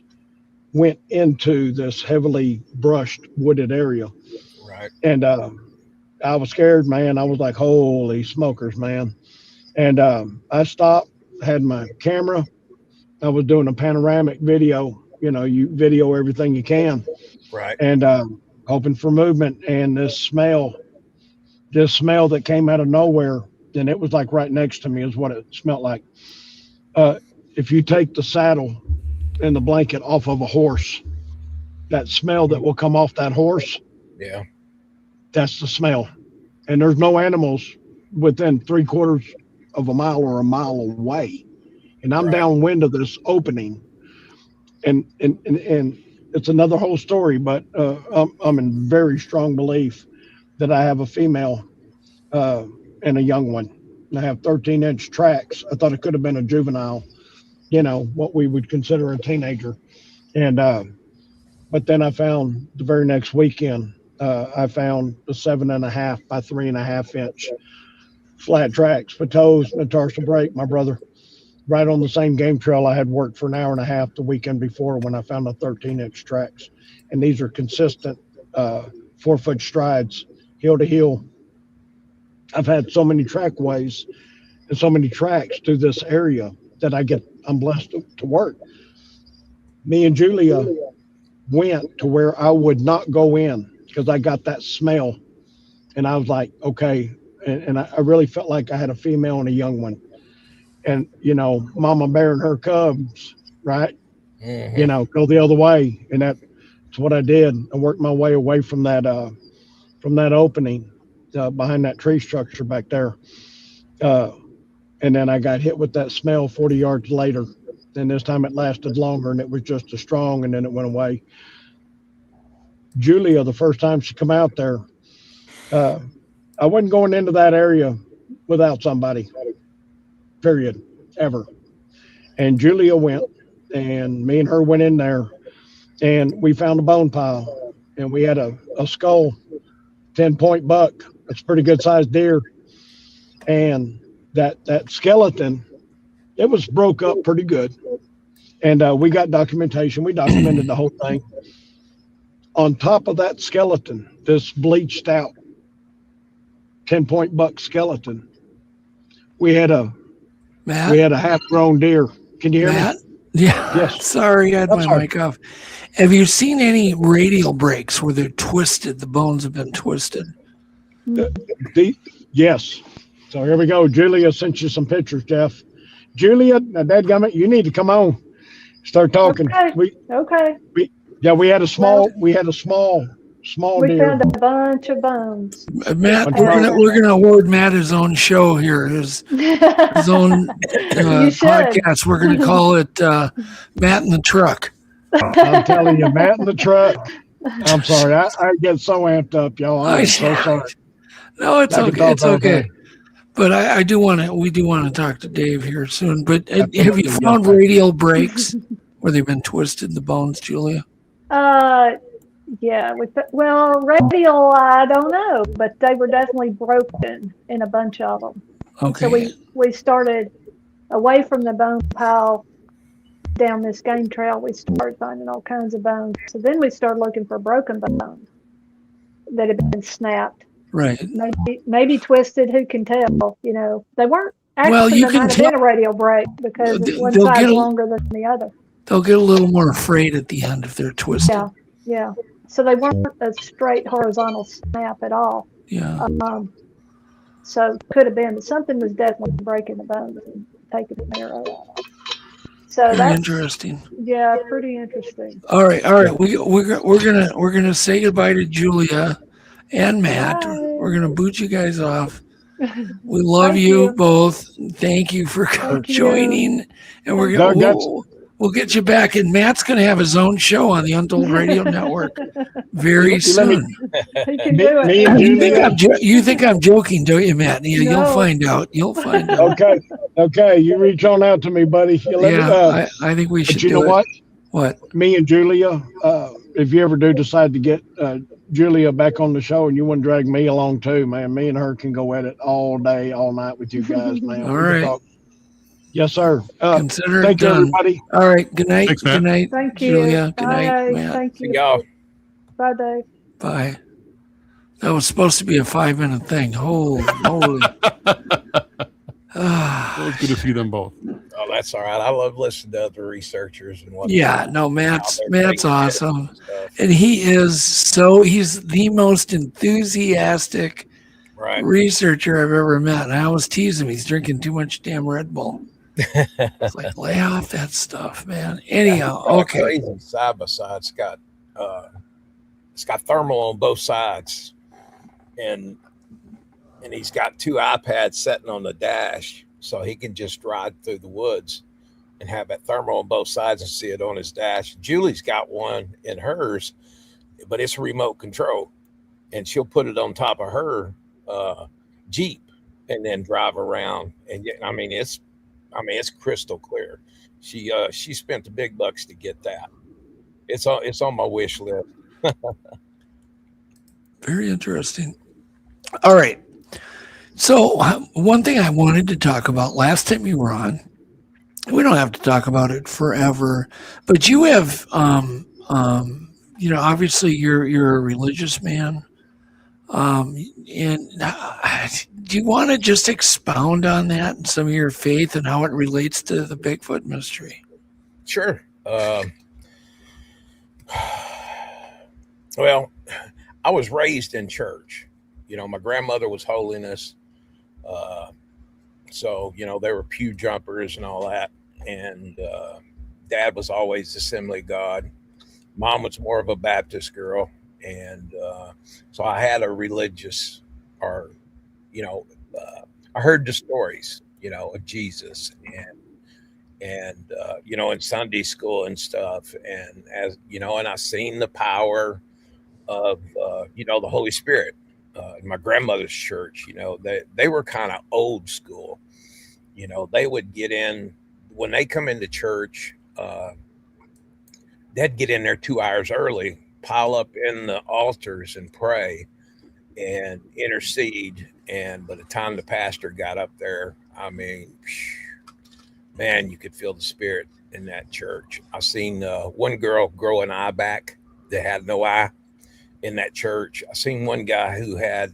went into this heavily brushed wooded area. Right. And I was scared, man. I was like, holy smokers, man. And I stopped, had my camera. I was doing a panoramic video. You video everything you can. Right. And hoping for movement. And this smell that came out of nowhere, and it was like right next to me is what it smelled like. If you take the saddle in the blanket off of a horse. That smell that will come off that horse. Yeah. That's the smell. And there's no animals within 3/4 of a mile or a mile away. And I'm downwind of this opening. And it's another whole story, but I'm in very strong belief that I have a female and a young one. And I have 13-inch tracks. I thought it could have been a juvenile, what we would consider a teenager. And but then I found the very next weekend, I found the 7.5 by 3.5 inch flat tracks for toes and a tarsal break, my brother, right on the same game trail I had worked for an hour and a half the weekend before when I found the 13-inch tracks. And these are consistent 4-foot strides, heel to heel. I've had so many trackways and so many tracks through this area that I'm blessed to work. Me and Julia went to where I would not go in because I got that smell. And I was like, okay. And I really felt like I had a female and a young one. And, mama bear and her cubs, right? Mm-hmm. Go the other way. And that's what I did. I worked my way away from that opening behind that tree structure back there. And then I got hit with that smell 40 yards later. And this time it lasted longer and it was just as strong, and then it went away. Julia, the first time she come out there, I wasn't going into that area without somebody, period, ever. And Julia went, and me and her went in there, and we found a bone pile, and we had a skull, 10-point buck. It's a pretty good sized deer. And that skeleton, it was broke up pretty good. And we got documentation. We documented the whole thing. On top of that skeleton, this bleached out 10-point buck skeleton, we had a half-grown deer. Can you hear Matt? me? Yeah. Yes. Sorry, I had my mic off. Have you seen any radial breaks where they're twisted? The bones have been twisted. Yes. So here we go. Julia sent you some pictures, Jeff. Julia, dadgummit, you need to come on. Start talking. Okay. We had a small We deer. found a bunch of bones. Matt, we're gonna award Matt his own show here, his own podcast. We're gonna call it Matt in the Truck. I'm telling you, Matt in the Truck. I'm sorry, I get so amped up, y'all. I'm so sorry. No, it's okay. It's okay. But we do want to talk to Dave here soon. But have you found radial breaks where they've been twisted, the bones, Julia? Yeah. Radial, I don't know, but they were definitely broken in a bunch of them. Okay. So we started away from the bone pile down this game trail. We started finding all kinds of bones. So then we started looking for broken bones that had been snapped. Right. Maybe twisted. Who can tell? They weren't. Actually, Well, you there can might have been a radial break because one side's longer than the other. They'll get a little more afraid at the end if they're twisted. Yeah. So they weren't a straight horizontal snap at all. Yeah. So could have been, but something was definitely breaking the bones and taking the marrow out. So Very that's interesting. Yeah, pretty interesting. All right. We're gonna say goodbye to Julia and Matt. Bye. We're gonna boot you guys off. We love you both. Thank you for joining. And we'll get you back. And Matt's going to have his own show on the Untold Radio Network very soon. He can do it. You think I'm joking, don't you, Matt? You'll find out. Okay. You reach on out to me, buddy. I think we should. But you know what? What? Me and Julia, if you ever do decide to get Julia back on the show and you want to drag me along too, man, me and her can go at it all day, all night with you guys, man. All right. Yes, sir. Consider thank it done. You, everybody. All right. Good night. Thanks, Good night. Thank you. Julia. Good Bye. night, Matt. Thank you. Y'all. Bye, Dave. Bye. That was supposed to be a 5-minute thing. Holy moly. It was good to see them both. Oh, that's all right. I love listening to other researchers and what. Yeah, no, Matt's awesome. And he's the most enthusiastic researcher I've ever met. And I always tease him. He's drinking too much damn Red Bull. It's like, lay off that stuff, man. Anyhow, okay. Crazy side by side. It's got thermal on both sides, and he's got 2 iPads sitting on the dash, so he can just ride through the woods and have that thermal on both sides and see it on his dash. Julie's got one in hers, but it's remote control, and she'll put it on top of her Jeep and then drive around. And it's crystal clear. She spent the big bucks to get that. It's on my wish list. Very interesting. All right. So one thing I wanted to talk about last time you were on, we don't have to talk about it forever, but you have, obviously you're a religious man. And do you want to just expound on that and some of your faith and how it relates to the Bigfoot mystery? Sure. Well, I was raised in church. My grandmother was holiness. So, they were pew jumpers and all that. And Dad was always Assembly of God. Mom was more of a Baptist girl. And so I had a religious, I heard the stories, of Jesus and in Sunday school and stuff. And and I seen the power of, the Holy Spirit. In my grandmother's church, they were kind of old school. They would get in when they come into church. They'd get in there 2 hours early, pile up in the altars and pray and intercede. And by the time the pastor got up there, man, you could feel the spirit in that church. I seen one girl grow an eye back that had no eye in that church. I seen one guy who had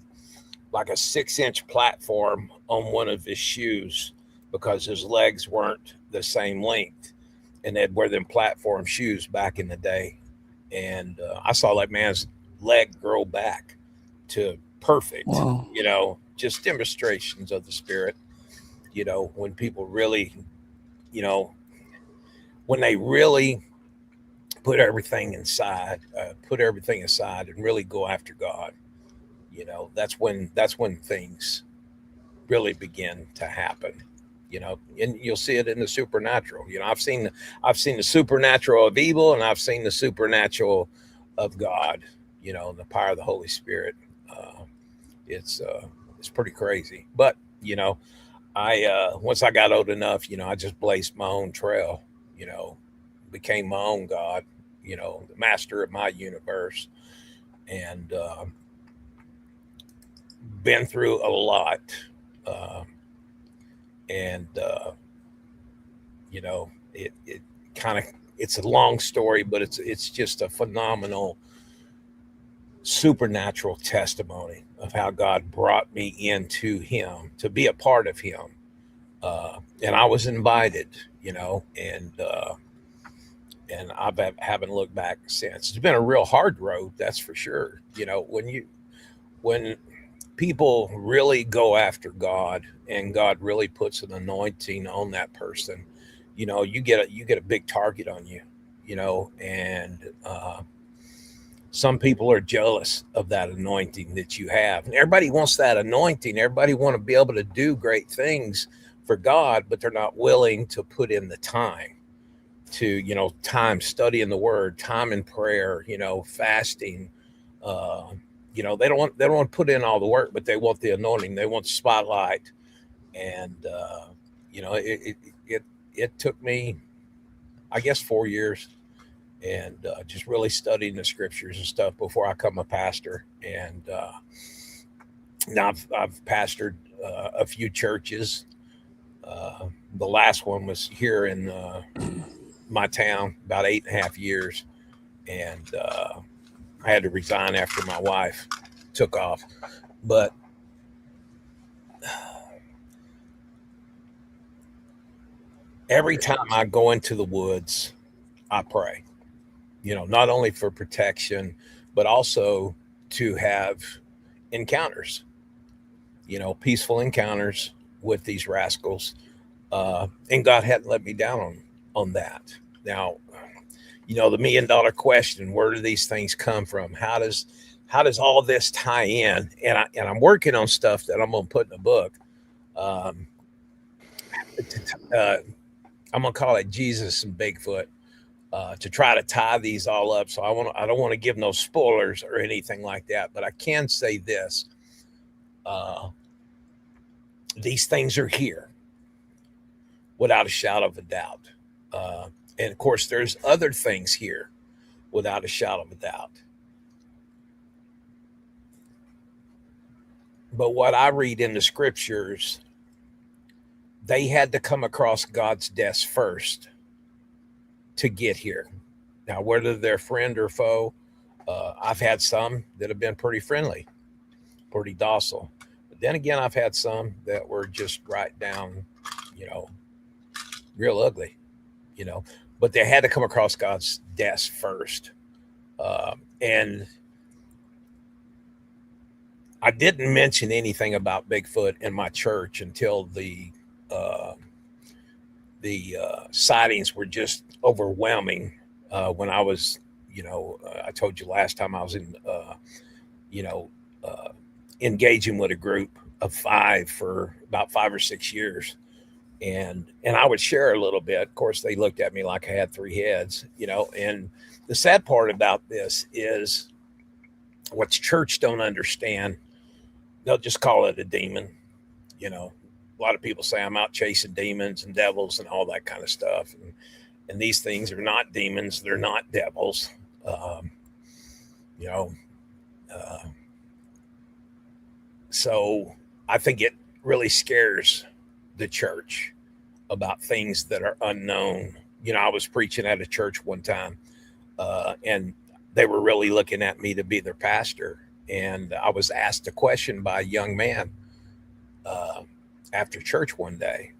like a 6-inch platform on one of his shoes because his legs weren't the same length, and they'd wear them platform shoes back in the day. And I saw that man's leg grow back to perfect. Wow. Just demonstrations of the Spirit. When people really, when they really put everything aside and really go after God, that's when things really begin to happen. And you'll see it in the supernatural. I've seen the supernatural of evil, and I've seen the supernatural of God. The power of the Holy Spirit. It's pretty crazy. But I once I got old enough, I just blazed my own trail. Became my own God. The master of my universe, and been through a lot. It kind of, it's a long story, but it's just a phenomenal supernatural testimony of how God brought me into him to be a part of him. And I was invited, and I haven't looked back since. It's been a real hard road, that's for sure. When people really go after God and God really puts an anointing on that person, you get a big target on you, and some people are jealous of that anointing that you have. And everybody wants that anointing. Everybody want to be able to do great things for God, but they're not willing to put in the time to, time studying the word, time in prayer, fasting. They don't want to put in all the work, but they want the anointing. They want the spotlight. And, it took me, I guess, 4 years and just really studying the scriptures and stuff before I become a pastor. And now I've pastored a few churches. The last one was here in my town, about 8.5 years. And I had to resign after my wife took off. But every time I go into the woods, I pray, not only for protection, but also to have encounters, peaceful encounters with these rascals. And God hadn't let me down on that. Now, the $1 million question, where do these things come from? How does all this tie in? And I'm working on stuff that I'm going to put in a book. I'm going to call it Jesus and Bigfoot, to try to tie these all up. So I don't want to give no spoilers or anything like that, but I can say this. These things are here without a shadow of a doubt. And of course, there's other things here without a shadow of a doubt. But what I read in the scriptures, they had to come across God's desk first to get here. Now, whether they're friend or foe, I've had some that have been pretty friendly, pretty docile. But then again, I've had some that were just right down, real ugly, but they had to come across God's desk first. And I didn't mention anything about Bigfoot in my church until the sightings were just overwhelming. When I was, I told you last time I was in, engaging with a group of 5 for about 5 or 6 years. And I would share a little bit. Of course, they looked at me like I had 3 heads, and the sad part about this is what church don't understand. They'll just call it a demon. A lot of people say I'm out chasing demons and devils and all that kind of stuff. And these things are not demons. They're not devils. So I think it really scares the church about things that are unknown. I was preaching at a church one time, and they were really looking at me to be their pastor. And I was asked a question by a young man after church one day.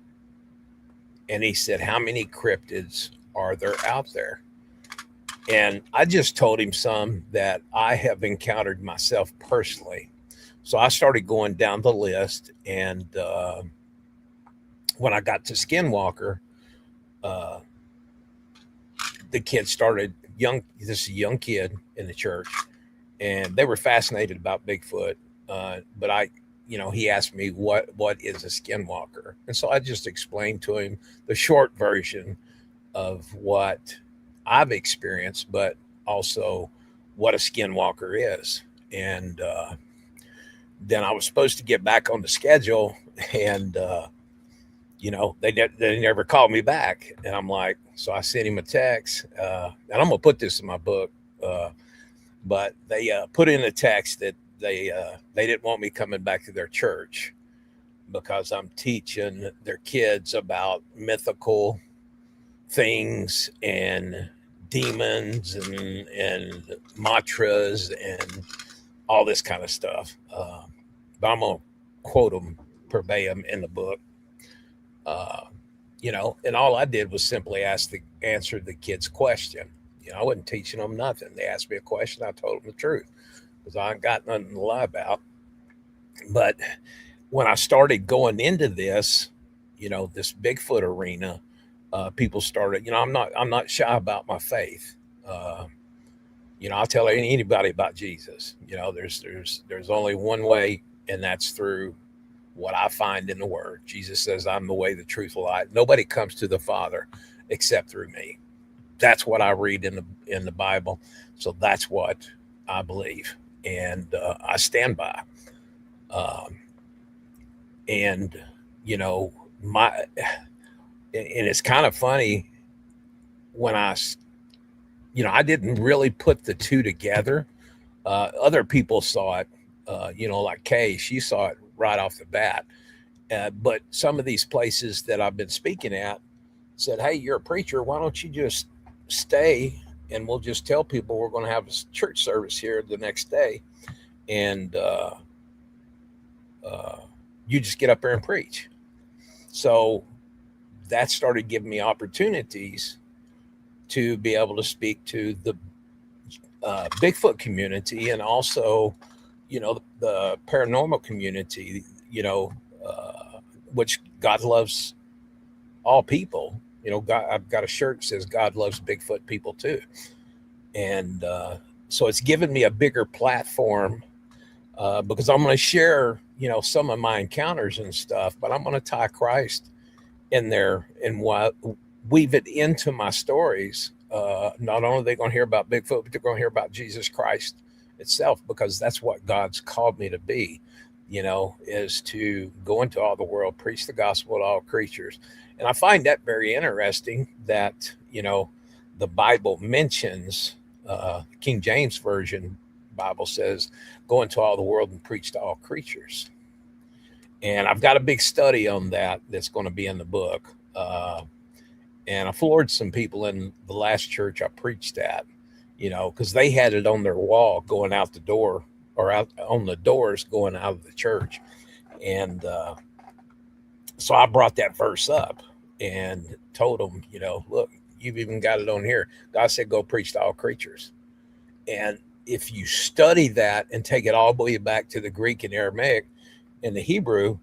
And he said, how many cryptids are there out there? And I just told him some that I have encountered myself personally. So I started going down the list, and when I got to Skinwalker, the kid started this is a young kid in the church, and they were fascinated about Bigfoot. But he asked me what is a Skinwalker. And so I just explained to him the short version of what I've experienced, but also what a Skinwalker is. And then I was supposed to get back on the schedule, and they never called me back. And I'm like, so I sent him a text, and I'm gonna put this in my book, but they put in a text that they didn't want me coming back to their church because I'm teaching their kids about mythical things and demons and mantras and all this kind of stuff. But I'm going to quote them verbatim in the book. And all I did was simply answer the kids' question. I wasn't teaching them nothing. They asked me a question. I told them the truth because I ain't got nothing to lie about. But when I started going into this, this Bigfoot arena, people started, I'm not shy about my faith. I'll tell anybody about Jesus. There's only one way, and that's through what I find in the Word. Jesus says, I'm the way, the truth, the light. Nobody comes to the Father except through me. That's what I read in the Bible. So that's what I believe, and I stand by. And it's kind of funny when I didn't really put the two together. Other people saw it, like Kay, she saw it right off the bat. But some of these places that I've been speaking at said, hey, you're a preacher. Why don't you just stay and we'll just tell people we're going to have a church service here the next day. And you just get up there and preach. So that started giving me opportunities to be able to speak to the Bigfoot community and also, the paranormal community, which God loves all people. You know, God, I've got a shirt that says God loves Bigfoot people too. And so it's given me a bigger platform because I'm going to share, you know, some of my encounters and stuff, but I'm going to tie Christ in there and weave it into my stories. Not only are they going to hear about Bigfoot, but they're going to hear about Jesus Christ itself, because that's what God's called me to be, you know, is to go into all the world, preach the gospel to all creatures. And I find that very interesting that, you know, the Bible mentions, King James Version Bible says, go into all the world and preach to all creatures. And I've got a big study on that that's going to be in the book. And I floored some people in the last church I preached at, you know, because they had it on their wall going out the door, or out on the doors going out of the church. And so I brought that verse up and told them, you know, look, you've even got it on here. God said, go preach to all creatures. And if you study that and take it all the way back to the Greek and Aramaic and the Hebrew,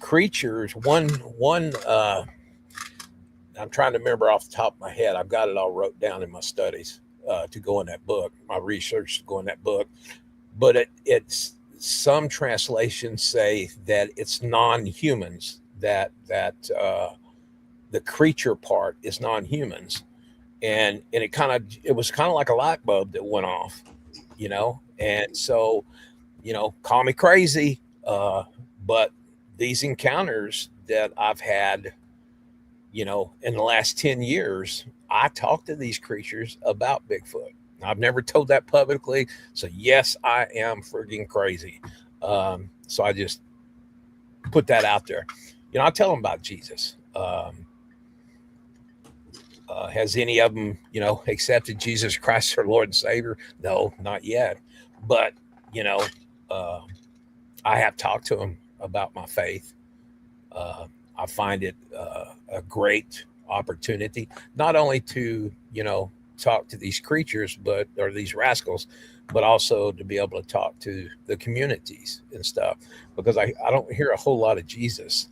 creatures, I'm trying to remember off the top of my head. I've got it all wrote down in my studies to go in that book, my research to go in that book. But it's some translations say that it's non-humans, that the creature part is non-humans. And it was kind of like a light bulb that went off, you know? And so, you know, call me crazy, but these encounters that I've had, you know, in the last 10 years, I talked to these creatures about Bigfoot. I've never told that publicly. So yes, I am frigging crazy. So I just put that out there. You know, I tell them about Jesus. Has any of them, you know, accepted Jesus Christ their Lord and Savior? No, not yet. But, you know, I have talked to them about my faith. I find it a great opportunity, not only to, you know, talk to these creatures, or these rascals, but also to be able to talk to the communities and stuff, because I don't hear a whole lot of Jesus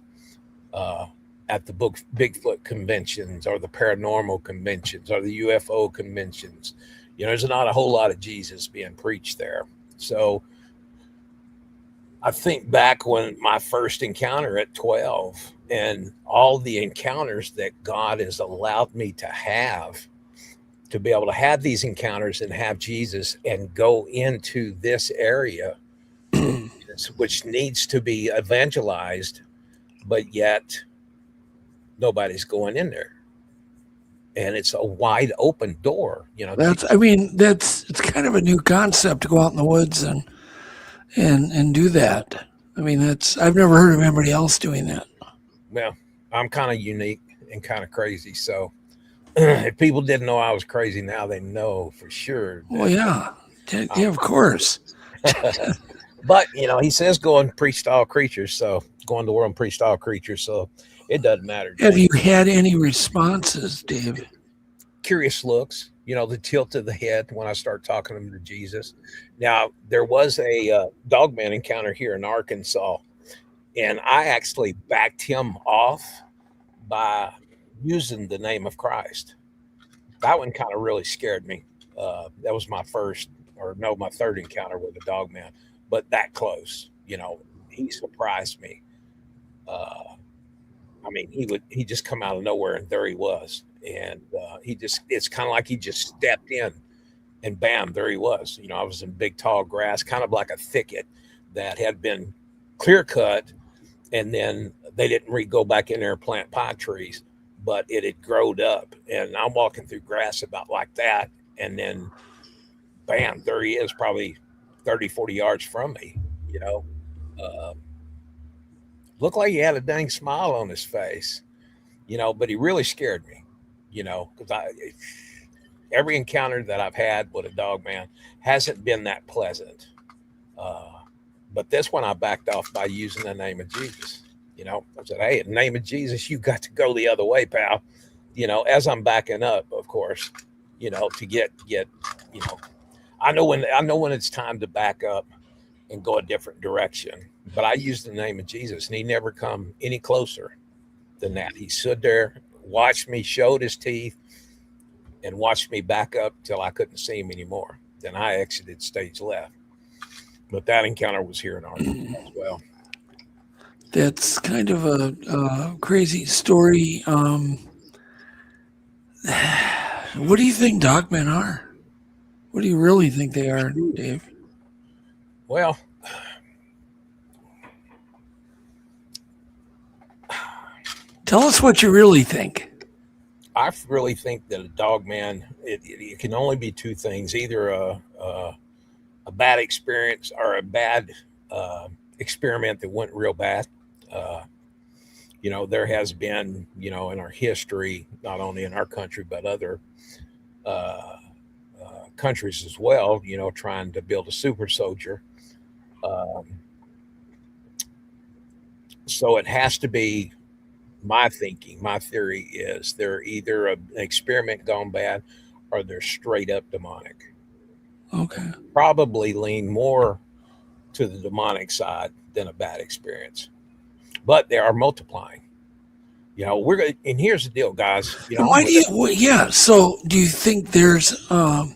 at the Bigfoot conventions or the paranormal conventions or the UFO conventions. You know, there's not a whole lot of Jesus being preached there. So I think back when my first encounter at 12 and all the encounters that God has allowed me to be able to have these encounters and have Jesus and go into this area, which needs to be evangelized, but yet nobody's going in there. And it's a wide open door, you know. It's kind of a new concept to go out in the woods and do that. I mean, I've never heard of anybody else doing that. Well, I'm kind of unique and kind of crazy. So if people didn't know I was crazy, now they know for sure. Well, yeah, of course. But, you know, he says go and preach to all creatures. So go in the world and preach to all creatures. So it doesn't matter. Have you had any responses, Dave? Curious looks, you know, the tilt of the head when I start talking to Jesus. Now, there was a dogman encounter here in Arkansas, and I actually backed him off by using the name of Christ. That one kind of really scared me. That was my third encounter with a dogman, but that close, you know, he surprised me. I mean, he just come out of nowhere, and there he was. And it's kind of like he just stepped in and bam, there he was. You know, I was in big, tall grass, kind of like a thicket that had been clear cut. And then they didn't go back in there and plant pine trees, but it had growed up. And I'm walking through grass about like that. And then bam, there he is, probably 30, 40 yards from me, you know. Looked like he had a dang smile on his face, you know, but he really scared me, you know, because every encounter that I've had with a dog man hasn't been that pleasant. But this one I backed off by using the name of Jesus. You know, I said, hey, in the name of Jesus, you got to go the other way, pal. You know, as I'm backing up, of course, you know, to get, you know, I know when it's time to back up and go a different direction. But I used the name of Jesus, and he never come any closer. than that. He stood there, watched me, showed his teeth, and watched me back up till I couldn't see him anymore. Then I exited stage left. But that encounter was here in Arkansas as well. That's kind of a crazy story. What do you think dogmen are? What do you really think they are, Dave? Well, tell us what you really think. I really think that a dog man, it can only be two things: either a bad experience or a bad experiment that went real bad. There has been, in our history, not only in our country but other countries as well, trying to build a super soldier. So it has to be. My theory is they're either an experiment gone bad or they're straight up demonic. Okay. Probably lean more to the demonic side than a bad experience, but they are multiplying. And here's the deal, guys. So do you think there's a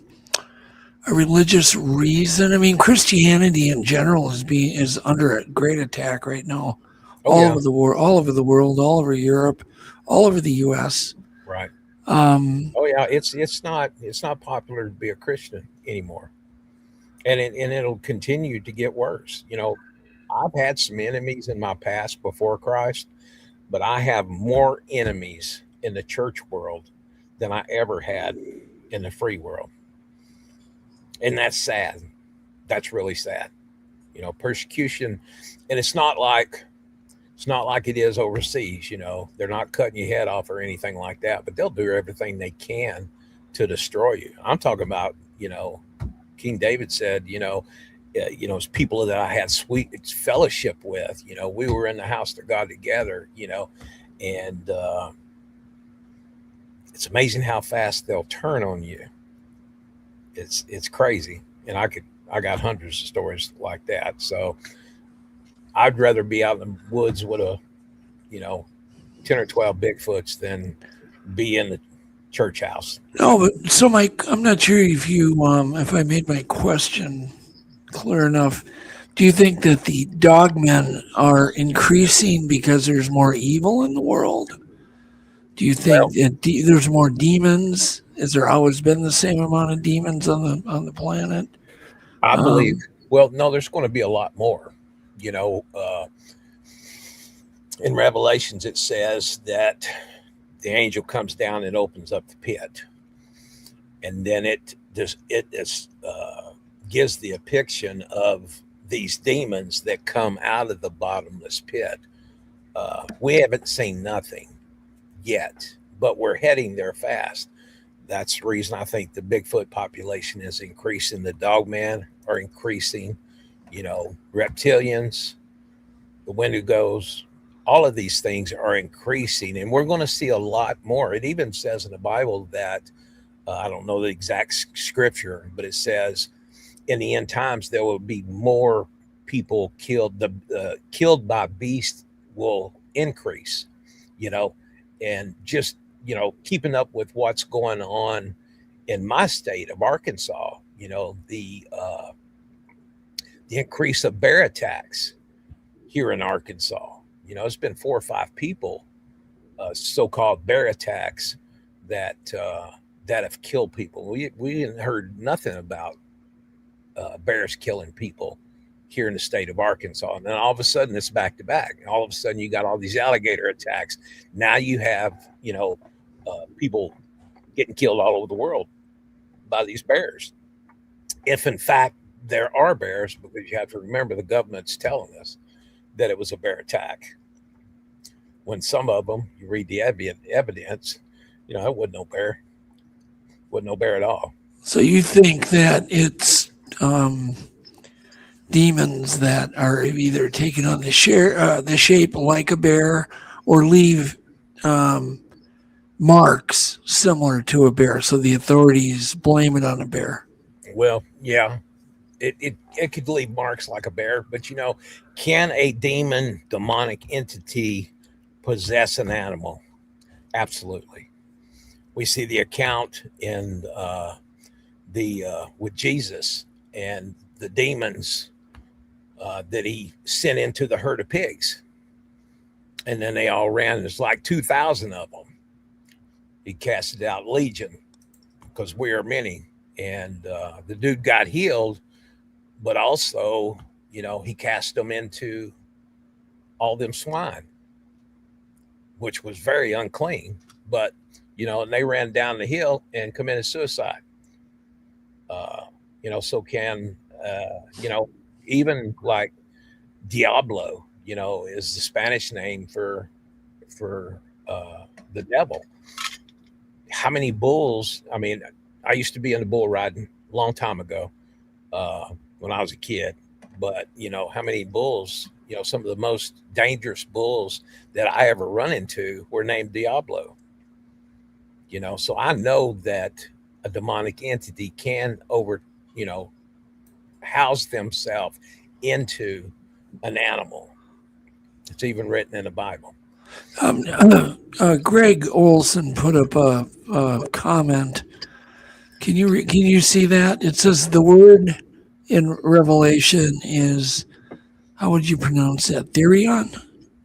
religious reason? I mean, Christianity in general is under a great attack right now. All over the world, all over Europe, all over the U.S. Right. It's not popular to be a Christian anymore, and it'll continue to get worse. I've had some enemies in my past before Christ, but I have more enemies in the church world than I ever had in the free world, and that's sad. That's really sad. Persecution, and it's not like it is overseas. They're not cutting your head off or anything like that, but they'll do everything they can to destroy you. I'm talking about, King David said, it's people that I had sweet fellowship with. We were in the house of God together, and it's amazing how fast they'll turn on you. It's crazy. And I got hundreds of stories like that. So I'd rather be out in the woods with 10 or 12 Bigfoots than be in the church house. No, but so Mike, I'm not sure if I made my question clear enough. Do you think that the dogmen are increasing because there's more evil in the world? Do you think there's more demons? Has there always been the same amount of demons on the planet? I believe. Well, no, there's going to be a lot more. In Revelations, it says that the angel comes down and opens up the pit, and then it gives the depiction of these demons that come out of the bottomless pit. We haven't seen nothing yet, but we're heading there fast. That's the reason I think the Bigfoot population is increasing. The dogmen are increasing. Reptilians, the Wendigos, all of these things are increasing, and we're going to see a lot more. It even says in the Bible that, I don't know the exact scripture, but it says in the end times, there will be more people killed. The killed by beasts will increase, and just, keeping up with what's going on in my state of Arkansas, the increase of bear attacks here in Arkansas. It's been 4 or 5 people, so-called bear attacks that have killed people. We didn't heard nothing about bears killing people here in the state of Arkansas. And then all of a sudden it's back to back. All of a sudden you got all these alligator attacks. Now you have, people getting killed all over the world by these bears. If in fact there are bears, because you have to remember the government's telling us that it was a bear attack. When some of them, you read the evidence, it wasn't no bear. Wasn't no bear at all. So you think that it's demons that are either taking on the shape like a bear or leave marks similar to a bear, so the authorities blame it on a bear? Well, yeah, it could leave marks like a bear, but can a demonic entity possess an animal. Absolutely. We see the account in with Jesus and the demons that he sent into the herd of pigs. And then they all ran. There's like 2,000 of them. He casted out legion because we are many. And the dude got healed, but also, he cast them into all them swine, which was very unclean. But, and they ran down the hill and committed suicide. So can, even like Diablo, is the Spanish name for the devil. How many bulls? I mean, I used to be into bull riding a long time ago when I was a kid. But, how many bulls, some of the most dangerous bulls that I ever run into were named Diablo. So I know that a demonic entity can house themselves into an animal. It's even written in the Bible. Greg Olson put up a comment. Can you see that? It says the word in Revelation is, how would you pronounce that? Therion?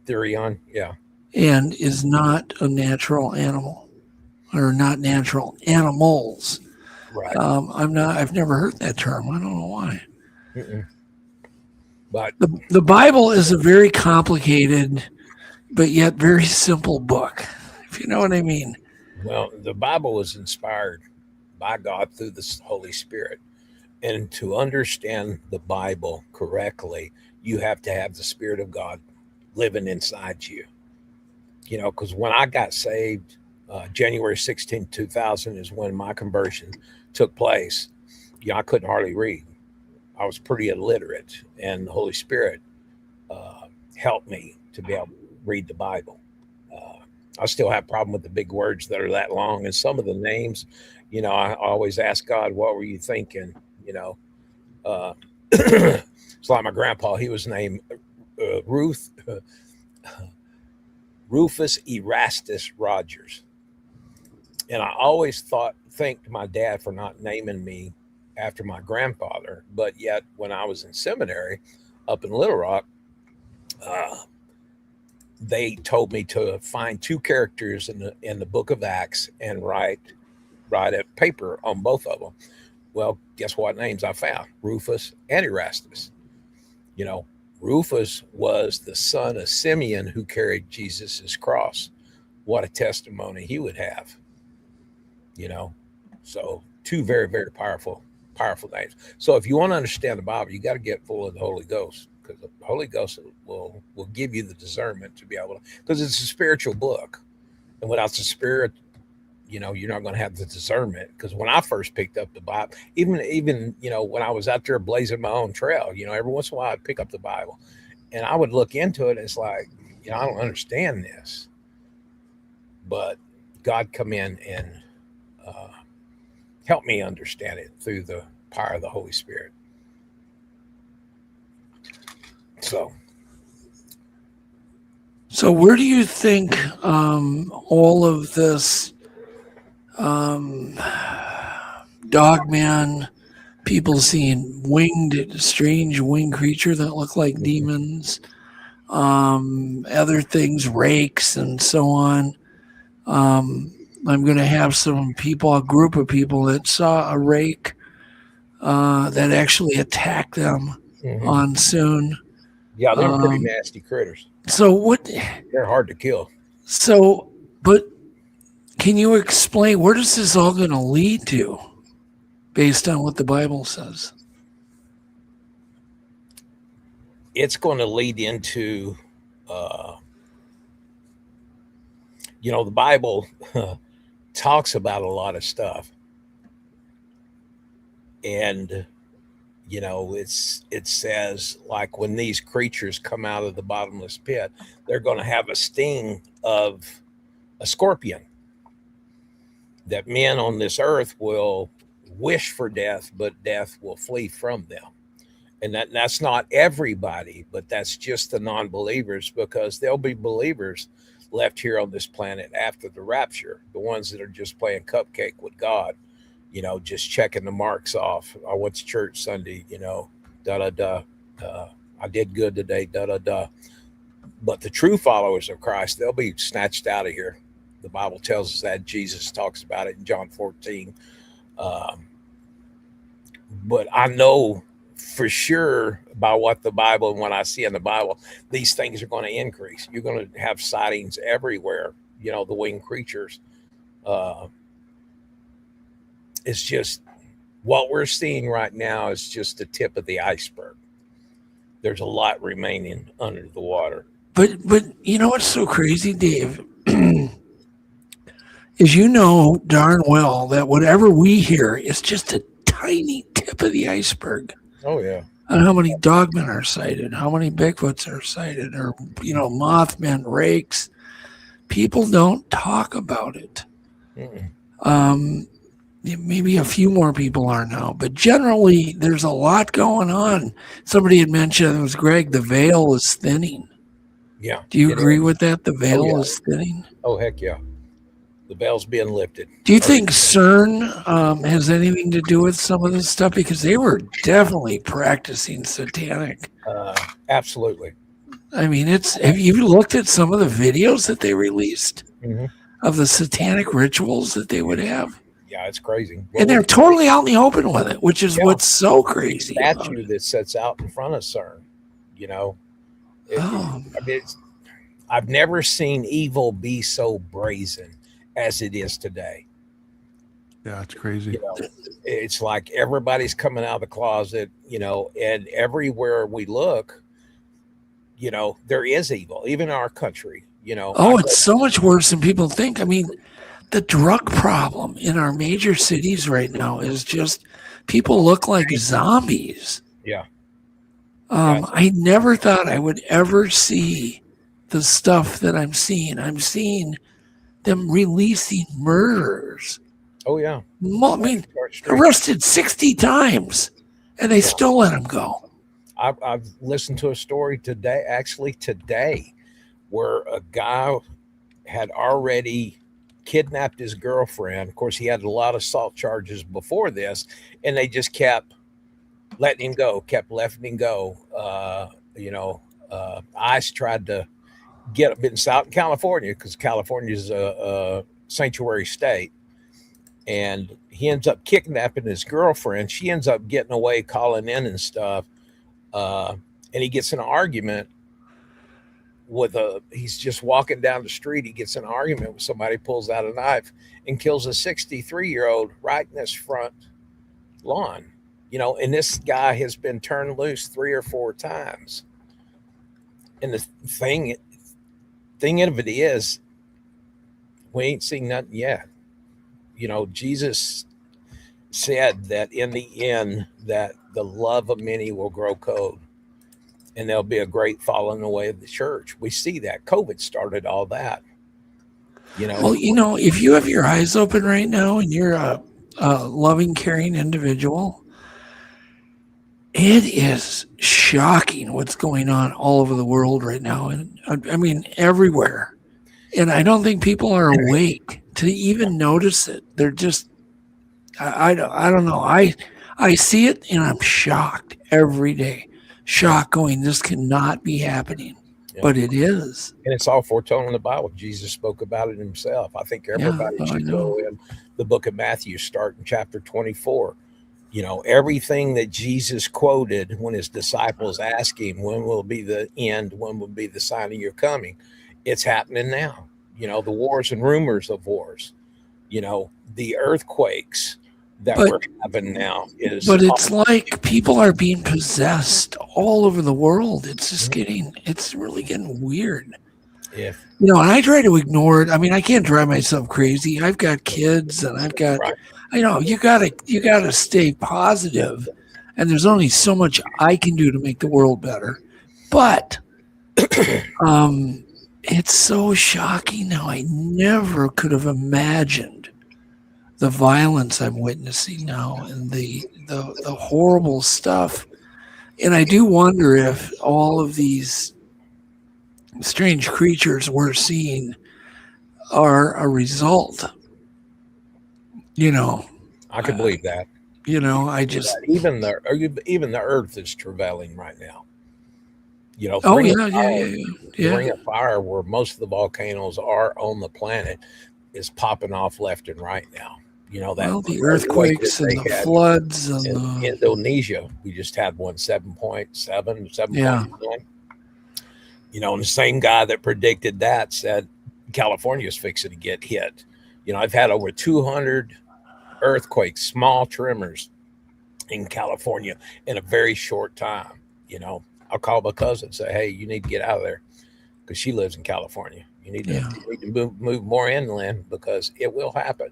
Therion, yeah. And is not a natural animal, or not natural animals. Right. I've never heard that term. I don't know why. Mm-mm. But the Bible is a very complicated, but yet very simple book, if you know what I mean. Well, the Bible was inspired by God through the Holy Spirit. And to understand the Bible correctly, you have to have the Spirit of God living inside you. Because when I got saved, January 16, 2000 is when my conversion took place. I couldn't hardly read. I was pretty illiterate, and the Holy Spirit helped me to be able to read the Bible. I still have a problem with the big words that are that long, and some of the names, I always ask God, what were you thinking? It's like my grandpa, he was named Rufus Erastus Rogers. And I always thanked my dad for not naming me after my grandfather. But yet when I was in seminary up in Little Rock, they told me to find two characters in the book of Acts and write a paper on both of them. Well, guess what names I found? Rufus and Erastus. Rufus was the son of Simeon who carried Jesus's cross. What a testimony he would have. So two very, very powerful names. So if you want to understand the Bible, you got to get full of the Holy Ghost, because the Holy Ghost will give you the discernment to be able to, because it's a spiritual book. And without the Spirit, you're not going to have the discernment. Because when I first picked up the Bible, even when I was out there blazing my own trail, every once in a while I'd pick up the Bible and I would look into it. And it's like, I don't understand this, but God come in and help me understand it through the power of the Holy Spirit. So where do you think all of this dogman, people seeing strange winged creature that look like demons, other things, rakes and so on. I'm going to have a group of people that saw a rake that actually attacked them on soon. Yeah, they're pretty nasty critters. So they're hard to kill. So, but can you explain where is this all going to lead to based on what the Bible says? It's going to lead into, the Bible talks about a lot of stuff. And, it says, like, when these creatures come out of the bottomless pit, they're going to have a sting of a scorpion. That men on this earth will wish for death, but death will flee from them. And that's not everybody, but that's just the non-believers, because there'll be believers left here on this planet after the rapture. The ones that are just playing cupcake with God, just checking the marks off. I went to church Sunday, I did good today, But the true followers of Christ, they'll be snatched out of here. The Bible tells us that. Jesus talks about it in John 14. But I know for sure by what the Bible and what I see in the Bible, these things are going to increase. You're going to have sightings everywhere, the winged creatures. It's just what we're seeing right now is just the tip of the iceberg. There's a lot remaining under the water. But you know what's so crazy, Dave? Is darn well that whatever we hear is just a tiny tip of the iceberg. Oh, yeah. And how many dogmen are sighted, how many Bigfoots are sighted, or, Mothmen, rakes. People don't talk about it. Maybe a few more people are now, but generally there's a lot going on. Somebody had mentioned, it was Greg, the veil is thinning. Yeah. Do you agree with that? The veil is thinning? Oh, heck yeah. The veil's being lifted. Do you think CERN has anything to do with some of this stuff? Because they were definitely practicing satanic. Absolutely. I mean, have you looked at some of the videos that they released of the satanic rituals that they would have? Yeah, it's crazy. And they're totally out in the open with it, which is what's so crazy. Statue that sits out in front of CERN, I've never seen evil be so brazen as it is today. Yeah, it's crazy. It's like everybody's coming out of the closet, and everywhere we look, there is evil, even in our country, it's so much worse than people think. I mean, the drug problem in our major cities right now is just people look like zombies. Yeah. I never thought I would ever see the stuff that I'm seeing. I'm seeing them releasing murderers. Oh, yeah. I mean, arrested 60 times, and they still let them go. I've listened to a story today, where a guy had already kidnapped his girlfriend. Of course, he had a lot of assault charges before this, and they just kept letting him go, ICE tried to get him. It's out in California, because California is a sanctuary state, and he ends up kidnapping his girlfriend. She ends up getting away, calling in and stuff, and he gets in an argument he's just walking down the street. He gets in an argument with somebody, pulls out a knife and kills a 63-year-old right in his front lawn. And this guy has been turned loose 3 or 4 times. And the thing of it is, we ain't seen nothing yet. Jesus said that in the end, that the love of many will grow cold, and there'll be a great falling away of the church. We see that. COVID started all that. Well, if you have your eyes open right now and you're a loving, caring individual, it is shocking what's going on all over the world right now. And I mean, everywhere. And I don't think people are awake to even notice it. They're just, I don't know. I see it and I'm shocked every day. Shocked, going, this cannot be happening. Yeah. But it is. And it's all foretold in the Bible. Jesus spoke about it himself. I think everybody should go in the book of Matthew, start in chapter 24. Everything that Jesus quoted when his disciples asked him, when will be the end? When will be the sign of your coming? It's happening now. The wars and rumors of wars, the earthquakes that we're having now is. But it's like people are being possessed all over the world. It's just it's really getting weird. Yeah. And I try to ignore it. I mean, I can't drive myself crazy. I've got kids and I've got, you gotta stay positive, and there's only so much I can do to make the world better. But, it's so shocking now. I never could have imagined the violence I'm witnessing now and the horrible stuff. And I do wonder if all of these strange creatures we're seeing are a result. I can believe that. I just even the earth is travailing right now. Oh Ring yeah, of yeah, Fire- yeah, The yeah. Ring of Fire, where most of the volcanoes are on the planet, is popping off left and right now. That Well, the earthquake earthquakes that and they the had floods and in the Indonesia, we just had one 7.7, 7.1. Yeah. And the same guy that predicted that said California is fixing to get hit. I've had over 200 earthquakes, small tremors in California in a very short time. I'll call my cousin and say, hey, you need to get out of there, because she lives in California. You need to move more inland, because it will happen.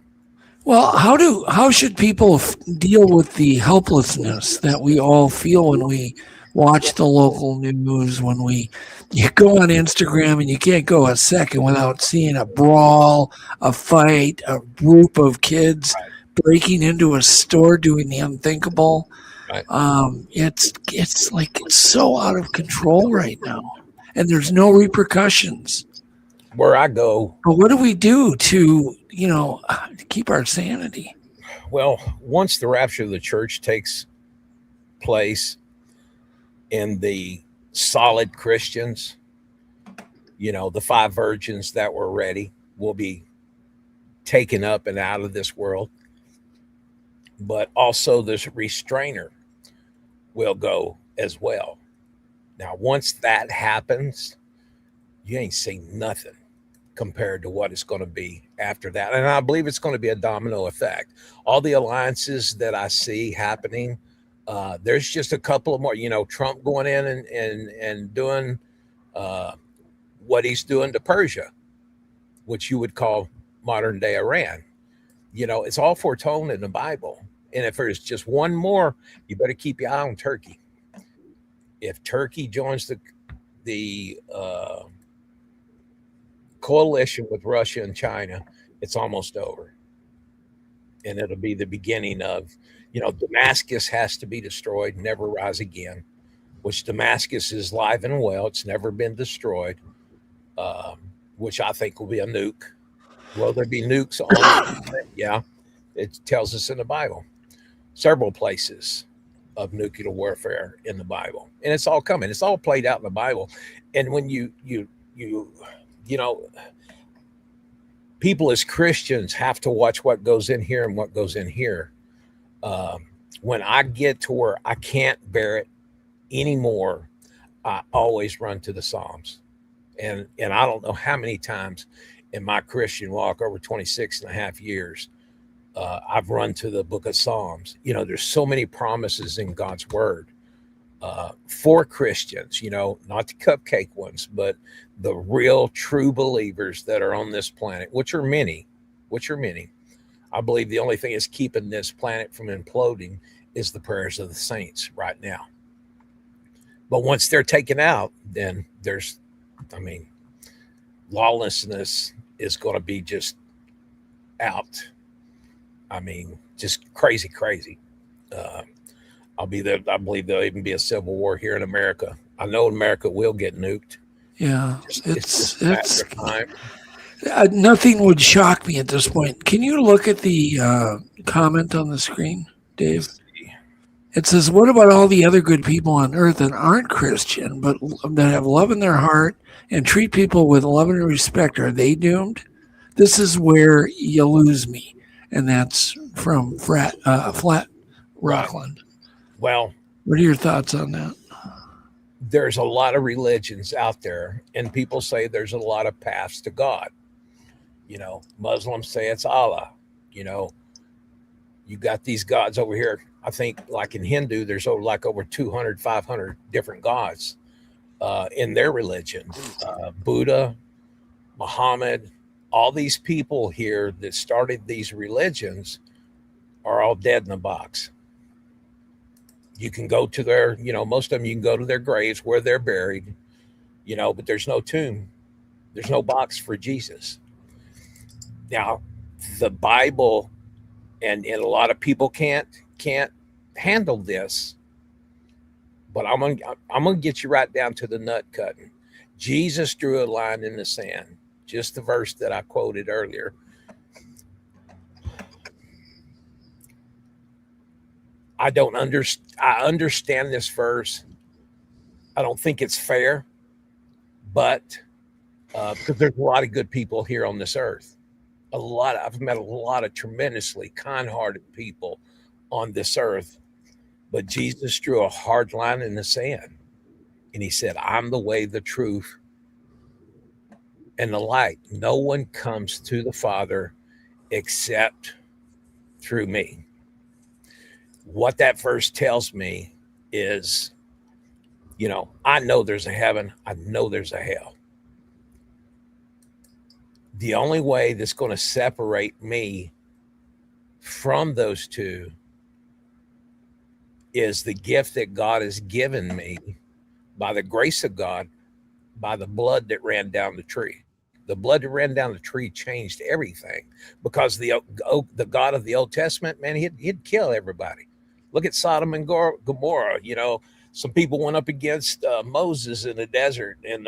Well, how should people deal with the helplessness that we all feel when we watch the local news, when you go on Instagram and you can't go a second without seeing a brawl, a fight, a group of kids breaking into a store doing the unthinkable. Right. It's like it's so out of control right now, and there's no repercussions. Where I go, but what do we do to keep our sanity? Well, once the rapture of the church takes place, and the solid Christians, the 5 virgins that were ready, will be taken up and out of this world. But also this restrainer will go as well. Now, once that happens, you ain't seen nothing compared to what it's going to be after that. And I believe it's going to be a domino effect. All the alliances that I see happening, there's just a couple of more, Trump going in and doing what he's doing to Persia, which you would call modern day Iran. It's all foretold in the Bible. And if there's just one more, you better keep your eye on Turkey. If Turkey joins the coalition with Russia and China, it's almost over. And it'll be the beginning of, Damascus has to be destroyed, never rise again, which Damascus is live and well. It's never been destroyed, which I think will be a nuke. Will there be nukes on it? Yeah, it tells us in the Bible. Several places of nuclear warfare in the Bible, and it's all coming. It's all played out in the Bible. And when you people as Christians have to watch what goes in here and what goes in here. When I get to where I can't bear it anymore, I always run to the Psalms. And I don't know how many times in my Christian walk over 26 and a half years, I've run to the book of Psalms. There's so many promises in God's word for Christians, not the cupcake ones, but the real true believers that are on this planet, which are many. I believe the only thing is keeping this planet from imploding is the prayers of the saints right now. But once they're taken out, then lawlessness is going to be just out. Just crazy. I believe there'll even be a civil war here in America. I know America will get nuked. Yeah, it's just a matter of time. Nothing would shock me at this point. Can you look at the comment on the screen, Dave? It says, what about all the other good people on earth that aren't Christian, but that have love in their heart and treat people with love and respect? Are they doomed? This is where you lose me. And that's from Flat Rockland. Well, what are your thoughts on that? There's a lot of religions out there, and people say there's a lot of paths to God. Muslims say it's Allah. You got these gods over here. I think like in Hindu, there's over 200, 500 different gods in their religion. Buddha, Muhammad, all these people here that started these religions are all dead in a box. You can go to their, most of them, you can go to their graves where they're buried, but there's no tomb. There's no box for Jesus. Now, the Bible, and a lot of people can't handle this, but I'm gonna get you right down to the nut cutting. Jesus drew a line in the sand. just the verse that I quoted earlier. I understand this verse. I don't think it's fair, but because there's a lot of good people here on this earth. I've met a lot of tremendously kind-hearted people on this earth, but Jesus drew a hard line in the sand, and he said, I'm the way, the truth, and the light. No one comes to the Father except through me. What that verse tells me is, I know there's a heaven. I know there's a hell. The only way that's going to separate me from those two is the gift that God has given me by the grace of God, by the blood that ran down the tree. The blood that ran down the tree changed everything, because the God of the Old Testament, man, he'd kill everybody. Look at Sodom and Gomorrah. Some people went up against Moses in the desert, and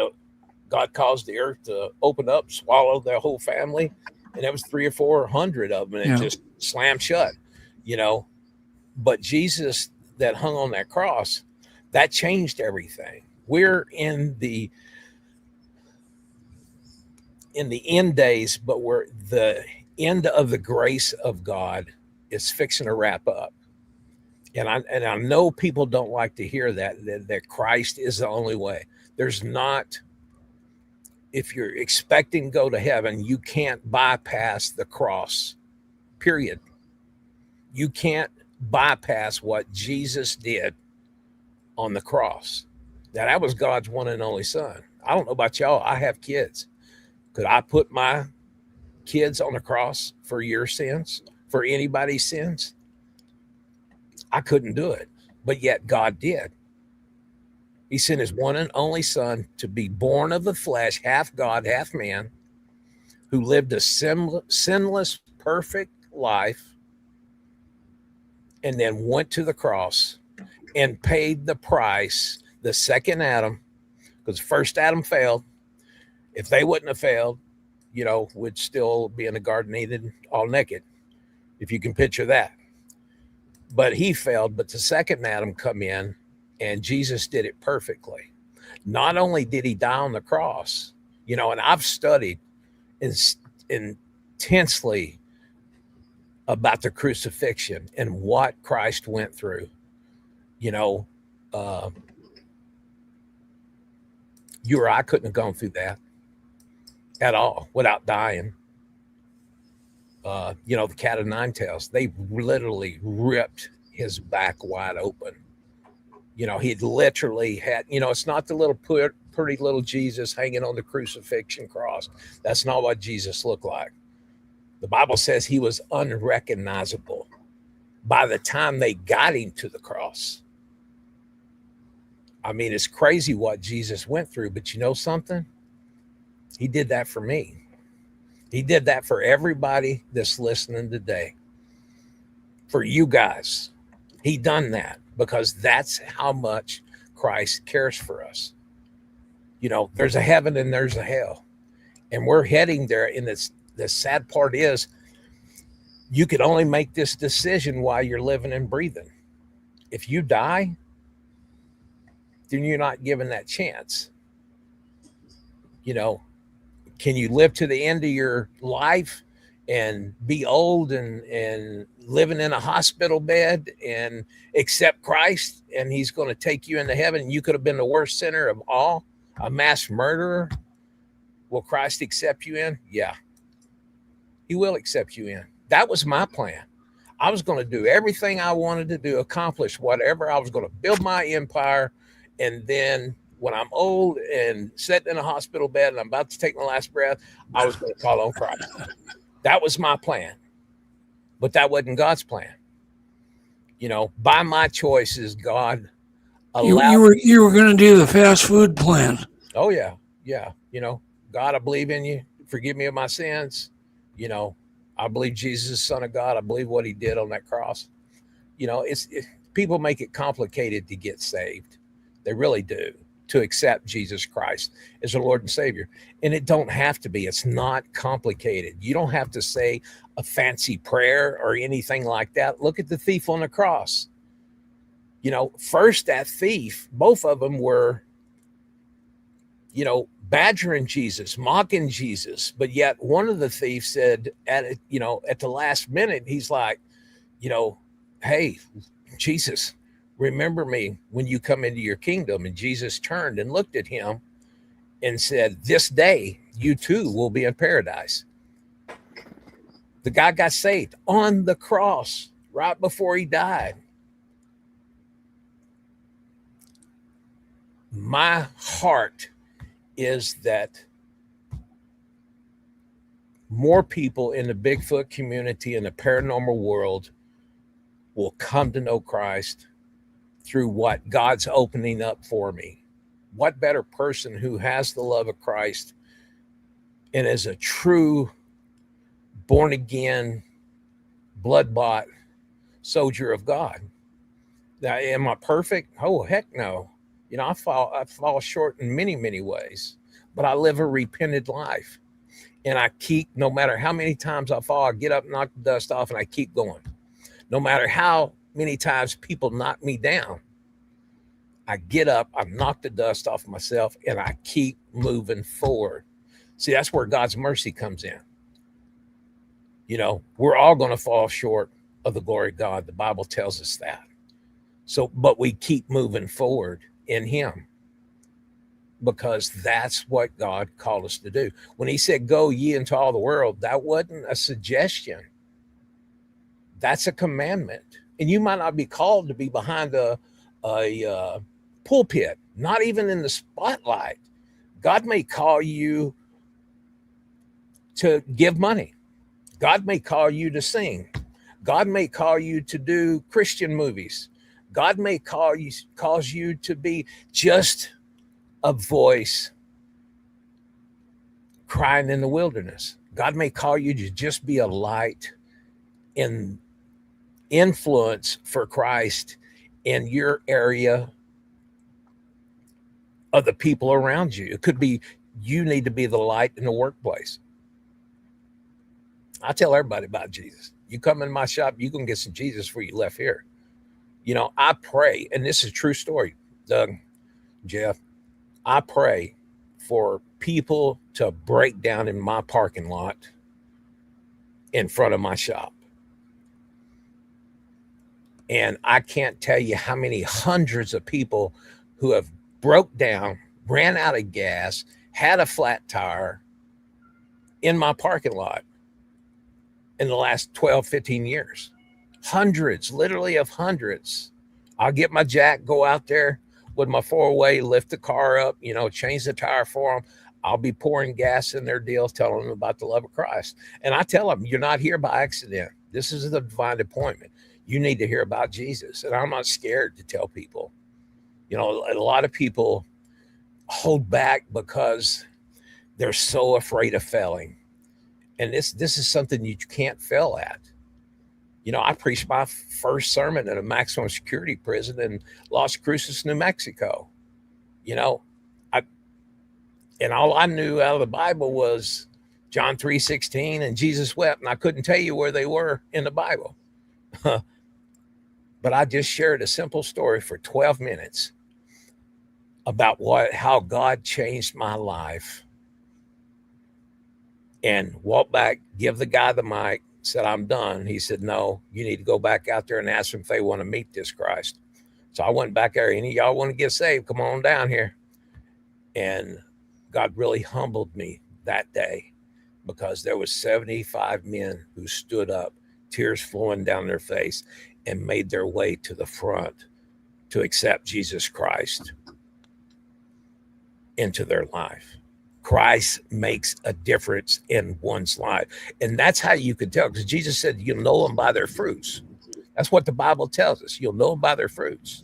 God caused the earth to open up, swallow their whole family. And that was 300 or 400 of them. And it just slammed shut, But Jesus that hung on that cross, that changed everything. We're in the end days, but we're the end of the grace of God is fixing to wrap up. And I know people don't like to hear that Christ is the only way. There's not. If you're expecting to go to heaven, you can't bypass the cross, period. You can't bypass what Jesus did on the cross. Now, that was God's one and only son. I don't know about y'all. I have kids. Could I put my kids on the cross for your sins, for anybody's sins? I couldn't do it, but yet God did. He sent his one and only son to be born of the flesh, half God, half man, who lived a sinless, perfect life, and then went to the cross and paid the price, the second Adam, because first Adam failed. If they wouldn't have failed, we'd still be in the Garden of Eden all naked, if you can picture that. But he failed, but the second Adam come in, and Jesus did it perfectly. Not only did he die on the cross, and I've studied intensely about the crucifixion and what Christ went through. You or I couldn't have gone through that at all without dying. The cat of nine tails, they literally ripped his back wide open. He'd literally had, it's not the little pretty little Jesus hanging on the crucifixion cross. That's not what Jesus looked like. The Bible says he was unrecognizable by the time they got him to the cross. I mean, it's crazy what Jesus went through, but you know something? He did that for me. He did that for everybody that's listening today. For you guys. He done that because that's how much Christ cares for us. There's a heaven and there's a hell. And we're heading there. And the sad part is you could only make this decision while you're living and breathing. If you die, then you're not given that chance. Can you live to the end of your life and be old and living in a hospital bed and accept Christ, and he's going to take you into heaven? You could have been the worst sinner of all, a mass murderer. Will Christ accept you in? Yeah, he will accept you in. That was my plan. I was going to do everything I wanted to do, accomplish whatever. I was going to build my empire. And then when I'm old and sitting in a hospital bed and I'm about to take my last breath, I was going to call on Christ. That was my plan. But that wasn't God's plan. By my choices, God allowed. You were going to do the fast food plan. Oh, yeah. Yeah. God, I believe in you. Forgive me of my sins. I believe Jesus is the Son of God. I believe what he did on that cross. People make it complicated to get saved. They really do. to accept Jesus Christ as your Lord and Savior. And it don't have to be. It's not complicated. You don't have to say a fancy prayer or anything like that. Look at the thief on the cross. You know, first that thief, both of them were, you know, badgering Jesus, mocking Jesus. But yet one of the thieves said at the last minute, he's like, you know, hey, Jesus, remember me when you come into your kingdom. And Jesus turned and looked at him and said, this day you too will be in paradise. The guy got saved on the cross right before he died. My heart is that more people in the Bigfoot community and the paranormal world will come to know Christ through what God's opening up for me. What better person who has the love of Christ and is a true born again, blood bought soldier of God? Now, am I perfect? Oh, heck no. You know, I fall short in many, many ways, but I live a repented life. And I keep, no matter how many times I fall, I get up, knock the dust off, and I keep going. No matter how many times people knock me down, I get up, I knock the dust off myself, and I keep moving forward. See, that's where God's mercy comes in. You know, we're all going to fall short of the glory of God. The Bible tells us that. So, but we keep moving forward in him because that's what God called us to do. When he said, go ye into all the world, that wasn't a suggestion. That's a commandment. And you might not be called to be behind a pulpit, not even in the spotlight. God may call you to give money. God may call you to sing. God may call you to do Christian movies. God may cause you to be just a voice crying in the wilderness. God may call you to just be a light in influence for Christ in your area of the people around you. It could be you need to be the light in the workplace. I tell everybody about Jesus. You come in my shop, you can get some Jesus before you left here. You know, I pray, and this is a true story, Doug, Jeff, I pray for people to break down in my parking lot in front of my shop. And I can't tell you how many hundreds of people who have broke down, ran out of gas, had a flat tire in my parking lot in the last 12, 15 years. Hundreds, literally of hundreds. I'll get my jack, go out there with my 4-way, lift the car up, you know, change the tire for them. I'll be pouring gas in their deals, telling them about the love of Christ. And I tell them, you're not here by accident. This is a divine appointment. You need to hear about Jesus. And I'm not scared to tell people. You know, a lot of people hold back because they're so afraid of failing. And this is something you can't fail at. You know, I preached my first sermon in a maximum security prison in Las Cruces, New Mexico. You know, and all I knew out of the Bible was John 3:16 and Jesus wept, and I couldn't tell you where they were in the Bible. But I just shared a simple story for 12 minutes about how God changed my life, and walked back, give the guy the mic, said, I'm done. He said, no, you need to go back out there and ask them if they want to meet this Christ. So I went back there. Any of y'all want to get saved? Come on down here. And God really humbled me that day because there was 75 men who stood up, tears flowing down their face, and made their way to the front to accept Jesus Christ into their life. Christ makes a difference in one's life. And that's how you can tell, because Jesus said, you'll know them by their fruits. That's what the Bible tells us. You'll know them by their fruits.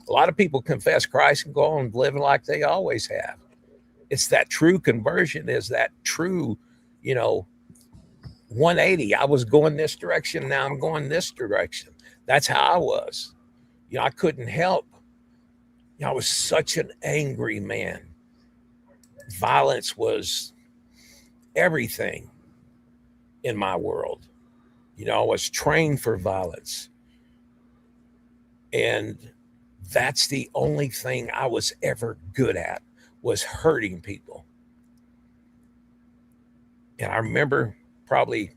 A lot of people confess Christ and go on living like they always have. It's that true conversion, is that true, 180. I was going this direction. Now I'm going this direction. That's how I was. I couldn't help I was such an angry man. Violence was everything in my world. I was trained for violence. And that's the only thing I was ever good at, was hurting people. And I remember probably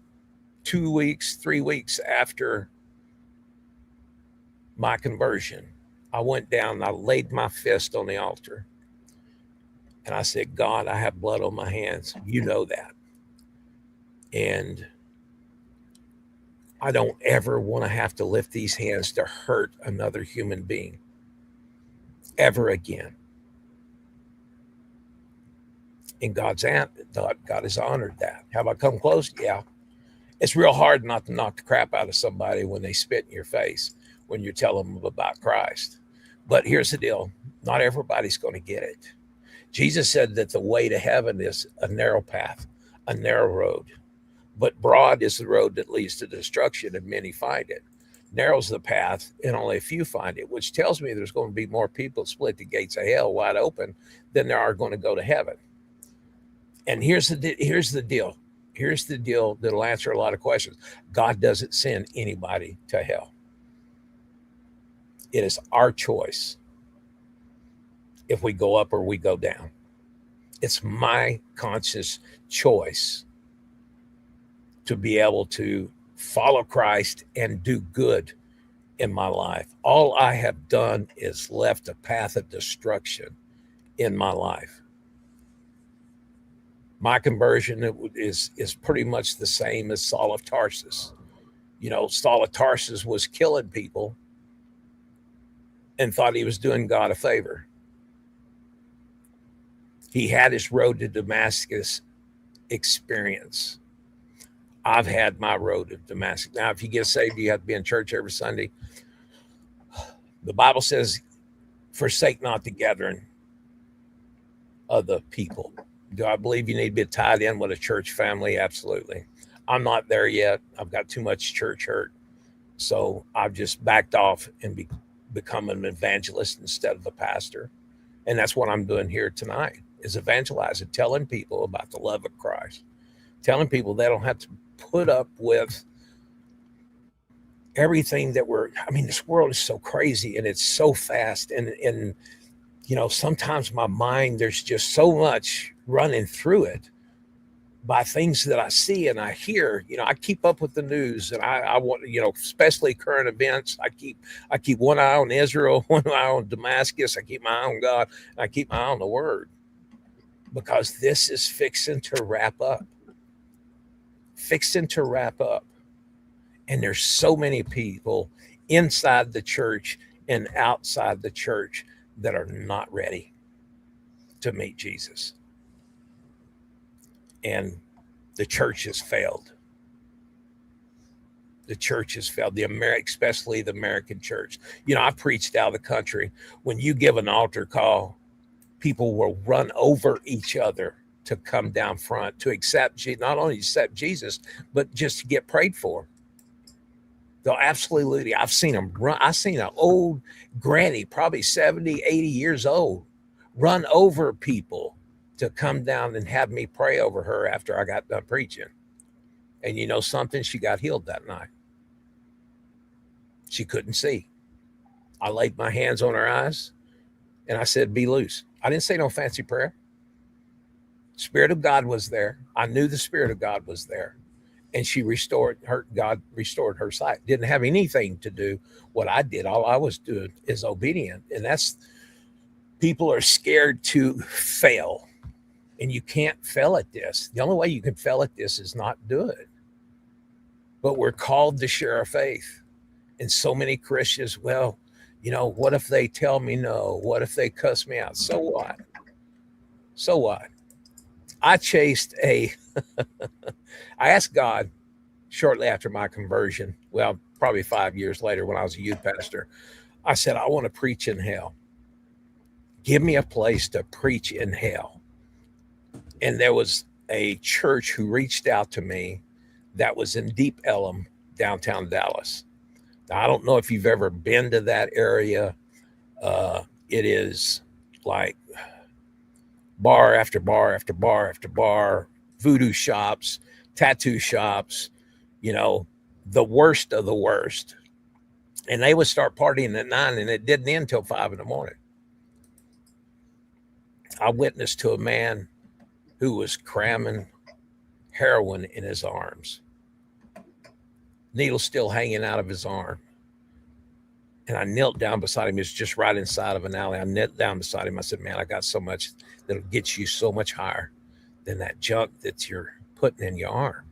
2 weeks, 3 weeks after my conversion, I went down and I laid my fist on the altar. And I said, God, I have blood on my hands. You know that. And I don't ever want to have to lift these hands to hurt another human being ever again. And God has honored that. Have I come close? Yeah. It's real hard not to knock the crap out of somebody when they spit in your face when you're telling them about Christ. But here's the deal. Not everybody's going to get it. Jesus said that the way to heaven is a narrow path, a narrow road. But broad is the road that leads to destruction, and many find it. Narrow's the path, and only a few find it, which tells me there's going to be more people split the gates of hell wide open than there are going to go to heaven. And here's the deal. Here's the deal that'll answer a lot of questions. God doesn't send anybody to hell. It is our choice if we go up or we go down. It's my conscious choice to be able to follow Christ and do good in my life. All I have done is left a path of destruction in my life. My conversion is pretty much the same as Saul of Tarsus. Saul of Tarsus was killing people and thought he was doing God a favor. He had his road to Damascus experience. I've had my road to Damascus. Now, if you get saved, you have to be in church every Sunday. The Bible says, forsake not the gathering of the people. Do I believe you need to be tied in with a church family? Absolutely. I'm not there yet. I've got too much church hurt. So I've just backed off and become an evangelist instead of a pastor. And that's what I'm doing here tonight, is evangelizing, telling people about the love of Christ, telling people they don't have to put up with everything that this world is so crazy and it's so fast. And sometimes my mind, there's just so much running through it by things that I see and I hear. I keep up with the news, and I want, especially current events. I keep one eye on Israel, one eye on Damascus. I keep my eye on God, and I keep my eye on the Word, because this is fixing to wrap up. And there's so many people inside the church and outside the church that are not ready to meet Jesus. And the church has failed. The church has failed, especially the American church. I preached out of the country. When you give an altar call, people will run over each other to come down front to not only accept Jesus, but just to get prayed for. They'll absolutely, I've seen them run. I've seen an old granny, probably 70, 80 years old, run over people to come down and have me pray over her after I got done preaching. And you know something? She got healed that night. She couldn't see. I laid my hands on her eyes and I said, be loose. I didn't say no fancy prayer. Spirit of God was there. I knew the Spirit of God was there. And God restored her sight. Didn't have anything to do what I did. All I was doing is obedient. And people are scared to fail. And you can't fail at this. The only way you can fail at this is not do it. But we're called to share our faith. And so many Christians, what if they tell me no? What if they cuss me out? So what? So what? I asked God shortly after my conversion, probably 5 years later when I was a youth pastor, I said, I want to preach in hell. Give me a place to preach in hell. And there was a church who reached out to me that was in Deep Ellum, downtown Dallas. Now, I don't know if you've ever been to that area. it is like bar after bar after bar after bar, voodoo shops, tattoo shops, you know, the worst of the worst. And they would start partying at 9 and it didn't end till 5 in the morning. I witnessed to a man who was cramming heroin in his arms, needle still hanging out of his arm. And I knelt down beside him. He was just right inside of an alley. I knelt down beside him. I said, man, I got so much that'll get you so much higher than that junk that you're putting in your arm.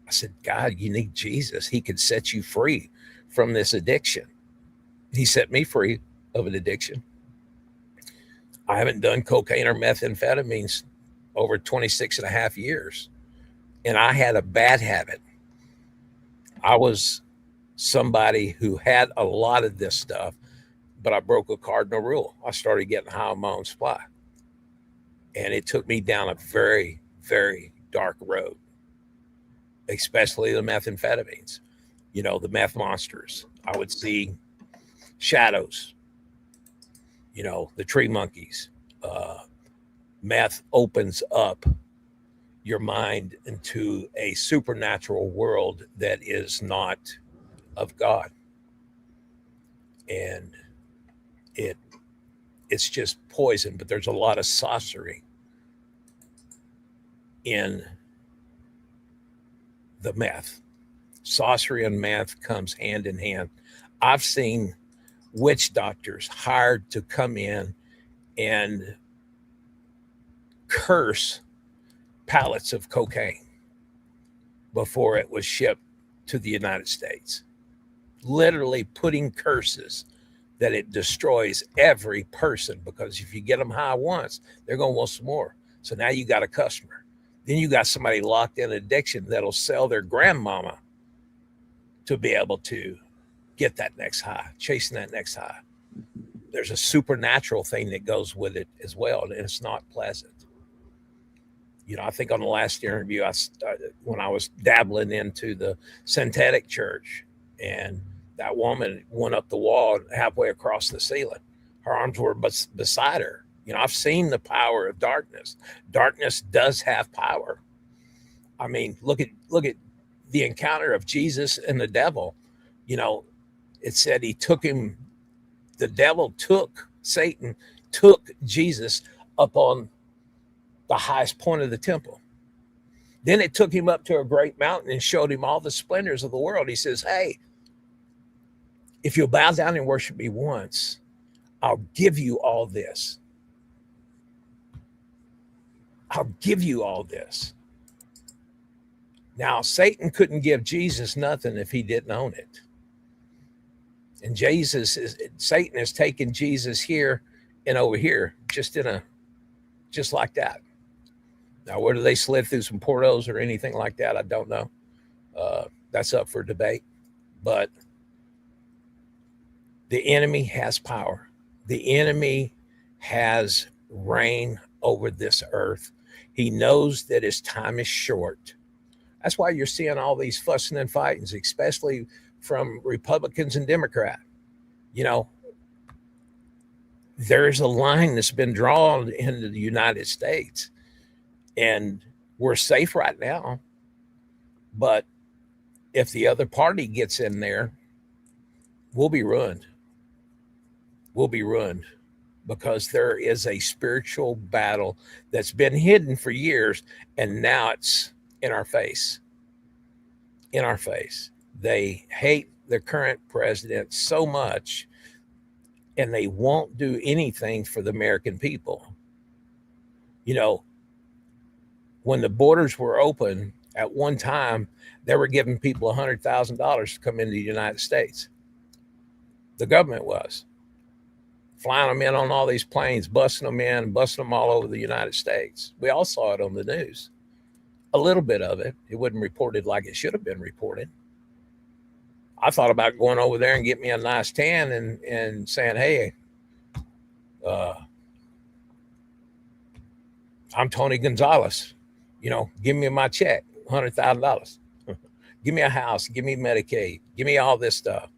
I said, God, you need Jesus. He could set you free from this addiction. He set me free of an addiction. I haven't done cocaine or methamphetamines over 26 and a half years. And I had a bad habit. I was somebody who had a lot of this stuff, but I broke a cardinal rule. I started getting high on my own supply. And it took me down a very, very dark road, especially the methamphetamines, you know, the meth monsters. I would see shadows, you know, the tree monkeys. Meth opens up your mind into a supernatural world that is not of God. And it's just poison, but there's a lot of sorcery in the meth. Sorcery and meth comes hand in hand. I've seen witch doctors hired to come in and curse pallets of cocaine before it was shipped to the United States, literally putting curses that it destroys every person, because if you get them high once, they're going to want some more. So now you got a customer. Then you got somebody locked in addiction that'll sell their grandmama to be able to get that next high, chasing that next high. There's a supernatural thing that goes with it as well, and it's not pleasant. You know, I think on the last interview, when I was dabbling into the synthetic church, and that woman went up the wall halfway across the ceiling. Her arms were beside her. You know, I've seen the power of darkness. Darkness does have power. I mean, look at the encounter of Jesus and the devil. You know, it said the devil took Satan, took Jesus up on the highest point of the temple. Then it took him up to a great mountain and showed him all the splendors of the world. He says, hey, if you'll bow down and worship me once, I'll give you all this. I'll give you all this. Now, Satan couldn't give Jesus nothing if he didn't own it. And Satan has taken Jesus here and over here, just like that. Now, whether they slid through some portals or anything like that, I don't know. That's up for debate. But the enemy has power. The enemy has reign over this earth. He knows that his time is short. That's why you're seeing all these fussing and fighting, especially from Republicans and Democrats. You know, there's a line that's been drawn into the United States, and we're safe right now. But if the other party gets in there, we'll be ruined. We'll be ruined, because there is a spiritual battle that's been hidden for years, and now it's in our face. In our face. They hate the current president so much, and they won't do anything for the American people. You know, when the borders were open at one time, they were giving people $100,000 to come into the United States. The government was flying them in on all these planes, busting them in, busting them all over the United States. We all saw it on the news. A little bit of it. It wasn't reported like it should have been reported. I thought about going over there and get me a nice tan and saying, hey, I'm Tony Gonzalez. You know, give me my check, $100,000. Give me a house, give me Medicaid, give me all this stuff.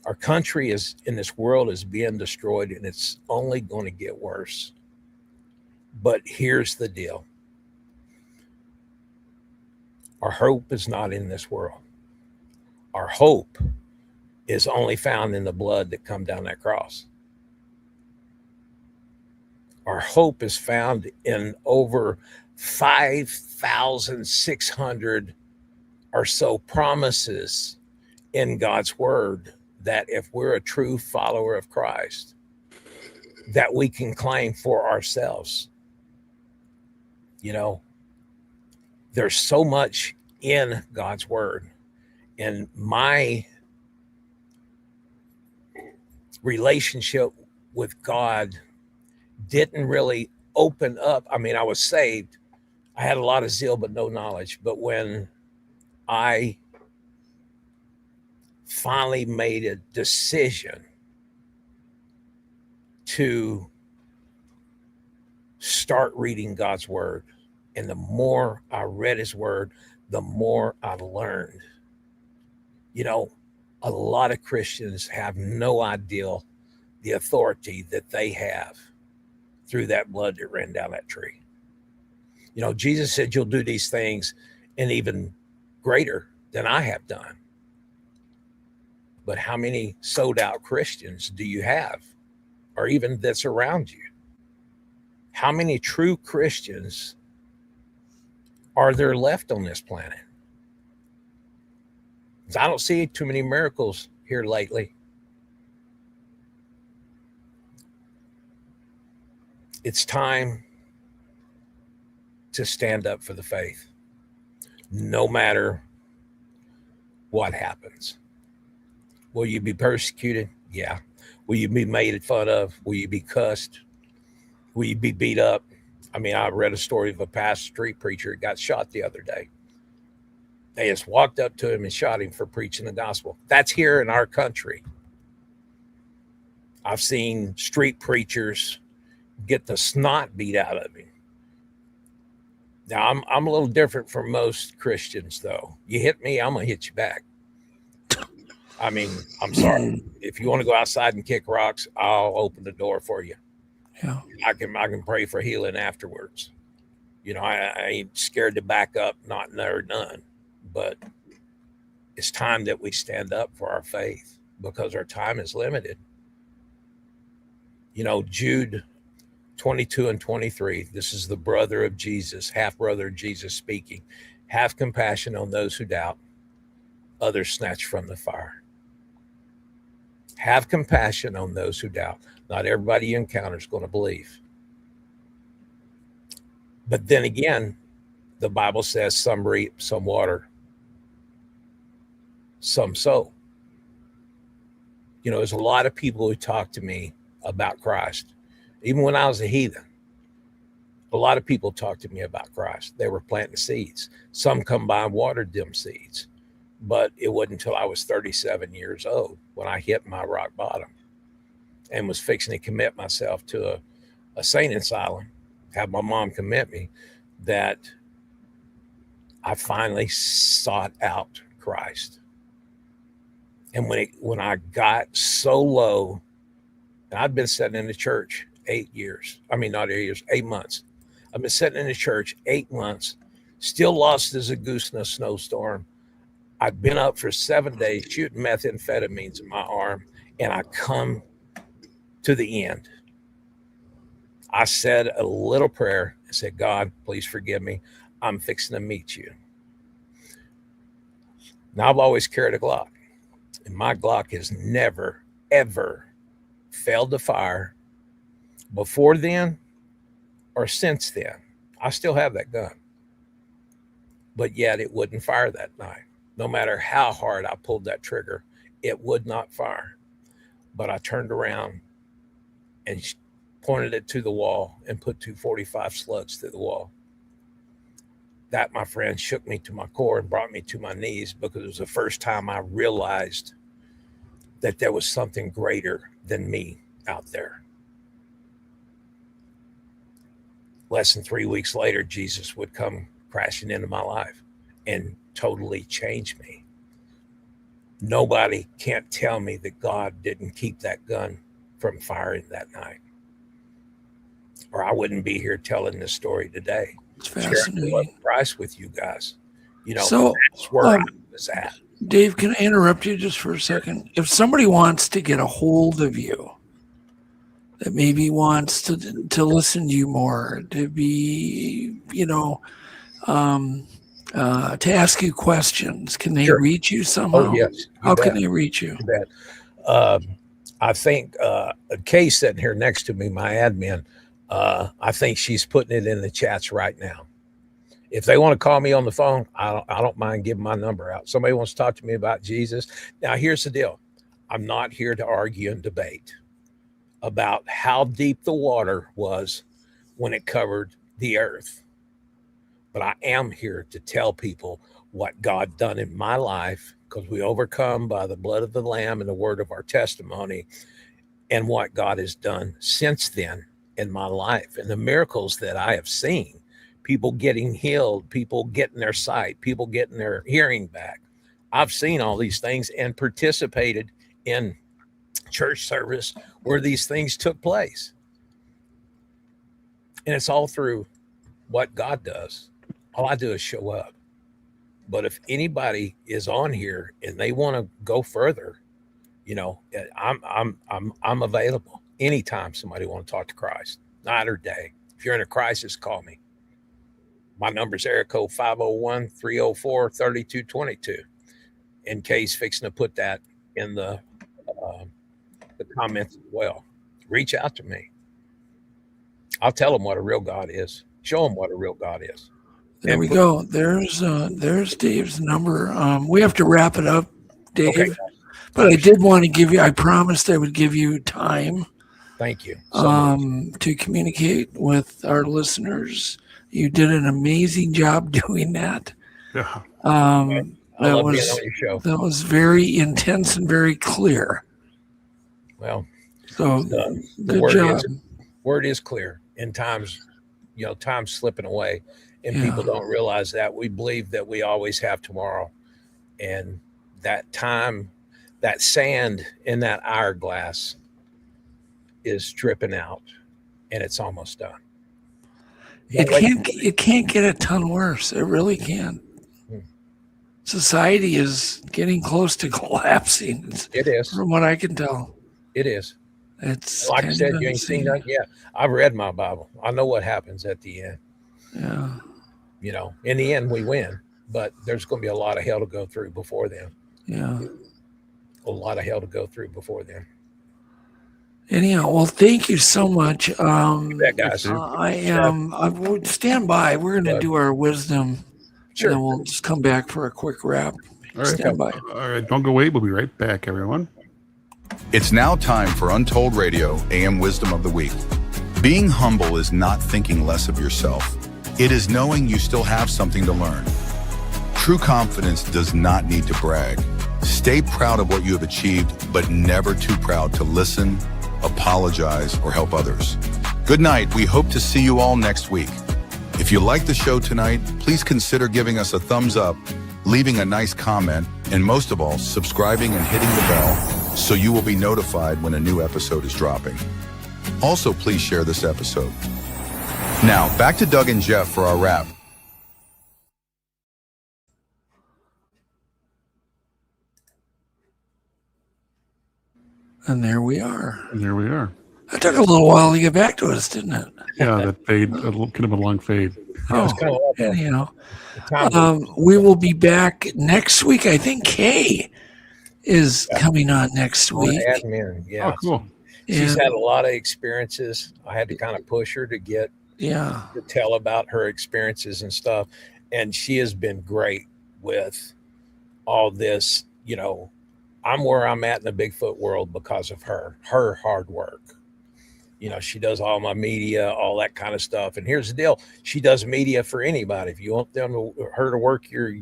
Our country is in this world is being destroyed, and it's only going to get worse. But here's the deal. Our hope is not in this world. Our hope is only found in the blood that come down that cross. Our hope is found in over 5,600 or so promises in God's word that if we're a true follower of Christ, that we can claim for ourselves. You know, there's so much in God's word, and my relationship with God didn't really open up. I mean, I was saved. I had a lot of zeal, but no knowledge. But when I finally made a decision to start reading God's word, and the more I read his word, the more I learned. You know, a lot of Christians have no idea the authority that they have through that blood that ran down that tree. You know, Jesus said, you'll do these things and even greater than I have done. But how many sold out Christians do you have, or even that's around you? How many true Christians are there left on this planet? I don't see too many miracles here lately. It's time to stand up for the faith, no matter what happens. Will you be persecuted? Yeah. Will you be made fun of? Will you be cussed? Will you be beat up? I mean, I read a story of a past street preacher who got shot the other day. They just walked up to him and shot him for preaching the gospel. That's here in our country. I've seen street preachers get the snot beat out of him. Now, I'm a little different from most Christians, though. You hit me, I'm going to hit you back. I mean, I'm sorry. If you want to go outside and kick rocks, I'll open the door for you. Yeah. I can pray for healing afterwards. You know, I ain't scared to back up, not never none. But it's time that we stand up for our faith, because our time is limited. You know, Jude 22 and 23, this is the brother of Jesus, half brother of Jesus speaking. Have compassion on those who doubt, others snatched from the fire. Have compassion on those who doubt. Not everybody you encounter is going to believe. But then again, the Bible says some reap, some water, some sow. You know, there's a lot of people who talk to me about Christ. Even when I was a heathen, a lot of people talked to me about Christ. They were planting seeds. Some come by and watered them seeds. But it wasn't until I was 37 years old when I hit my rock bottom and was fixing to commit myself to a sane asylum, have my mom commit me, that I finally sought out Christ. And when I got so low, I'd been sitting in the church 8 years. I mean, not 8 years, 8 months. I've been sitting in the church 8 months, still lost as a goose in a snowstorm. I'd been up for 7 days shooting methamphetamines in my arm, and I come to the end. I said a little prayer and said, God, please forgive me. I'm fixing to meet you. Now, I've always carried a Glock, and my Glock has never, ever failed to fire before then or since then. I still have that gun, but yet it wouldn't fire that night. No matter how hard I pulled that trigger, it would not fire. But I turned around and pointed it to the wall and put 245 slugs through the wall. That, my friend, shook me to my core and brought me to my knees, because it was the first time I realized that there was something greater than me out there. Less than 3 weeks later, Jesus would come crashing into my life and totally change me. Nobody can't tell me that God didn't keep that gun from firing that night, or I wouldn't be here telling this story today. It's Sharing fascinating. the love of Christ with you guys. You know, So, that's where I was at. Dave, can I interrupt you just for a second? If somebody wants to get a hold of you, that maybe wants to listen to you more, to be, to ask you questions, can they reach you somehow? Oh, yes. How can they reach you? I think Kay's sitting here next to me, my admin. I think she's putting it in the chats right now. If they want to call me on the phone, I don't mind giving my number out. Somebody wants to talk to me about Jesus. Now, here's the deal. I'm not here to argue and debate about how deep the water was when it covered the earth. But I am here to tell people what God done in my life, because we overcome by the blood of the Lamb and the word of our testimony, and what God has done since then in my life, and the miracles that I have seen. People getting healed, people getting their sight, people getting their hearing back. I've seen all these things and participated in church service where these things took place. And it's all through what God does. All I do is show up. But if anybody is on here and they want to go further, I'm available anytime somebody want to talk to Christ, night or day. If you're in a crisis, call me. My number's area code 501-304-3222. And Kay's fixing to put that in the comments as well. Reach out to me. I'll tell them what a real God is. Show them what a real God is. There we go. There's Dave's number. We have to wrap it up, Dave. Okay. But I did want to give you, I promised I would give you time. Thank you. To communicate with our listeners. You did an amazing job doing that. Yeah. I love being on your show. That was very intense and very clear. Well, so the word is clear. In times, time's slipping away, and people don't realize that. We believe that we always have tomorrow, and that time, that sand in that hourglass is dripping out, and it's almost done. It can't get a ton worse. It really can't. Society is getting close to collapsing. It is, from what I can tell. It is. It's like I said, you ain't seen that yet. I've read my Bible. I know what happens at the end. Yeah. In the end, we win, but there's going to be a lot of hell to go through before then. Yeah. A lot of hell to go through before then. Anyhow, well, thank you so much. Guys. I would stand by. We're going to do our wisdom. Sure. And then we'll just come back for a quick wrap. All right. Stand by. All right. Don't go away. We'll be right back, everyone. It's now time for Untold Radio AM Wisdom of the Week. Being humble is not thinking less of yourself. It is knowing you still have something to learn. True confidence does not need to brag. Stay proud of what you have achieved, but never too proud to listen, apologize, or help others. Good night. We hope to see you all next week. If you like the show tonight, please consider giving us a thumbs up, leaving a nice comment, and most of all, subscribing and hitting the bell so you will be notified when a new episode is dropping. Also, please share this episode. Now, back to Doug and Jeff for our wrap. And there we are. It took a little while to get back to us, didn't it? Yeah, that fade, kind of a long fade. We will be back next week. I think Kay is coming on next week. Admin, yeah. Oh, cool. She's had a lot of experiences. I had to kind of push her to get to tell about her experiences and stuff. And she has been great with all this. I'm where I'm at in the Bigfoot world because of her hard work. She does all my media, all that kind of stuff. And here's the deal. She does media for anybody. If you want her to work your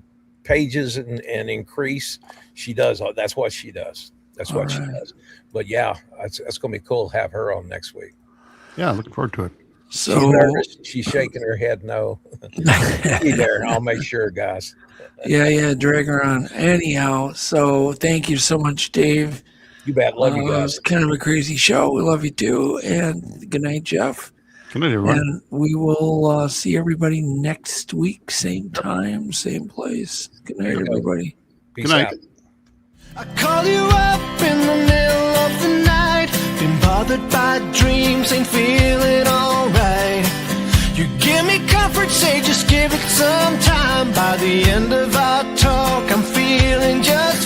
pages and increase, she does. That's what she does. That's what she does. But yeah, it's going to be cool to have her on next week. Yeah, looking forward to it. So she's nervous. She's shaking her head no. Be there. I'll make sure, guys. yeah, drag her on. Anyhow, so thank you so much, Dave. You bet. Love you It guys. was kind of a crazy show. We love you too. And good night, Jeff. Good night, everyone. And we will see everybody next week, same time, same place. Good night, everybody. Peace Good night. out. I call you up in the middle of the night. Been bothered by dreams, ain't feeling alright. You give me comfort, say just give it some time. By the end of our talk, I'm feeling just